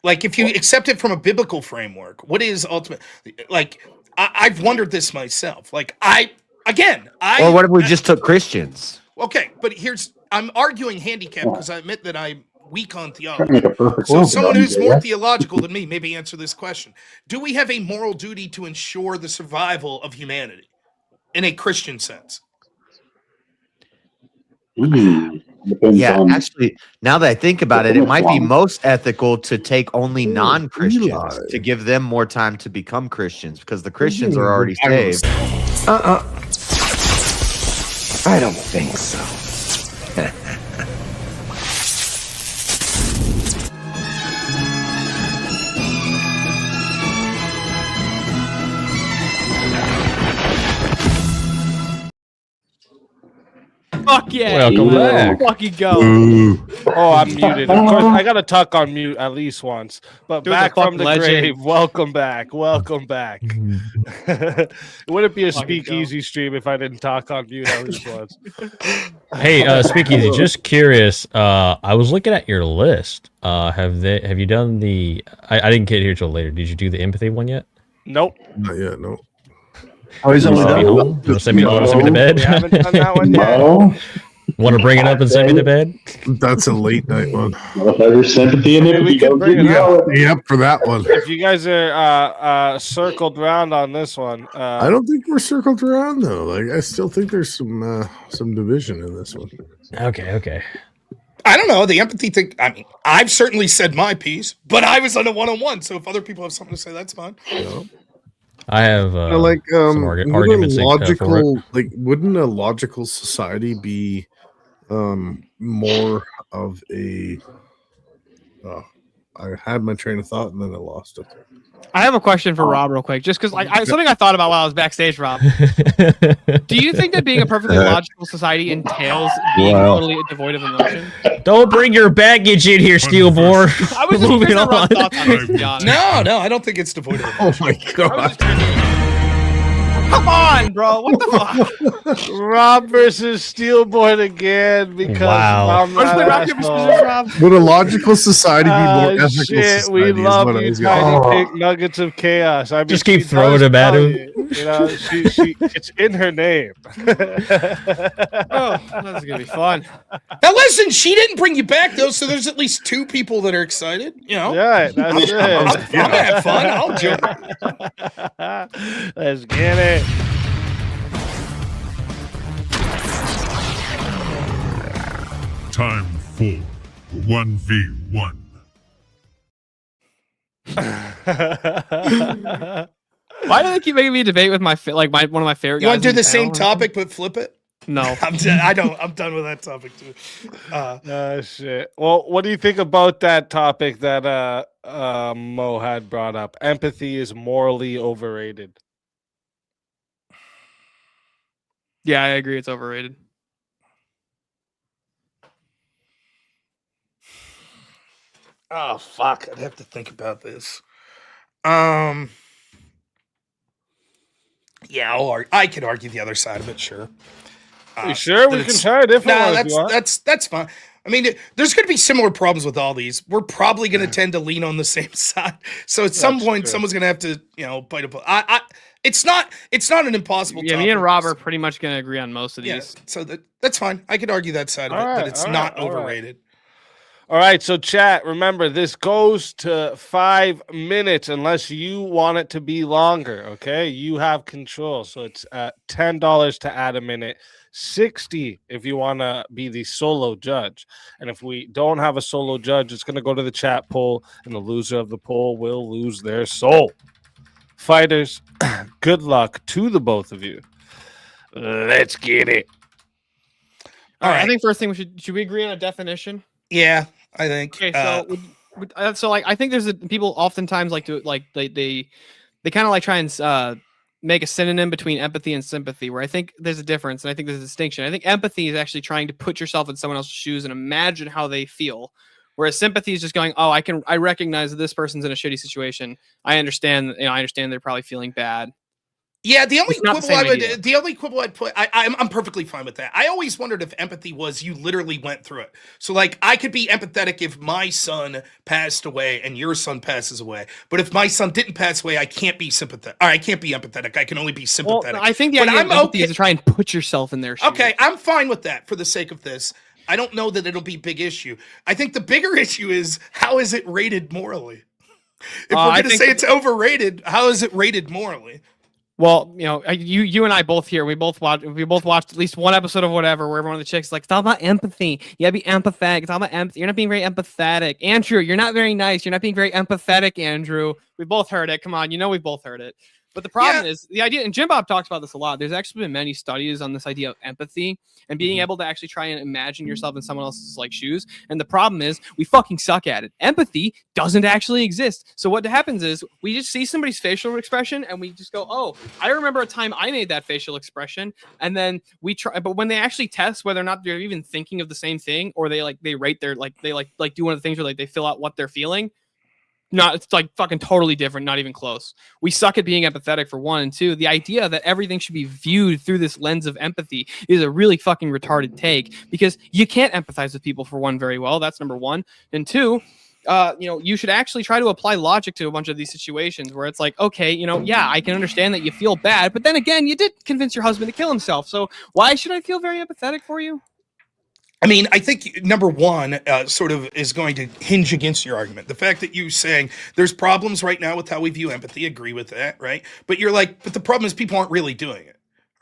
Like if you accept it from a biblical framework, what is ultimate? Like I've wondered this myself. Like or what if we just took Christians? Okay, but I'm arguing handicap because I admit that I'm weak on theology. So someone who's more theological than me maybe answer this question. Do we have a moral duty to ensure the survival of humanity in a Christian sense? Yeah, actually, now that I think about it, it might be most ethical to take only non-Christians to give them more time to become Christians because the Christians are already saved. I don't think so. Fuck yeah. Welcome back. Fucking go. Oh, I'm muted. Of course, I got to talk on mute at least once. But Dude, back the from the legend. grave. Welcome back. Welcome back. It wouldn't be a speakeasy stream if I didn't talk on mute at least once. Hey, Speakeasy, just curious. I was looking at your list. Have you done the? I didn't get here till later. Did you do the empathy one yet? Nope. Not yet. No. Oh, he's only done. Want to send me to bed? We haven't done that one yet. Want to bring it up and send me to bed? That's a late night one. There's sympathy in it. We can bring it up. Yep, for that one. If you guys are circled round on this one, I don't think we're circled around though. Like I still think there's some division in this one. Okay. I don't know. The empathy thing, I mean, I've certainly said my piece, but I was on a one-on-one. So if other people have something to say, that's fine. I have some arguments wouldn't a logical society be more of a I had my train of thought and then I lost it. I have a question for Rob real quick, just because something I thought about while I was backstage, Rob. Do you think that being a perfectly logical society entails being totally devoid of emotion? Don't bring your baggage in here, Steelborn. I was just moving on. To be honest. No, I don't think it's devoid of emotion. Oh my god. Come on, bro. What the fuck? Rob versus Steelborn again because I'm Rob. Would a logical society be more ethical society? We love you, tiny pig nuggets of chaos. I mean, just keep throwing them at him. You know, it's in her name. Oh, that's gonna be fun. Now listen, she didn't bring you back though, so there's at least 2 people that are excited. You know, yeah, that's it. I'm gonna have fun. I'll joke. Let's get it. Time for 1v1. Why do they keep making me debate with one of my favorite? You guys want to do the in same town? topic but flip it? No, I'm done with that topic too. Shit. Well, what do you think about that topic that Mo had brought up? Empathy is morally overrated. Yeah, I agree. It's overrated. Oh fuck! I'd have to think about this. Yeah, I could argue the other side of it. Sure. You sure? We can try a different one. No, that's fine. I mean, there's going to be similar problems with all these. We're probably going to tend to lean on the same side. So at some point, someone's going to have to, bite a bullet. It's not an impossible. Yeah, topic. me and Rob are pretty much going to agree on most of these. Yeah, so that's fine. I could argue that side of it, that it's not overrated. All right, so chat, remember, this goes to 5 minutes unless you want it to be longer, okay? You have control. So it's $10 to add a minute, $60 if you want to be the solo judge. And if we don't have a solo judge, it's going to go to the chat poll, and the loser of the poll will lose their soul. Fighters, good luck to the both of you. Let's get it. All right, I think first thing should we agree on a definition? Yeah, I think. Okay, so I think there's people oftentimes like to they kind of like try and make a synonym between empathy and sympathy, where I think there's a difference and I think there's a distinction. I think empathy is actually trying to put yourself in someone else's shoes and imagine how they feel, whereas sympathy is just going, oh, I recognize that this person's in a shitty situation. I understand they're probably feeling bad. Yeah, the only quibble I'd put, I'm perfectly fine with that. I always wondered if empathy was you literally went through it. So like I could be empathetic if my son passed away and your son passes away. But if my son didn't pass away, I can't be sympathetic. Or I can't be empathetic. I can only be sympathetic. Well, I think the idea of empathy is to try and put yourself in their shoes. Okay, I'm fine with that for the sake of this. I don't know that it'll be a big issue. I think the bigger issue is how is it rated morally? If we're going to say it's overrated, how is it rated morally? Well, you and I both here. We both watched at least one episode of whatever where one of the chicks is like, it's all about empathy. You gotta be empathetic. It's all about empathy. You're not being very empathetic. Andrew, you're not very nice. You're not being very empathetic, Andrew. We both heard it. Come on, we've both heard it. But the problem is the idea, and Jim Bob talks about this a lot. There's actually been many studies on this idea of empathy and being able to actually try and imagine yourself in someone else's shoes. And the problem is we fucking suck at it. Empathy doesn't actually exist. So what happens is we just see somebody's facial expression and we just go, oh, I remember a time I made that facial expression. And then we try, but when they actually test whether or not they're even thinking of the same thing, or they rate their they do one of the things where they fill out what they're feeling. It's fucking totally different, not even close. We suck at being empathetic for one, and two, the idea that everything should be viewed through this lens of empathy is a really fucking retarded take, because you can't empathize with people for one very well. That's number one. And two, you should actually try to apply logic to a bunch of these situations where it's like, okay, I can understand that you feel bad, but then again, you did convince your husband to kill himself. So why should I feel very empathetic for you? I mean, I think number one sort of is going to hinge against your argument. The fact that you saying there's problems right now with how we view empathy, agree with that, right? But you're like, but the problem is people aren't really doing it.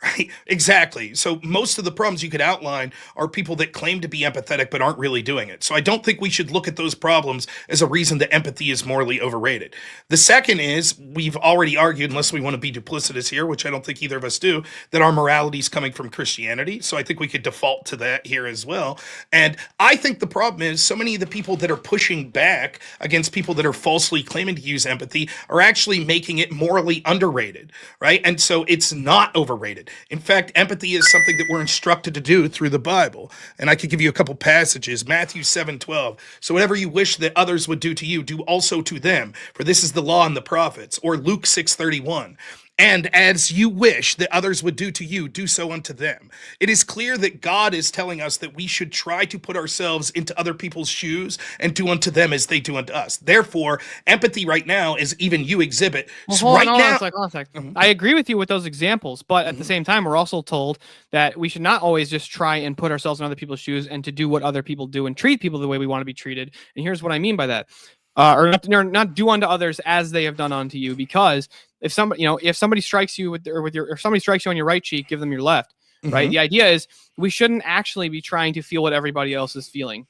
Right, exactly. So most of the problems you could outline are people that claim to be empathetic but aren't really doing it. So I don't think we should look at those problems as a reason that empathy is morally overrated. The second is we've already argued, unless we want to be duplicitous here, which I don't think either of us do, that our morality is coming from Christianity. So I think we could default to that here as well. And I think the problem is so many of the people that are pushing back against people that are falsely claiming to use empathy are actually making it morally underrated, right? And so it's not overrated. In fact, empathy is something that we're instructed to do through the Bible. And I could give you a couple passages. Matthew 7:12. So whatever you wish that others would do to you, do also to them. For this is the law and the prophets. Or Luke 6:31. And as you wish that others would do to you, do so unto them. It is clear that God is telling us that we should try to put ourselves into other people's shoes and do unto them as they do unto us. Therefore, empathy right now is even you exhibit. Well, So hold right now, on a second. I agree with you with those examples, but at the same time, we're also told that we should not always just try and put ourselves in other people's shoes and to do what other people do and treat people the way we want to be treated. And here's what I mean by that. Or not do unto others as they have done unto you, because if somebody strikes you if somebody strikes you on your right cheek, give them your left, right? The idea is we shouldn't actually be trying to feel what everybody else is feeling.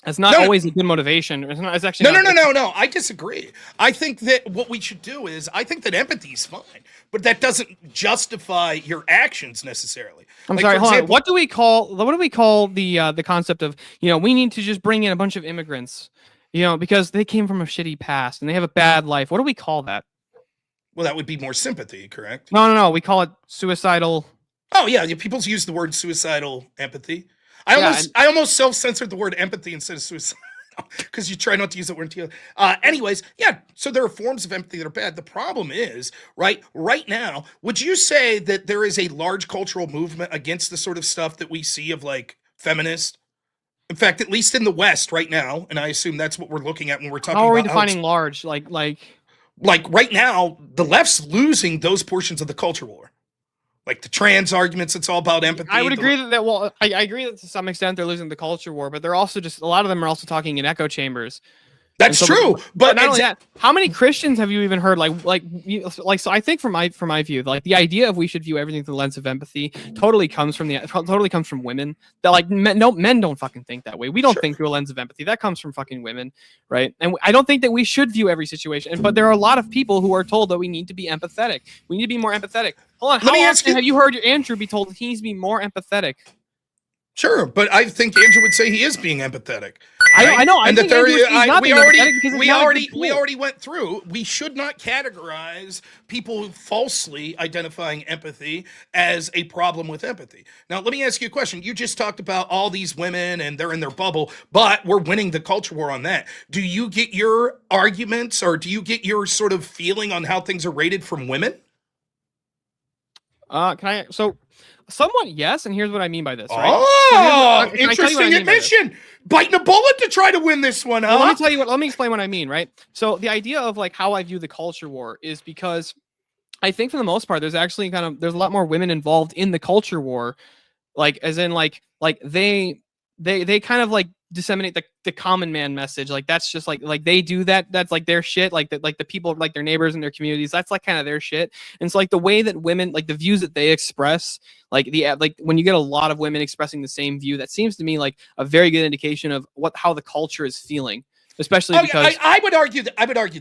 That's not always a good motivation. It's actually no. I disagree. I think that what we should do is, I think that empathy is fine, but that doesn't justify your actions necessarily. I'm sorry. Hold on. What do we call the concept of we need to just bring in a bunch of immigrants, because they came from a shitty past and they have a bad life? What do we call that? Well, that would be more sympathy, correct? No. We call it suicidal. Oh yeah, people use the word suicidal empathy. I almost self-censored the word empathy instead of suicide because you try not to use that word. Anyways, yeah. So there are forms of empathy that are bad. The problem is, right now, would you say that there is a large cultural movement against the sort of stuff that we see of like feminists? In fact, at least in the West right now, and I assume that's what we're looking at when we're talking about. How are we defining large? Like right now, the left's losing those portions of the culture war. Like the trans arguments, it's all about empathy. I would agree that I agree that to some extent they're losing the culture war, but they're also a lot of them are also talking in echo chambers. That's true, but not only that, how many Christians have you even heard? So I think from my view, like the idea of we should view everything through the lens of empathy totally comes from women. That men don't fucking think that way. We don't think through a lens of empathy. That comes from fucking women, right? And I don't think that we should view every situation. But there are a lot of people who are told that we need to be empathetic. We need to be more empathetic. Hold on, how often have you heard Andrew be told he needs to be more empathetic? Sure, but I think Andrew would say he is being empathetic. Right? I know, and we already went through. We should not categorize people falsely identifying empathy as a problem with empathy. Now, let me ask you a question. You just talked about all these women and they're in their bubble, but we're winning the culture war on that. Do you get your arguments, or do you get your sort of feeling on how things are rated from women? Somewhat, yes, and here's what I mean by this. Right? Oh, interesting admission. Biting a bullet to try to win this one, huh? Well, let me explain what I mean, right? So the idea of like how I view the culture war is because I think for the most part, there's actually there's a lot more women involved in the culture war, like as in like they kind of like disseminate the common man message. Like that's just like they do that. That's like their shit. Like the people, like their neighbors and their communities. That's like kind of their shit. And so like the way that women, like the views that they express, like when you get a lot of women expressing the same view, that seems to me like a very good indication of how the culture is feeling. Especially because I would argue that I would argue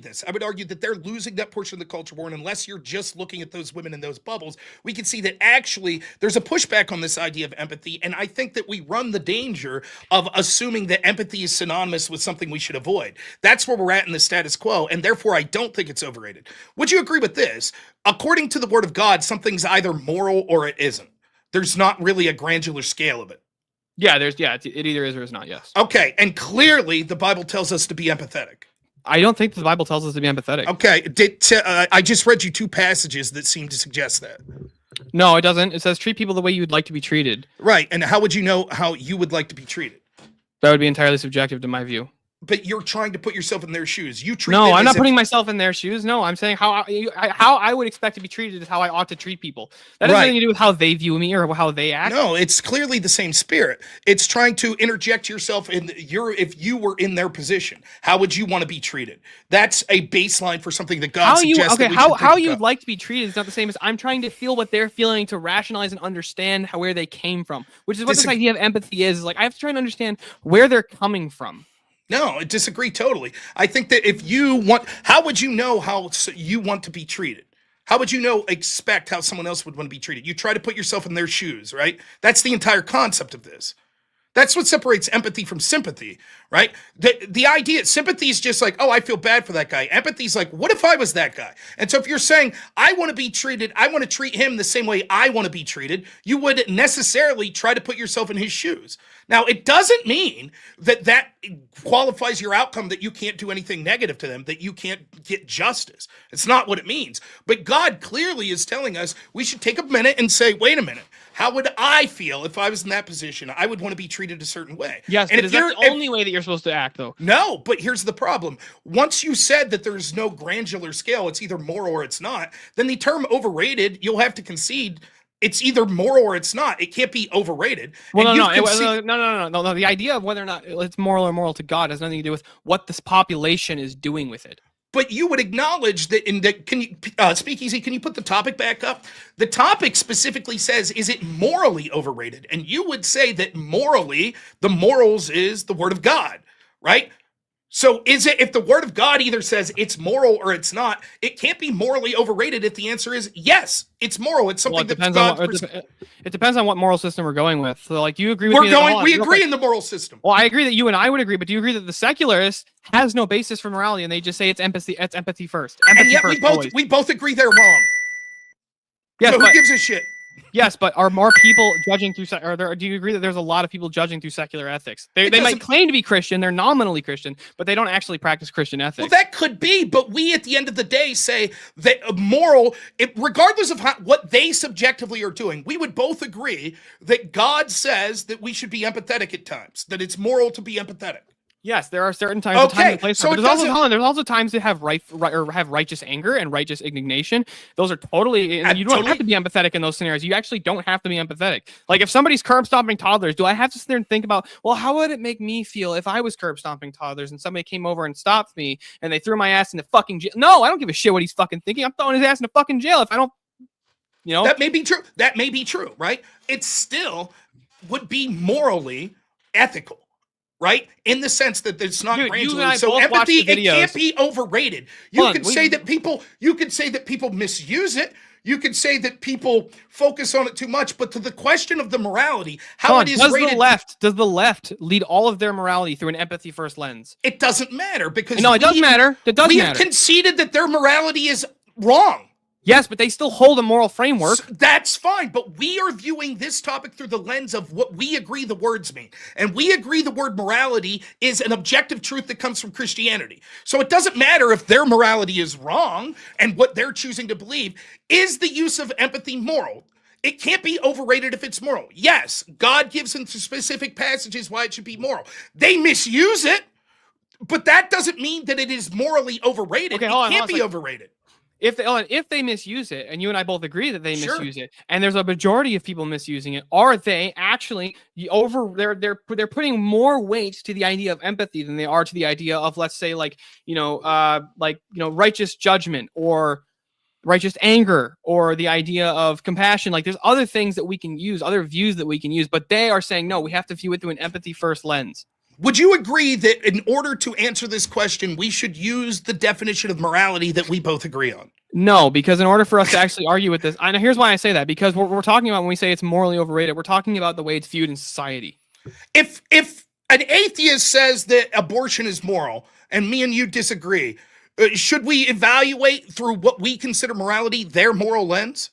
that they're losing that portion of the culture war, and unless you're just looking at those women in those bubbles, we can see that actually there's a pushback on this idea of empathy, and I think that we run the danger of assuming that empathy is synonymous with something we should avoid. That's where we're at in the status quo, and therefore I don't think it's overrated. Would you agree with this? According to the Word of God, something's either moral or it isn't. There's not really a granular scale of it. Yeah, it either is or is not, yes. Okay, and clearly the Bible tells us to be empathetic. I don't think the Bible tells us to be empathetic. Okay, I just read you two passages that seem to suggest that. No, it doesn't. It says treat people the way you would like to be treated. Right, and how would you know how you would like to be treated? That would be entirely subjective to my view. But you're trying to put yourself in their shoes. You treat No, them I'm as not if- putting myself in their shoes. No, I'm saying how I would expect to be treated is how I ought to treat people. That has Right. nothing to do with how they view me or how they act. No, it's clearly the same spirit. It's trying to interject yourself in if you were in their position, how would you want to be treated? That's a baseline for something that God suggests. Okay, that we should how think you'd about. like to be treated is not the same as I'm trying to feel what they're feeling to rationalize and understand where they came from, which is what this idea of empathy is. Like I have to try and understand where they're coming from. No, I disagree totally. I think that if you want, how would you know how you want to be treated? How would you expect how someone else would want to be treated? You try to put yourself in their shoes, right? That's the entire concept of this. That's what separates empathy from sympathy, right? The idea, sympathy is just like, oh, I feel bad for that guy. Empathy is like, what if I was that guy? And so if you're saying, I want to be treated, I want to treat him the same way I want to be treated, you would necessarily try to put yourself in his shoes. Now, it doesn't mean that qualifies your outcome, that you can't do anything negative to them, that you can't get justice. It's not what it means. But God clearly is telling us we should take a minute and say, wait a minute. How would I feel if I was in that position? I would want to be treated a certain way. Yes, and but is that the only way that you're supposed to act, though? No, but here's the problem. Once you said that there's no granular scale, it's either moral or it's not, then the term overrated, you'll have to concede it's either moral or it's not. It can't be overrated. Well, no. The idea of whether or not it's moral or moral to God has nothing to do with what this population is doing with it. But you would acknowledge that can you, Speakeasy, can you put the topic back up? The topic specifically says, is it morally overrated? And you would say that morally, the morals is the word of God, right? So is it, if the word of God either says it's moral or it's not, it can't be morally overrated if the answer is yes, it's moral. It's something that God's it depends on what moral system we're going with. So like, do you agree with me? We agree in the moral system. Well, I agree that you and I would agree, but do you agree that the secularist has no basis for morality and they just say it's empathy first? And yet we both agree they're wrong. Yes, so who gives a shit? Yes, but are more people judging through? Do you agree that there's a lot of people judging through secular ethics? They might claim to be Christian, they're nominally Christian, but they don't actually practice Christian ethics. Well, that could be, but we at the end of the day say that moral, regardless of what they subjectively are doing, we would both agree that God says that we should be empathetic at times, that it's moral to be empathetic. Yes, there are certain times, and time and place. So but there's also times to have have righteous anger and righteous indignation. Those are totally, and you don't have to be empathetic in those scenarios. You actually don't have to be empathetic. Like if somebody's curb stomping toddlers, do I have to sit there and think about, well, how would it make me feel if I was curb stomping toddlers and somebody came over and stopped me and they threw my ass in the fucking jail? No, I don't give a shit what he's fucking thinking. I'm throwing his ass in the fucking jail if I don't. You know, that may be true. That may be true, right? It still would be morally ethical. Right? In the sense that it's not granular. So empathy, it can't be overrated. You could say that people misuse it. You could say that people focus on it too much, but to the question of the morality, how it is rated. Does the left lead all of their morality through an empathy first lens? It doesn't matter because it does matter. It does matter. We have conceded that their morality is wrong. Yes, but they still hold a moral framework. So that's fine, but we are viewing this topic through the lens of what we agree the words mean. And we agree the word morality is an objective truth that comes from Christianity. So it doesn't matter if their morality is wrong and what they're choosing to believe. Is the use of empathy moral? It can't be overrated if it's moral. Yes, God gives into specific passages why it should be moral. They misuse it, but that doesn't mean that it is morally overrated. It can't be overrated. If they misuse it, and you and I both agree that they misuse it, and there's a majority of people misusing it, are they actually they're putting more weight to the idea of empathy than they are to the idea of, let's say, righteous judgment or righteous anger or the idea of compassion? Like there's other things that we can use, other views that we can use, but they are saying no, we have to view it through an empathy first lens. Would you agree that in order to answer this question, we should use the definition of morality that we both agree on? No, because in order for us to actually argue with this, and here's why I say that, because we're talking about when we say it's morally overrated, we're talking about the way it's viewed in society. If an atheist says that abortion is moral, and me and you disagree, should we evaluate through what we consider morality their moral lens?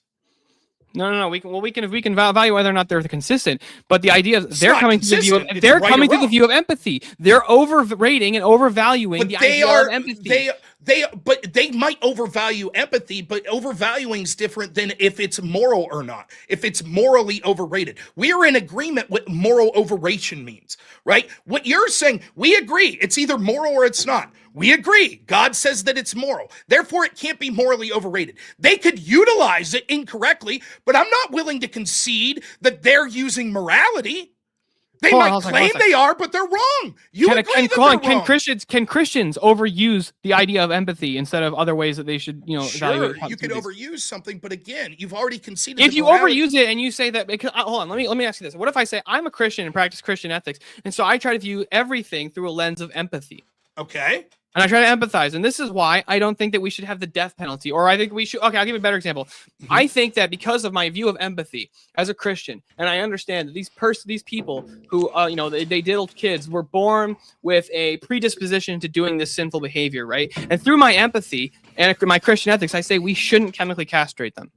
No. We can value whether or not they're consistent, but the idea is they're coming to the view of the view of empathy. They're overrating and overvaluing the idea of empathy. But they might overvalue empathy, but overvaluing is different than if it's moral or not. If it's morally overrated, we are in agreement what moral overration means, right? What you're saying, we agree. It's either moral or it's not. We agree. God says that it's moral. Therefore, it can't be morally overrated. They could utilize it incorrectly, but I'm not willing to concede that they're using morality. They might claim they are, but they're wrong. Can Christians overuse the idea of empathy instead of other ways that they should, evaluate? Sure, you could overuse something, but again, you've already conceded. If you overuse it and you say that, because hold on, let me ask you this: what if I say I'm a Christian and practice Christian ethics, and so I try to view everything through a lens of empathy? Okay. And I try to empathize. And this is why I don't think that we should have the death penalty. Or I think we should. Okay, I'll give you a better example. I think that because of my view of empathy as a Christian, and I understand that these people who, they diddled kids were born with a predisposition to doing this sinful behavior, right? And through my empathy and my Christian ethics, I say we shouldn't chemically castrate them.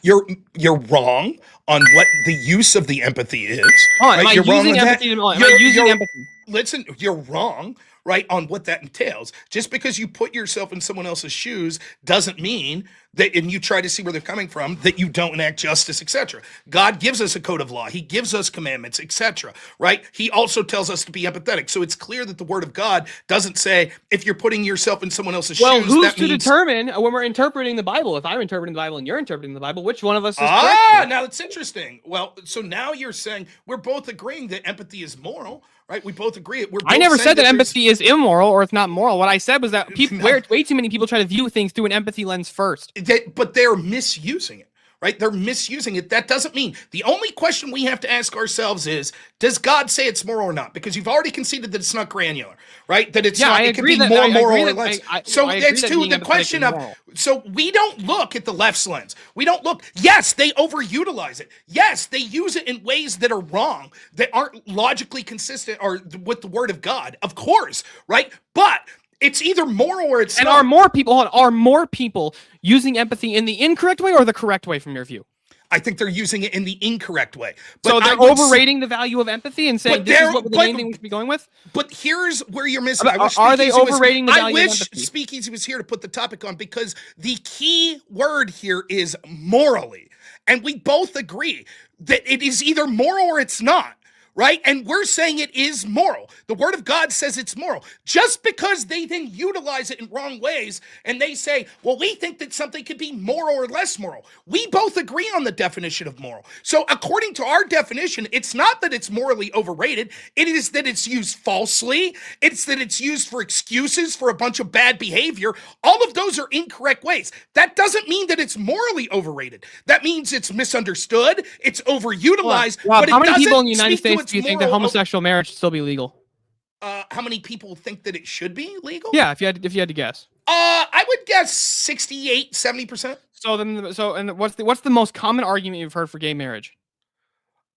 You're wrong on what the use of the empathy is. Am I using empathy? Listen, you're wrong, right, on what that entails. Just because you put yourself in someone else's shoes doesn't mean that, and you try to see where they're coming from, that you don't enact justice, etc. God gives us a code of law. He gives us commandments, etc. Right? He also tells us to be empathetic. So it's clear that the word of God doesn't say if you're putting yourself in someone else's shoes. Well, who's to determine when we're interpreting the Bible? If I'm interpreting the Bible and you're interpreting the Bible, which one of us is correct? Now that's interesting. Well, so now you're saying we're both agreeing that empathy is moral. Right, we both agree. I never said that empathy is immoral or it's not moral. What I said was that way too many people try to view things through an empathy lens first. But they're misusing it, right? They're misusing it. That doesn't mean. The only question we have to ask ourselves is, does God say it's moral or not? Because you've already conceded that it's not granular, right? That it's not. It could be more moral or less. So it's to the question of. So we don't look at the left's lens. We don't look. Yes, they overutilize it. Yes, they use it in ways that are wrong, that aren't logically consistent or with the word of God. Of course, right? But it's either moral or it's not. And are more people using empathy in the incorrect way or the correct way from your view? I think they're using it in the incorrect way. But so they're overrating the value of empathy and saying this is what the main thing we should be going with? But here's where you're missing. Are they overrating the value of empathy? I wish Speakeasy was here to put the topic on, because the key word here is morally. And we both agree that it is either moral or it's not. Right? And we're saying it is moral. The word of God says it's moral. Just because they then utilize it in wrong ways and they say, well, we think that something could be moral or less moral. We both agree on the definition of moral. So according to our definition, it's not that it's morally overrated. It is that it's used falsely. It's that it's used for excuses for a bunch of bad behavior. All of those are incorrect ways. That doesn't mean that it's morally overrated. That means it's misunderstood. It's overutilized. Rob, how many people in the United States do you think that homosexual marriage should still be legal? How many people think that it should be legal? Yeah, if you had to guess. I would guess 68, 70%. And what's the most common argument you've heard for gay marriage?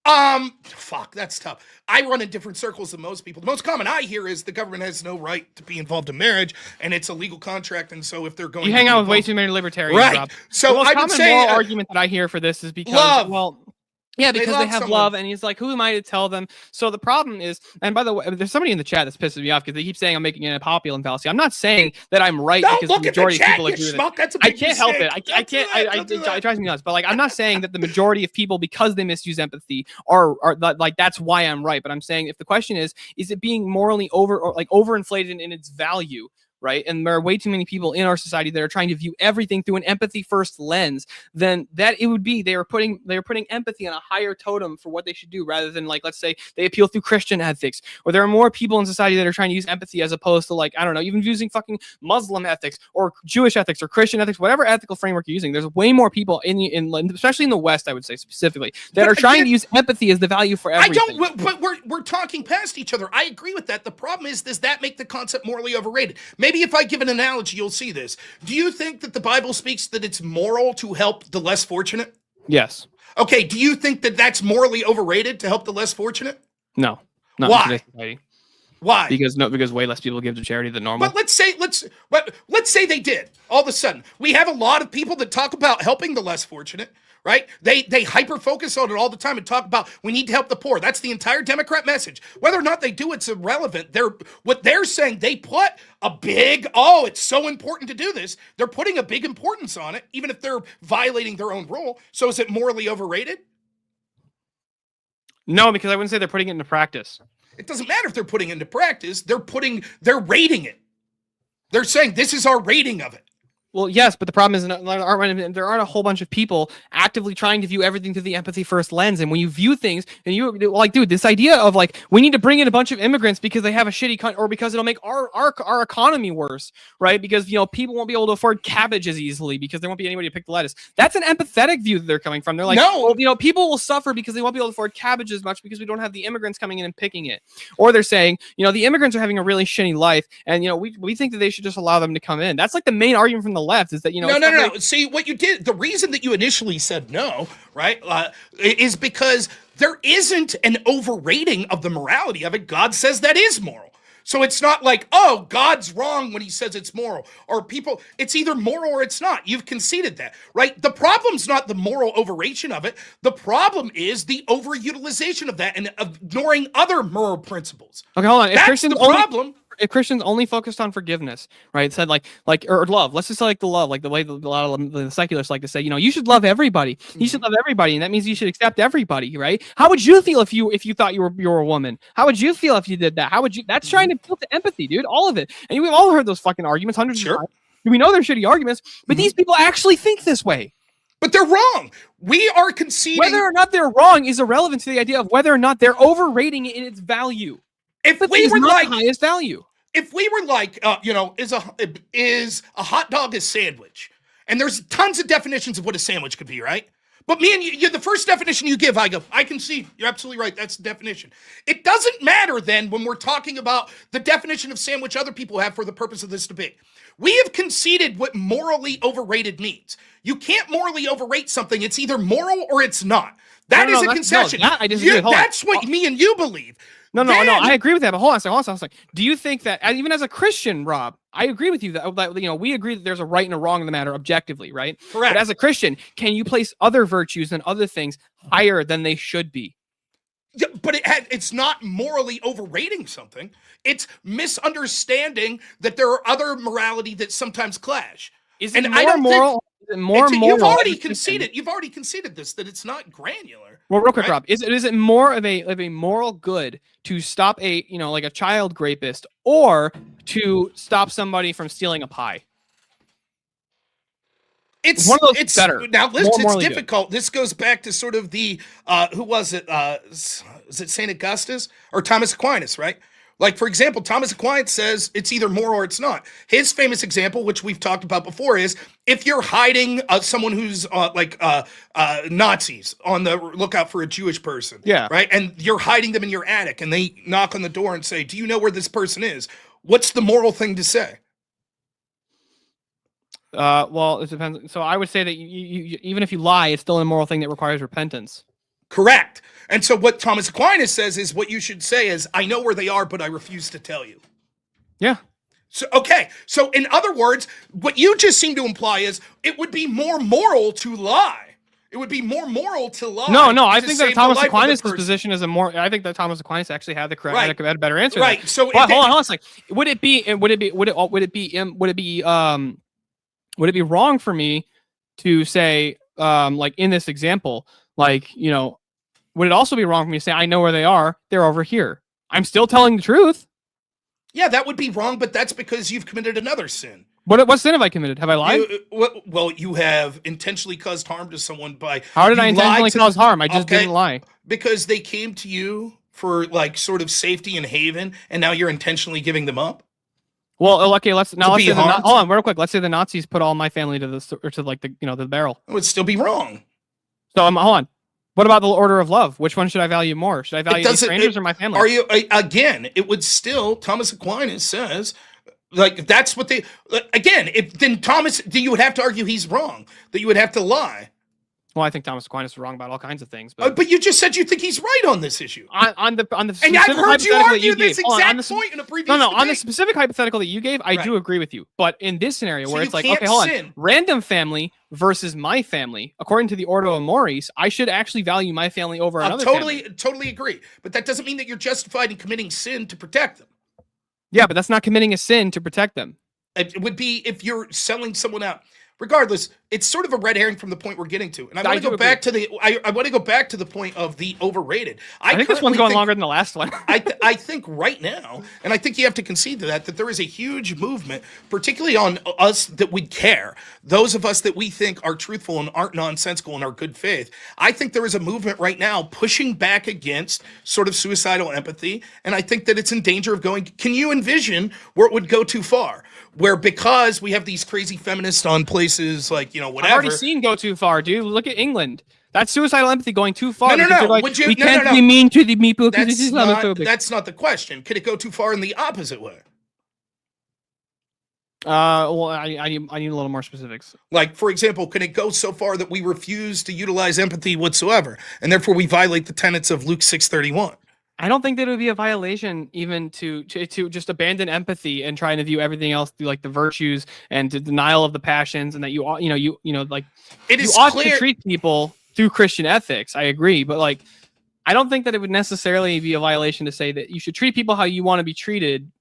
Fuck, that's tough. I run in different circles than most people. The most common I hear is the government has no right to be involved in marriage, and it's a legal contract. And so if they're going, you hang out with way too many libertarians, right? Rob. So the most I would common say moral argument that I hear for this is because love. Yeah, because they have love, and he's like, who am I to tell them? So the problem is, and by the way, there's somebody in the chat that's pissing me off because they keep saying I'm making an unpopular fallacy. I'm not saying that I'm right because the majority of people agree with it. I can't help it. I can't. It drives me nuts. But like, I'm not saying that the majority of people, because they misuse empathy, are like that's why I'm right. But I'm saying if the question is it being morally overinflated in its value? Right, and there are way too many people in our society that are trying to view everything through an empathy first lens. Then that it would be they are putting empathy on a higher totem for what they should do, rather than, like, let's say they appeal through Christian ethics, or there are more people in society that are trying to use empathy as opposed to, like, I don't know, even using fucking Muslim ethics or Jewish ethics or Christian ethics, whatever ethical framework you're using. There's way more people in especially in the West, I would say specifically, that are trying to use empathy as the value for everything. But we're talking past each other. I agree with that. The problem is, does that make the concept morally overrated? Maybe if I give an analogy, you'll see this. Do you think that the Bible speaks that it's moral to help the less fortunate? Yes. Okay, do you think that that's morally overrated to help the less fortunate? No. Not Why? Why? Because way less people give to charity than normal. But let's say they did. All of a sudden, we have a lot of people that talk about helping the less fortunate, right? They hyper focus on it all the time and talk about we need to help the poor. That's the entire Democrat message. Whether or not they do, it's irrelevant. What they're saying, they put a big, it's so important to do this. They're putting a big importance on it, even if they're violating their own rule. So is it morally overrated? No, because I wouldn't say they're putting it into practice. It doesn't matter if they're putting it into practice. They're rating it. They're saying this is our rating of it. Well, yes, but the problem is there aren't a whole bunch of people actively trying to view everything through the empathy first lens. And when you view things, and you like, dude, this idea of like we need to bring in a bunch of immigrants because they have a shitty country or because it'll make our economy worse, right? Because people won't be able to afford cabbage as easily because there won't be anybody to pick the lettuce. That's an empathetic view that they're coming from. They're like, no, well, people will suffer because they won't be able to afford cabbage as much because we don't have the immigrants coming in and picking it. Or they're saying, the immigrants are having a really shitty life, and we think that they should just allow them to come in. That's like the main argument from the left is that no. See, what you did, the reason that you initially said no, right, is because there isn't an overrating of the morality of it. God says that is moral. So it's not like, God's wrong when he says it's moral, or it's either moral or it's not. You've conceded that, right? The problem's not the moral overration of it. The problem is the overutilization of that and ignoring other moral principles. Okay, hold on. That's the problem. If Christians only focused on forgiveness, right? Said or love. Let's just say like the love, like the way a lot of the secularists like to say, you should love everybody. You should love everybody, and that means you should accept everybody, right? How would you feel if you thought you were a woman? How would you feel if you did that? How would you? That's trying to build to empathy, dude. All of it, and we've all heard those fucking arguments hundreds of times. We know they're shitty arguments, but these people actually think this way. But they're wrong. We are conceding. Whether or not they're wrong is irrelevant to the idea of whether or not they're overrating it in its value. If we were like the highest value. If we were like, is a hot dog a sandwich? And there's tons of definitions of what a sandwich could be, right? But me and you, the first definition you give, I go, I can see, you're absolutely right, that's the definition. It doesn't matter then when we're talking about the definition of sandwich other people have for the purpose of this debate. We have conceded what morally overrated means. You can't morally overrate something. It's either moral or it's not. That is a concession. I disagree. That's what me and you believe. No, I agree with that. But hold on a second. Do you think that, even as a Christian, Rob, I agree with you that we agree that there's a right and a wrong in the matter objectively, right? Correct. But as a Christian, can you place other virtues and other things higher than they should be? Yeah, but it's not morally overrating something. It's misunderstanding that there are other morality that sometimes clash. Is it more moral? You've already conceded this, that it's not granular. Well, real quick, right? Rob, is it more of a moral good to stop a child rapist or to stop somebody from stealing a pie? It's one of those better. Now, it's difficult. This goes back to sort of the who was it? Is it St. Augustus or Thomas Aquinas, right? Like, for example, Thomas Aquinas says it's either moral or it's not. His famous example, which we've talked about before, is if you're hiding someone who's Nazis on the lookout for a Jewish person, right? And you're hiding them in your attic, and they knock on the door and say, "Do you know where this person is?" What's the moral thing to say? Well, it depends. So I would say that you even if you lie, it's still an immoral thing that requires repentance. Correct. And so what Thomas Aquinas says is what you should say is, I know where they are, but I refuse to tell you. Yeah. So, okay. So in other words, what you just seem to imply is it would be more moral to lie. It would be more moral to lie. No. I think that Thomas Aquinas' position is I think that Thomas Aquinas actually had the correct, had a better answer. Right. So hold on a second. Would it be wrong for me to say, like in this example, would it also be wrong for me to say, I know where they are, they're over here? I'm still telling the truth. Yeah, that would be wrong, but that's because you've committed another sin. What sin have I committed? Have I lied? Well, you have intentionally caused harm to someone by... How did I intentionally cause harm? I just didn't lie. Because they came to you for sort of safety and haven, and now you're intentionally giving them up? Well, okay, let's say hold on, real quick. Let's say the Nazis put all my family to the barrel. It would still be wrong. So hold on. What about the order of love? Which one should I value more? Should I value the strangers or my family? Again, it would still, Thomas Aquinas says, that's what they, again, then you would have to argue he's wrong, that you would have to lie. Well, I think Thomas Aquinas is wrong about all kinds of things, but you just said you think he's right on this issue. On the and specific I've heard you hypothetical that argue gave. this exact point in a previous on the debate. specific hypothetical that you gave, I do agree with you. But in this scenario, So where you it's like, can't okay, hold sin. on, random family versus my family, according to the Ordo Amoris, I should actually value my family over another family. Totally agree. But that doesn't mean that you're justified in committing sin to protect them. Yeah, but that's not committing a sin to protect them. It would be if you're selling someone out. Regardless, it's sort of a red herring from the point we're getting to, and I want to go back to the. I want to go back to the point of the overrated. I think this one's going longer than the last one. I think right now, and I think you have to concede to that there is a huge movement, particularly on us that we care, those of us that we think are truthful and aren't nonsensical and are good faith. I think there is a movement right now pushing back against sort of suicidal empathy, and I think that it's in danger of going. Can you envision where it would go too far? Where because we have these crazy feminists on places like, whatever. I've already seen go too far, dude. Look at England. That's suicidal empathy going too far. No. Like, Would you, we can't be mean to the people because this is Islamophobic. That's not the question. Could it go too far in the opposite way? Well, I need a little more specifics. Like, for example, can it go so far that we refuse to utilize empathy whatsoever, and therefore we violate the tenets of Luke 6:31? I don't think that it would be a violation even to just abandon empathy and trying to view everything else through like the virtues and the denial of the passions, and that you ought to treat people through Christian ethics. I agree, but like I don't think that it would necessarily be a violation to say that you should treat people how you want to be treated.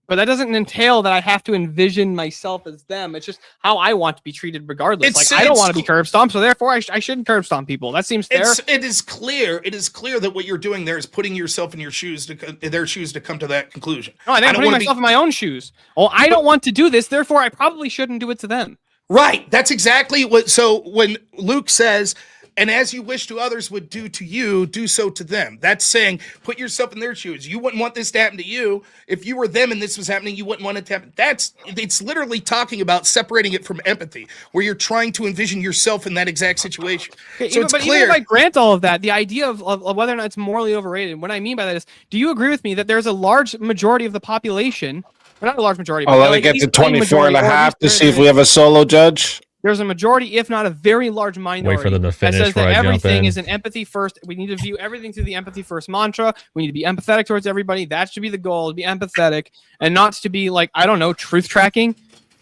But that doesn't entail that I have to envision myself as them. It's just how I want to be treated regardless. I don't want to be curb stomped, so therefore I shouldn't curb stomp people. That seems fair. It is clear that what you're doing there is putting yourself in their shoes to come to that conclusion. No, I think I'm putting myself in my own shoes. Oh, I don't want to do this, therefore I probably shouldn't do it to them. Right. That's exactly what. So when Luke says, and as you wish to others would do to you, do so to them. That's saying, put yourself in their shoes. You wouldn't want this to happen to you. If you were them and this was happening, you wouldn't want it to happen. It's literally talking about separating it from empathy, where you're trying to envision yourself in that exact situation. Okay, so it's clear. Even if I grant all of that, the idea of whether or not it's morally overrated, what I mean by that is, do you agree with me that there's a large majority of the population, or not a large majority, but let me get to 24 and a half to see if we have a solo judge. There's a majority, if not a very large minority, Wait for them to finish that says before that I jump everything in. is an empathy first. We need to view everything through the empathy first mantra. We need to be empathetic towards everybody. That should be the goal, to be empathetic, and not to be like, I don't know, truth tracking.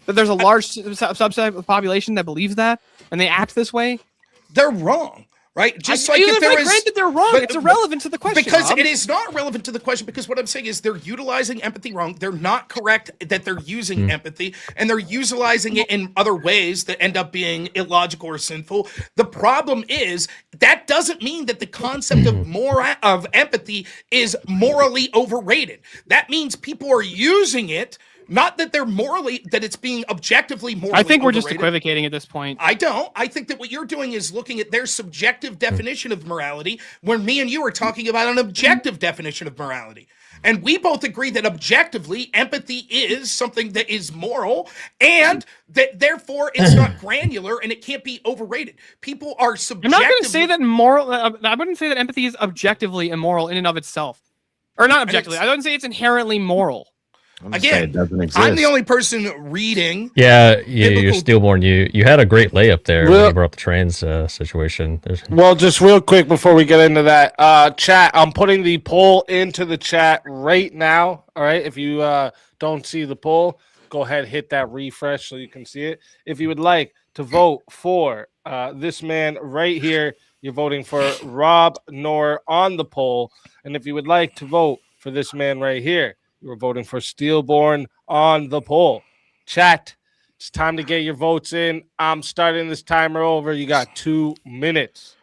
But there's a large subset of the population that believes that, and they act this way. They're wrong. Right? Just like even if there I is, grant that they're wrong, it's irrelevant to the question. Because Rob. it is not relevant to the question, because what I'm saying is they're utilizing empathy wrong. They're not correct that they're using empathy, and they're utilizing it in other ways that end up being illogical or sinful. The problem is that doesn't mean that the concept of empathy is morally overrated. That means people are using it. Not that that it's being objectively morally I think we're just overrated. equivocating at this point. I don't. I think that what you're doing is looking at their subjective definition of morality, when me and you are talking about an objective definition of morality. And we both agree that objectively, empathy is something that is moral, and that therefore it's not granular and it can't be overrated. People are subjectively. I'm not going to say that moral. I wouldn't say that empathy is objectively immoral in and of itself, or not objectively. I wouldn't say it's inherently moral. Again, I'm the only person reading. Yeah, you're stillborn. You had a great layup there when you brought up the trans situation. Well, just real quick before we get into that, chat, I'm putting the poll into the chat right now. All right, if you don't see the poll, go ahead, hit that refresh so you can see it. If you would like to vote for this man right here, you're voting for Rob Noor on the poll. And if you would like to vote for this man right here, you were voting for Steelborn on the poll. Chat, it's time to get your votes in. I'm starting this timer over. You got 2 minutes.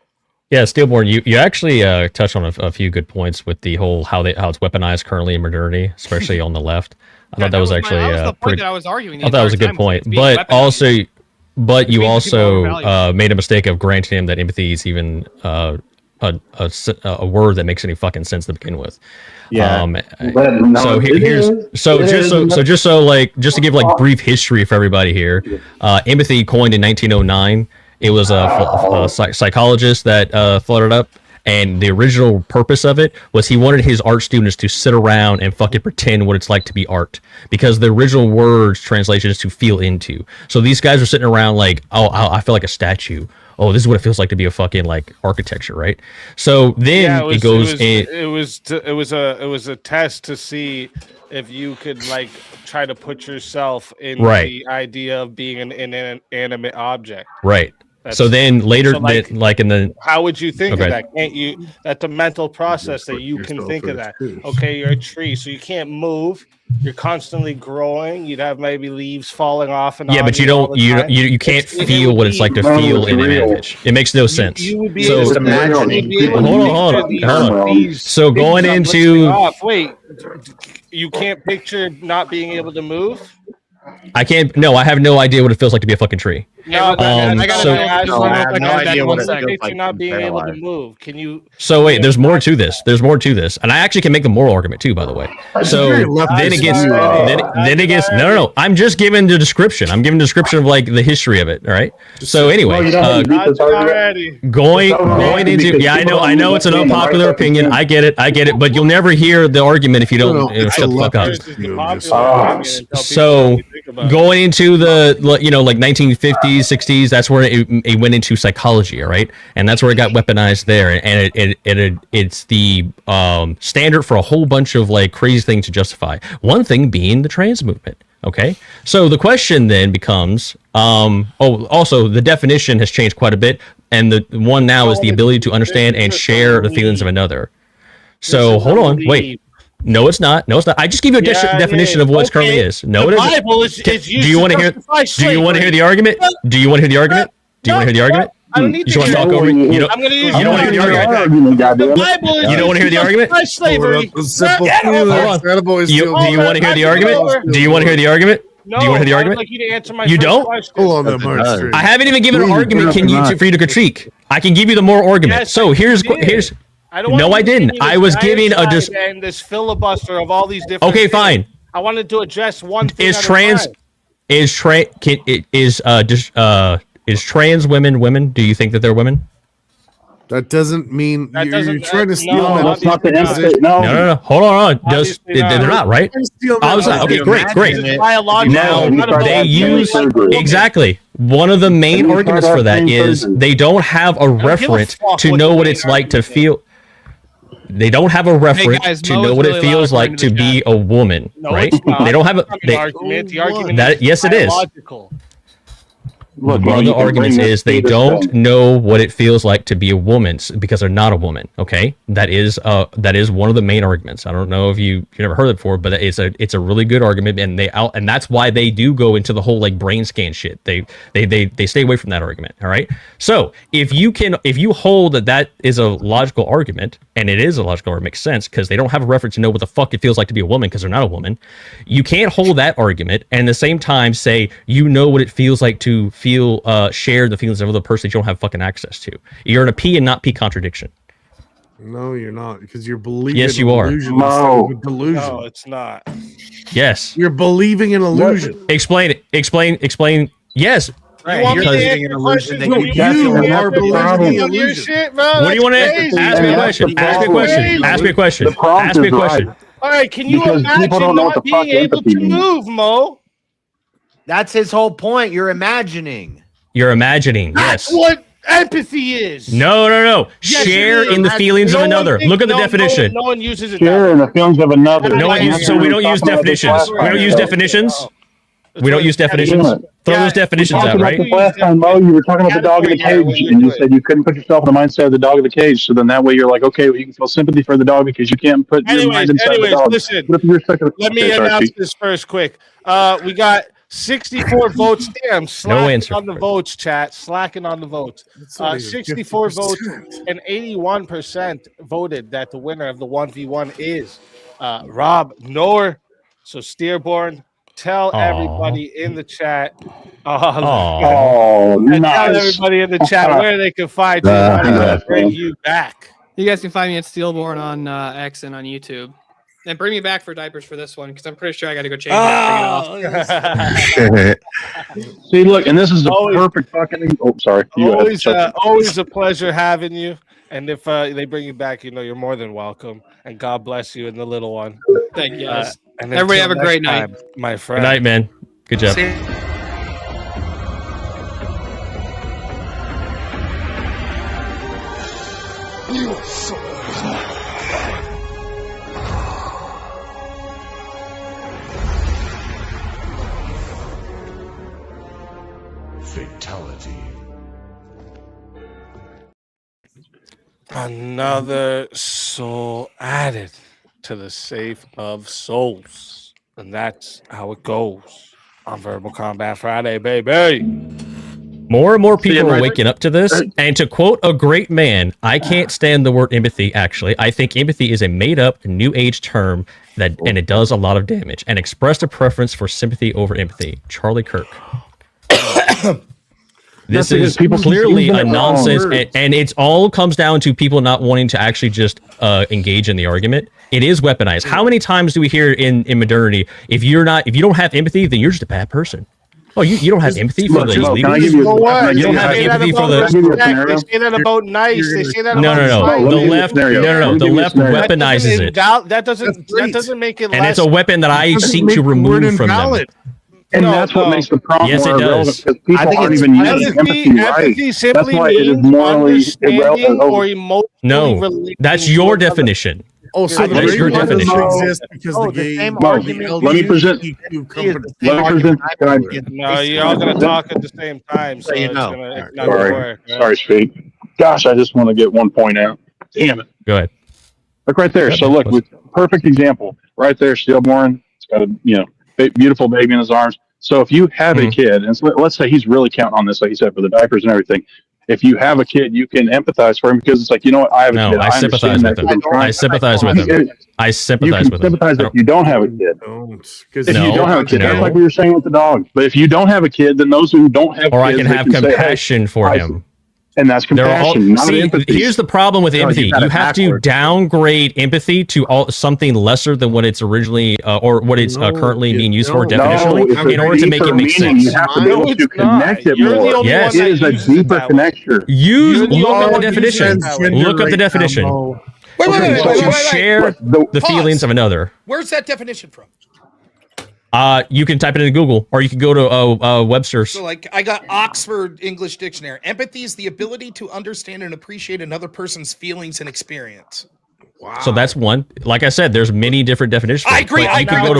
Yeah, Steelborn, you actually touched on a few good points with the whole how it's weaponized currently in modernity, especially on the left. I thought that was actually the point that I was arguing. I thought that was a good point, but you also made a mistake of granting him that empathy is even a word that makes any fucking sense to begin with. Yeah. Just to give like brief history for everybody here. Empathy coined in 1909. It was a psychologist that thought it up, and the original purpose of it was he wanted his art students to sit around and fucking pretend what it's like to be art, because the original words translation is to feel into. So these guys are sitting around like, oh, I feel like a statue. oh, this is what it feels like to be a fucking like architecture, right? So then it goes in. It was a test to see if you could like try to put yourself in the idea of being an inanimate object. Right. So then later, so like in the, how would you think of that? Can't you? That's a mental process that you can think of that. Okay, you're a tree, so you can't move. You're constantly growing. You'd have maybe leaves falling off and but you don't. You can't feel what it's like to feel in an image. It makes no sense. You would be so able to imagine. Hold on. So going into wait, you can't picture not being able to move. I can't. No, I have no idea what it feels like to be a fucking tree. No, I have no idea what it feels like not being able to move. Can you? So wait, there's more to this. And I actually can make the moral argument too, by the way. So then it gets. No. I'm just giving the description. I'm giving the description of like the history of it. All right. So anyway, going into I know it's an unpopular opinion. I get it. But you'll never hear the argument if you don't shut the fuck up. So going into the like 1950s, 60s, that's where it went into psychology, all right, and that's where it got weaponized there, and it's the standard for a whole bunch of like crazy things to justify. One thing being the trans movement. Okay, so the question then becomes, also the definition has changed quite a bit, and the one now is the ability to understand and share the feelings of another. So hold on, wait. No, it's not. I just give you a definition of what it currently is. No, it isn't. Do you want to hear? Do you want to hear the argument? Do you want to hear the argument? Do you want to hear the argument? I don't need you want to talk over me? I'm going to use. You don't want to hear the argument. The Bible is. You don't want to hear the argument? Slavery. Do you want to hear the argument? Do you want to hear the argument? No, do you want to hear the argument? I'd like you to answer my you don't? Hold on, I haven't even given an argument. For you to critique? I can give you the moral argument. Yes, so here's. I didn't. I was giving a and this filibuster of all these different. Okay, fine. I wanted to address one thing. Is trans women? Do you think that they're women? That doesn't mean you're trying to steal. No, that's not the position. No. Hold on. They're not, right? I was like, okay, great. Now they use exactly. One of the main arguments for that is they don't have a reference to know what it's like to feel. They don't have a reference to know what it feels like to be a woman, right? They don't have a argument. The argument that yes, it is. Look, one of the arguments is they don't know what it feels like to be a woman because they're not a woman. Okay, that is one of the main arguments. I don't know if you never heard it before, but it's a really good argument, and that's why they do go into the whole like brain scan shit. They stay away from that argument. All right. So if you hold that is a logical argument, and it is a logical argument, makes sense because they don't have a reference to know what the fuck it feels like to be a woman because they're not a woman. You can't hold that argument and at the same time say you know what it feels like to share the feelings of other person that you don't have fucking access to. You're in a P and not P contradiction. No, you're not, because you're believing. Yes, you are. Delusion. No, it's not. Yes, you're believing in illusion. What? Explain it. Explain. Yes. Right. You believing in illusion? You are believing in illusion. What do you want to ask me a question? Ask me a question. All right, can you imagine not being able to move, Mo? That's his whole point. You're imagining. Yes. That's what empathy is. No. Yes, share in the feelings of another. Look at the definition. No one uses it. Share in the feelings of another. So we don't use definitions. We don't use definitions. We don't use definitions. Throw those definitions out, right? Last time, Mo, you were talking about the dog in the cage, and you said you couldn't put yourself in the mindset of the dog in the cage. So then that way you're like, okay, well, you can feel sympathy for the dog because you can't put your mind inside the dog. Listen, let me announce this first quick. We got 64 votes. Damn, slacking on the votes, chat. Slacking on the votes. 64 votes and 81% voted that the winner of the 1v1 is Rob Noor. So Steerborn, tell everybody in the chat. Nice. Tell everybody in the chat where they can find you. To bring you back. You guys can find me at Steelborn on X and on YouTube. And bring me back for diapers for this one, because I'm pretty sure I got to go change it. See, look, and this is the perfect fucking. Oh, sorry. Always a pleasure having you. And if they bring you back, you're more than welcome. And God bless you and the little one. Thank you, guys. And everybody have a great night, my friend. Good night, man. Good job. Fatality. Another soul added to the safe of souls. And that's how it goes on Verbal Combat Friday, baby. More and more people are waking up to this. And to quote a great man, I can't stand the word empathy, actually. I think empathy is a made-up, new age term and it does a lot of damage. And expressed a preference for sympathy over empathy. Charlie Kirk. This is clearly a nonsense, and it all comes down to people not wanting to actually just engage in the argument. It is weaponized. How many times do we hear in modernity, if you don't have empathy, then you're just a bad person? Oh, you don't have empathy for the illegal? You don't have empathy for the... They say that about nice. They say that about No. The left weaponizes it. That doesn't make it less... And it's a weapon that I seek to remove from them. And that's what makes the problem yes, more it irrelevant, does. because people aren't even using empathy right. Empathy simply That's why it is means morally understanding irrelevant. or emotionally No, relating that's to your another. definition. Oh, so that is your definition. Exist because the gay, Let me present. No, you're all going to talk at the same time, so it's not going to work. Sorry, Speak. Gosh, I just want to get one point out. Damn it. Go ahead. Look right there. So look, with perfect example, right there, stillborn. It's got a beautiful baby in his arms. So if you have a kid, and so let's say he's really counting on this, like you said, for the diapers and everything. If you have a kid, you can empathize for him because it's like, you know what, I have a kid. I sympathize with him. I sympathize with him. I sympathize with him. Sympathize if you don't have a kid. If you don't have a kid, that's like we were saying with the dog. But if you don't have a kid, then those who don't have kids, I can have compassion for him. And that's compassion, not empathy. Here's the problem with empathy. You have to downgrade empathy to something lesser than what it's originally or what it's currently being used for definitionally in order to make it make sense. You have to be able to connect it more. Yes. It is a deeper connection. Look up the definition. Look up the definition. Wait. To share the feelings of another. Where's that definition from? You can type it into Google, or you can go to Webster's. So, like, I got Oxford English Dictionary. Empathy is the ability to understand and appreciate another person's feelings and experience. Wow. So that's one. Like I said, there's many different definitions. I agree. You can go to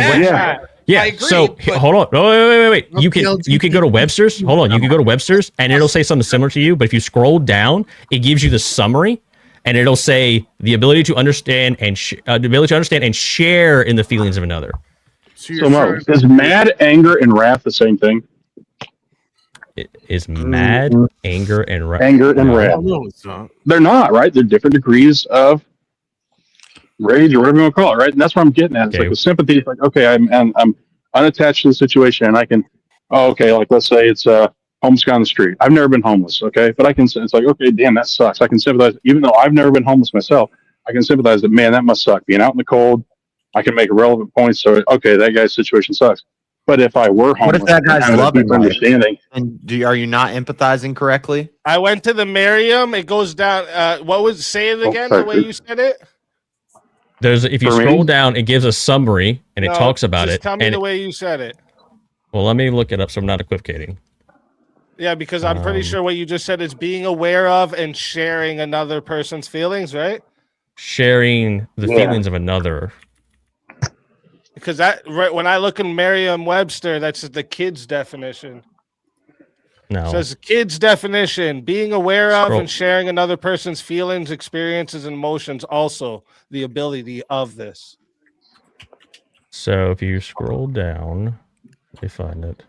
yeah. I agree, so hold on. Oh, wait. You can go to Webster's. Hold on. You can go to Webster's, and it'll say something similar to you. But if you scroll down, it gives you the summary, and it'll say the ability to understand and share in the feelings of another. So Mo, is mad, anger, and wrath the same thing? Is mad, anger, and wrath? Anger and wrath. No, it's not. They're not, right? They're different degrees of rage or whatever you want to call it, right? And that's what I'm getting at. It's like with sympathy, it's like, okay, I'm unattached to the situation, and I can, like let's say it's homeless guy on the street. I've never been homeless, okay? But I can, it's like, okay, damn, that sucks. I can sympathize, even though I've never been homeless myself. I can sympathize that, man, that must suck. Being out in the cold, I can make a relevant point. So, okay, that guy's situation sucks. But if I were homeless, what if that guy's loving understanding? And are you not empathizing correctly? I went to the Merriam. It goes down. Say it again, the way you said it? If you scroll down, it gives a summary and it talks about it. Tell me the way you said it. Well, let me look it up so I'm not equivocating. Yeah, because I'm pretty sure what you just said is being aware of and sharing another person's feelings, right? Sharing the feelings of another. Because when I look in Merriam-Webster, that's the kids' definition. No. It says kids' definition, being aware of and sharing another person's feelings, experiences, and emotions, also the ability of this. So if you scroll down, you find it.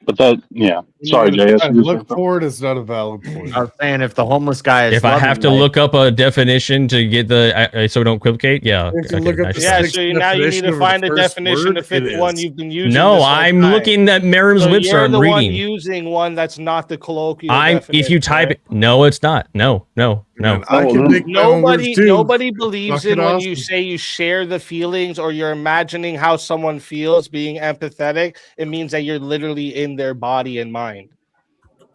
But sorry, Jay. Look forward is not a valid point. I was saying if the homeless guy is. If I have to look up a definition to get so don't equivocate, yeah. So now you need to find a definition to fit the one you've been using. No, I'm looking at Merriam-Webster. I'm reading. One using one that's not the colloquial. If you type it, no, it's not. No. Nobody believes in when you say you share the feelings or you're imagining how someone feels, being empathetic. It means that you're literally in their body and mind.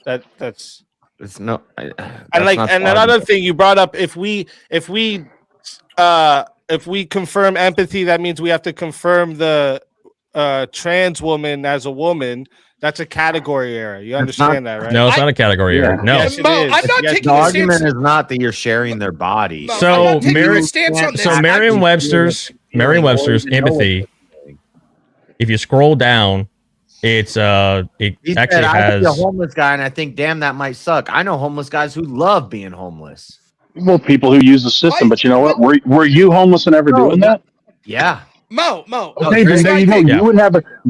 That's it's no. And another thing you brought up, if we confirm empathy, that means we have to confirm the trans woman as a woman. That's a category error. You understand that, right? No, it's not a category error. No. Yes, it Mo, is. I'm not Yes, taking The a argument stance. is not that you're sharing their body. Mo, I'm So not taking a stance on this. Merriam-Webster's empathy. If you scroll down, it's it He actually said, I has. be a homeless guy, and I think, damn, that might suck. I know homeless guys who love being homeless. Well, people who use the system, but you know what? Were you homeless and ever doing that? Yeah. Mo. Okay, here's then there my you go. thing.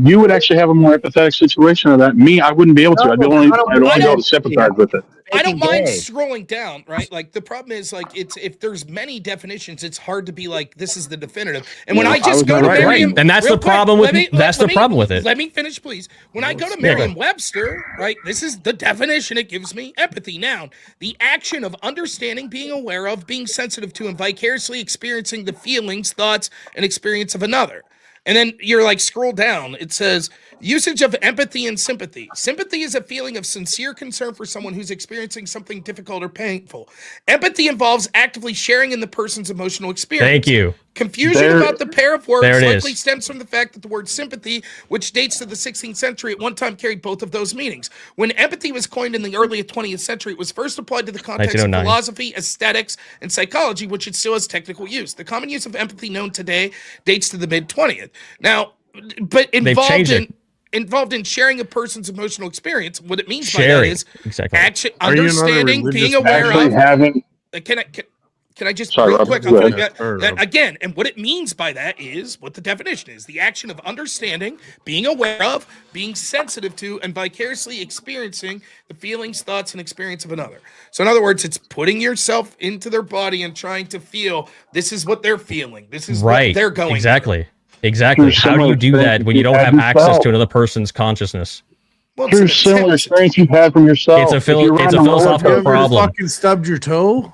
You would actually have a more empathetic situation of that. Me, I wouldn't be able to. I'd only be able to sympathize with it. I don't mind scrolling down, right? Like the problem is, like if there's many definitions, it's hard to be like this is the definitive. And when I just go to Merriam, and that's the problem with problem with it. Let me finish, please. When I go to Merriam-Webster, right, this is the definition it gives me: empathy, noun, the action of understanding, being aware of, being sensitive to, and vicariously experiencing the feelings, thoughts, and experience of another. And then you're like, scroll down. It says usage of empathy and sympathy. Sympathy is a feeling of sincere concern for someone who's experiencing something difficult or painful. Empathy involves actively sharing in the person's emotional experience. Thank you. Confusion about the pair of words there it likely is. stems from the fact that the word sympathy, which dates to the 16th century, at one time carried both of those meanings. When empathy was coined in the early 20th century, it was first applied to the context of 1909. philosophy, aesthetics, and psychology, which it still has technical use. The common use of empathy known today dates to the mid-20th. Now, but involved in sharing a person's emotional experience, what it means by that is action, understanding, being aware of. Can I just real quick? Again, and what it means by that is what the definition is: the action of understanding, being aware of, being sensitive to, and vicariously experiencing the feelings, thoughts, and experience of another. So, in other words, it's putting yourself into their body and trying to feel this is what they're feeling. This is what they're going Exactly. Exactly. How do you do that when you don't have access to another person's consciousnous? Through similar experience you've had from yourself. It's a philosophical problem. Fucking stubbed your toe.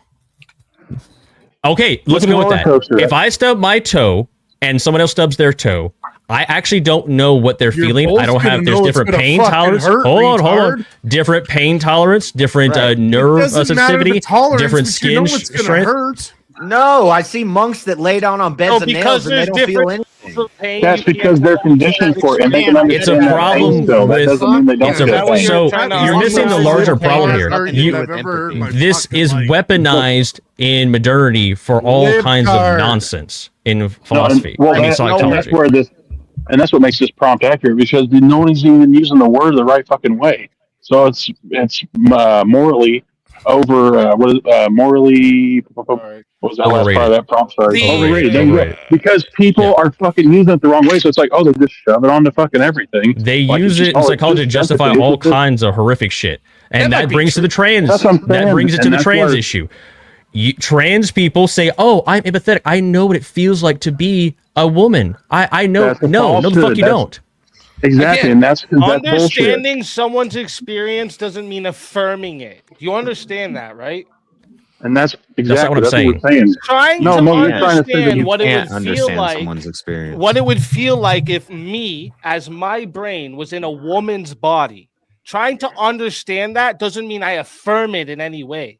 Okay, let's go with that. If I stub my toe and someone else stubs their toe, I actually don't know what they're feeling. I don't have. There's different pain tolerance. Hold on. Different pain tolerance, different nerve sensitivity, different skin strength. No, I see monks that lay down on beds of nails and they don't feel anything. That's because they're conditioned for it, and they can understand it's a problem that with. doesn't mean they don't feel So you're missing the larger problem here. This is weaponized in modernity for all kinds of nonsense in philosophy and psychology. And that's what makes this prompt accurate, because no one's even using the word the right fucking way. So it's morally over morally. What was that last part of that prompt? Sorry, overrated. Because people are fucking using it the wrong way. So it's like, oh, they just shove it onto fucking everything. They use it in psychology to justify all kinds of horrific shit, and that brings to the trans. That brings it to the trans issue. Trans people say, "Oh, I'm empathetic. I know what it feels like to be a woman. I know." No, the fuck you don't. Exactly, and that's understanding someone's experience doesn't mean affirming it. You understand that, right? And that's exactly what I'm saying. Trying to understand what it would feel like. What it would feel like if me, as my brain, was in a woman's body. Trying to understand that doesn't mean I affirm it in any way.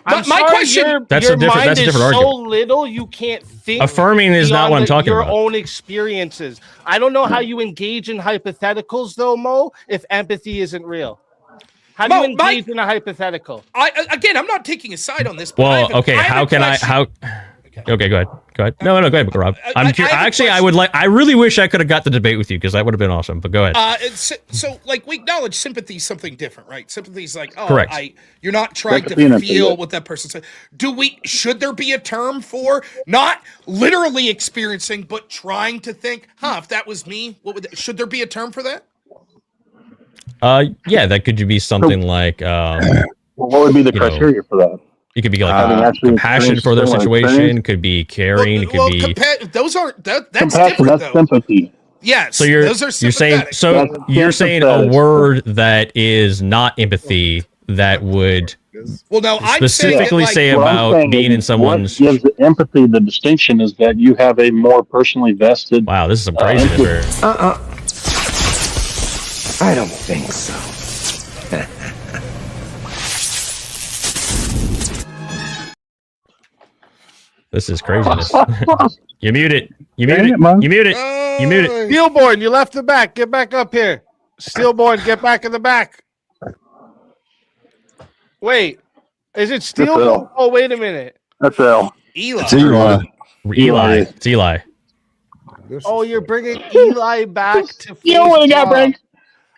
My question. That's a different argument. So little you can't think. Affirming is not what I'm talking about. Your own experiences. I don't know how you engage in hypotheticals, though, Mo. If empathy isn't real. How do you engage in a hypothetical? I'm not taking a side on this. But well, okay. How can I? Okay, go ahead. No, go ahead, Rob. I'm curious. Actually, I really wish I could have got the debate with you, because that would have been awesome. But go ahead. So, like, we acknowledge sympathy is something different, right? Sympathy is like, correct. You're not trying to feel what that person said. Should there be a term for not literally experiencing, but trying to think, if that was me, should there be a term for that? Yeah, that could be something like. What would be the criteria for that? It could be like compassion for their situation. Could be caring. It could be. Those aren't. That's compassion. Different, that's sympathy. Yes. So those are you're saying a word that is not empathy that would. Well, no, specifically say about being in someone's. What gives the empathy the distinction is that you have a more personally vested. Wow, this is some craziness. I don't think so. This is craziness. You mute it. You mute it. You mute it. You mute it. Steelborn, you left the back. Get back up here. Steelborn, get back in the back. Wait, is it Steelborn? Oh, wait a minute. That's L. Eli. It's Eli. Eli. It's Eli. Oh, you're bringing Eli back to face Rob.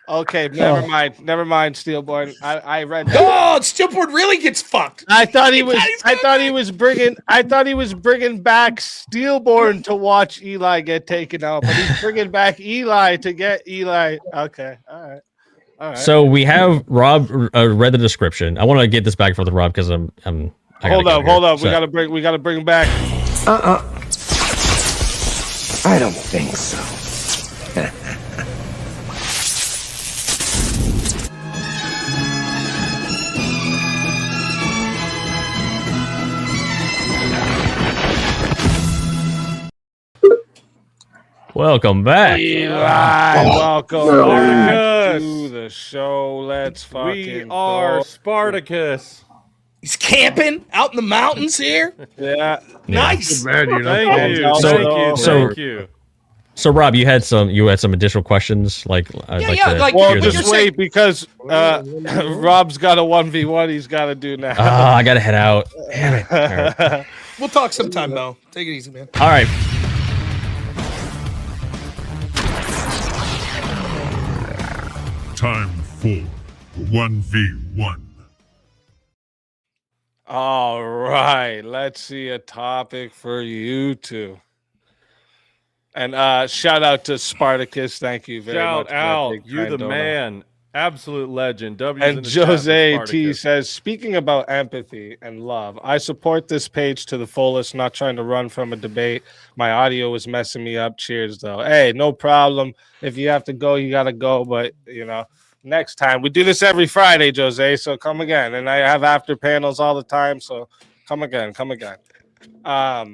Okay, never mind, Steelborn. I read that. God, Steelborn really gets fucked. I thought he was bringing back Steelborn to watch Eli get taken out, but he's bringing back Eli to get Eli. Okay, all right. So we have Rob read the description. I want to get this back for the Rob because I'm. Hold up. We gotta bring him back. I don't think so. Welcome back. Welcome back to the show. Let's fucking We are go. Spartacus. He's camping out in the mountains here. Yeah. Nice. Thank you. So Rob, you had some additional questions. Like, Well, just wait because Rob's got a 1v1. He's got to do now. I gotta head out. Damn it. All right. We'll talk sometime, Mo. Take it easy, man. All right. Time for 1v1. All right, let's see a topic for you two. And shout out to Spartacus. Thank you very much. Shout out. Big You the donor. man. Absolute legend. W's And in the chat for Jose T Spartacus. says, speaking about empathy and love, I support this page to the fullest, not trying to run from a debate. My audio was messing me up. Cheers, though. Hey, no problem. If you have to go, you got to go. But, next time. We do this every Friday, Jose, so come again. And I have after panels all the time, so come again. All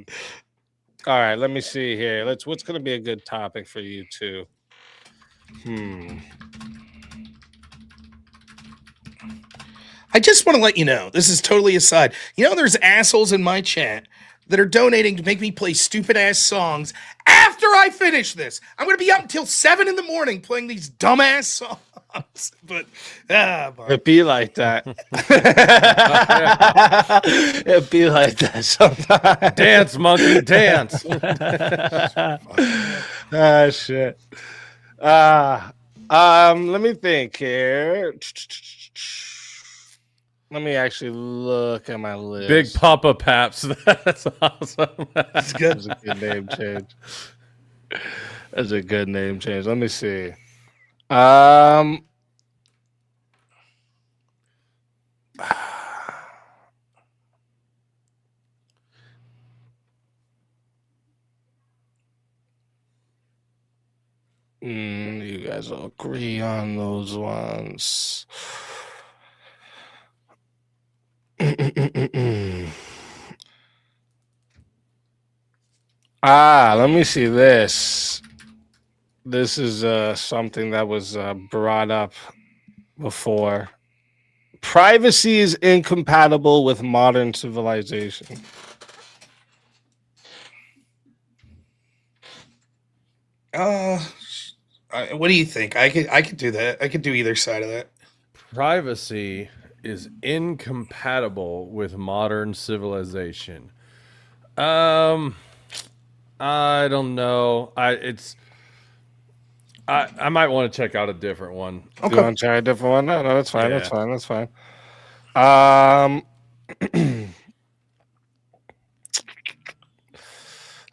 right, let me see here. What's going to be a good topic for you two? I just want to let you know, this is totally aside. There's assholes in my chat that are donating to make me play stupid ass songs after I finish this. I'm going to be up until 7 a.m. playing these dumbass songs. But it be like that. It be like that sometimes. Dance, monkey, dance. Shit. Let me think here. Let me actually look at my list. Big Papa Paps. That's awesome. That's a good name change. That's a good name change. Let me see. You guys will agree on those ones. Let me see this. This is something that was brought up before. Privacy is incompatible with modern civilization. What do you think? I could do that. I could do either side of that. Privacy is incompatible with modern civilization. I don't know. I might want to check out a different one. Okay. You want to try a different one? No, that's fine. Yeah. That's fine.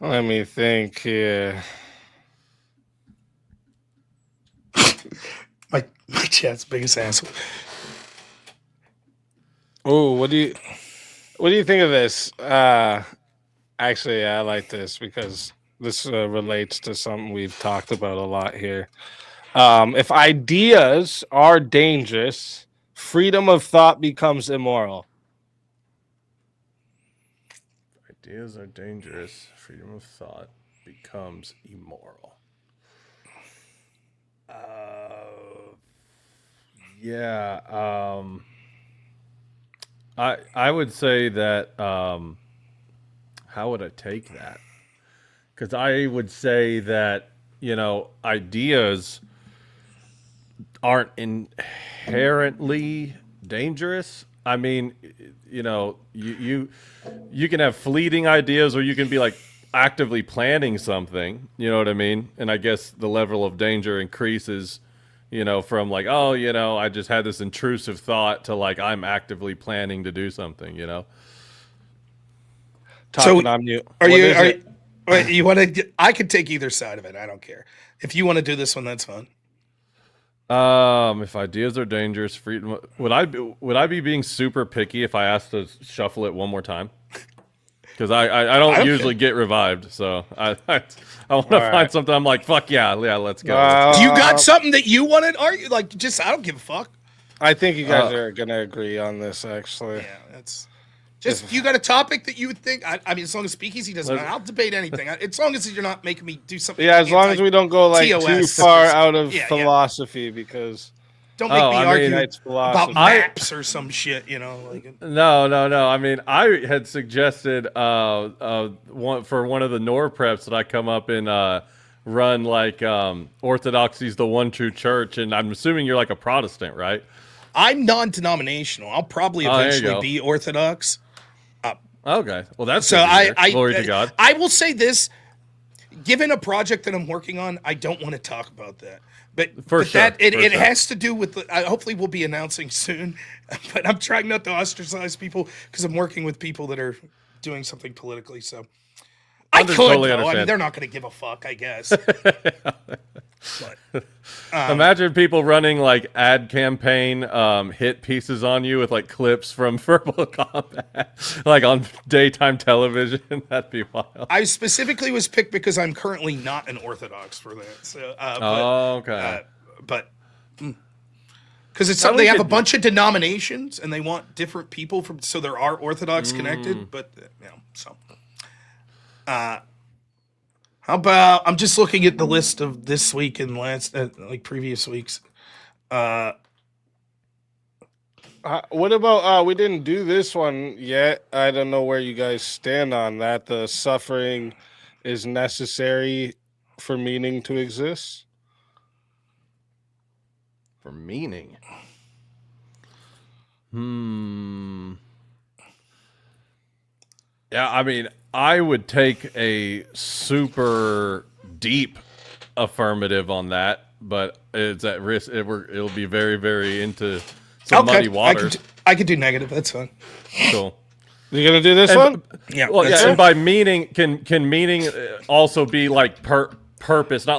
Let me think here. My chat's biggest asshole. Oh, what do you think of this? Actually, I like this because this relates to something we've talked about a lot here. If ideas are dangerous, freedom of thought becomes immoral. Ideas are dangerous. Freedom of thought becomes immoral. Yeah. I would say that. How would I take that? Because I would say that ideas aren't inherently dangerous. I mean, you know, you can have fleeting ideas, or you can be like actively planning something. You know what I mean? And I guess the level of danger increases, you know, from like, oh, you know, I just had this intrusive thought to like I'm actively planning to do something. You know. Talking on you. You want to? I could take either side of it. I don't care. If you want to do this one, that's fine. If ideas are dangerous, freedom. Would I be being super picky if I asked to shuffle it one more time? Because I don't usually get revived, so I want to find something. I'm like, fuck yeah, let's go. Do you got something that you wanted? Are you like just? I don't give a fuck. I think you guys are gonna agree on this, actually. Yeah, that's just. You got a topic that you would think? I mean, as long as Speakeasy doesn't matter, I'll debate anything. As long as you're not making me do something. Yeah, as long as we don't go like too far out of philosophy, because. Don't make me argue about maps or some shit, you know. Like No. I mean, I had suggested for one of the NOR preps that I come up and run like Orthodoxy's the one true church, and I'm assuming you're like a Protestant, right? I'm non-denominational. I'll probably eventually be Orthodox. Okay, well that's so. Glory to God. I will say this: given a project that I'm working on, I don't want to talk about that. But it has to do with. Hopefully, we'll be announcing soon. But I'm trying not to ostracize people because I'm working with people that are doing something politically. So I could. Totally I mean, they're not going to give a fuck, I guess. But, imagine people running like ad campaign hit pieces on you with like clips from Verbal Combat, like on daytime television. That'd be wild. I specifically was picked because I'm currently not an Orthodox for that. So, okay. But because it's something they have a bunch of denominations and they want different people from, so there are Orthodox connected. But you know, so. How about I'm just looking at the list of this week and last like previous weeks. What about we didn't do this one yet. I don't know where you guys stand on that. The suffering is necessary for meaning to exist. For meaning. Yeah, I mean, I would take a super deep affirmative on that, but it's at risk. It'll be very, very into some muddy waters. I could do negative. That's fine. Cool. You gonna do this one? Yeah. Well, yeah. And by meaning, can meaning also be like purpose, not like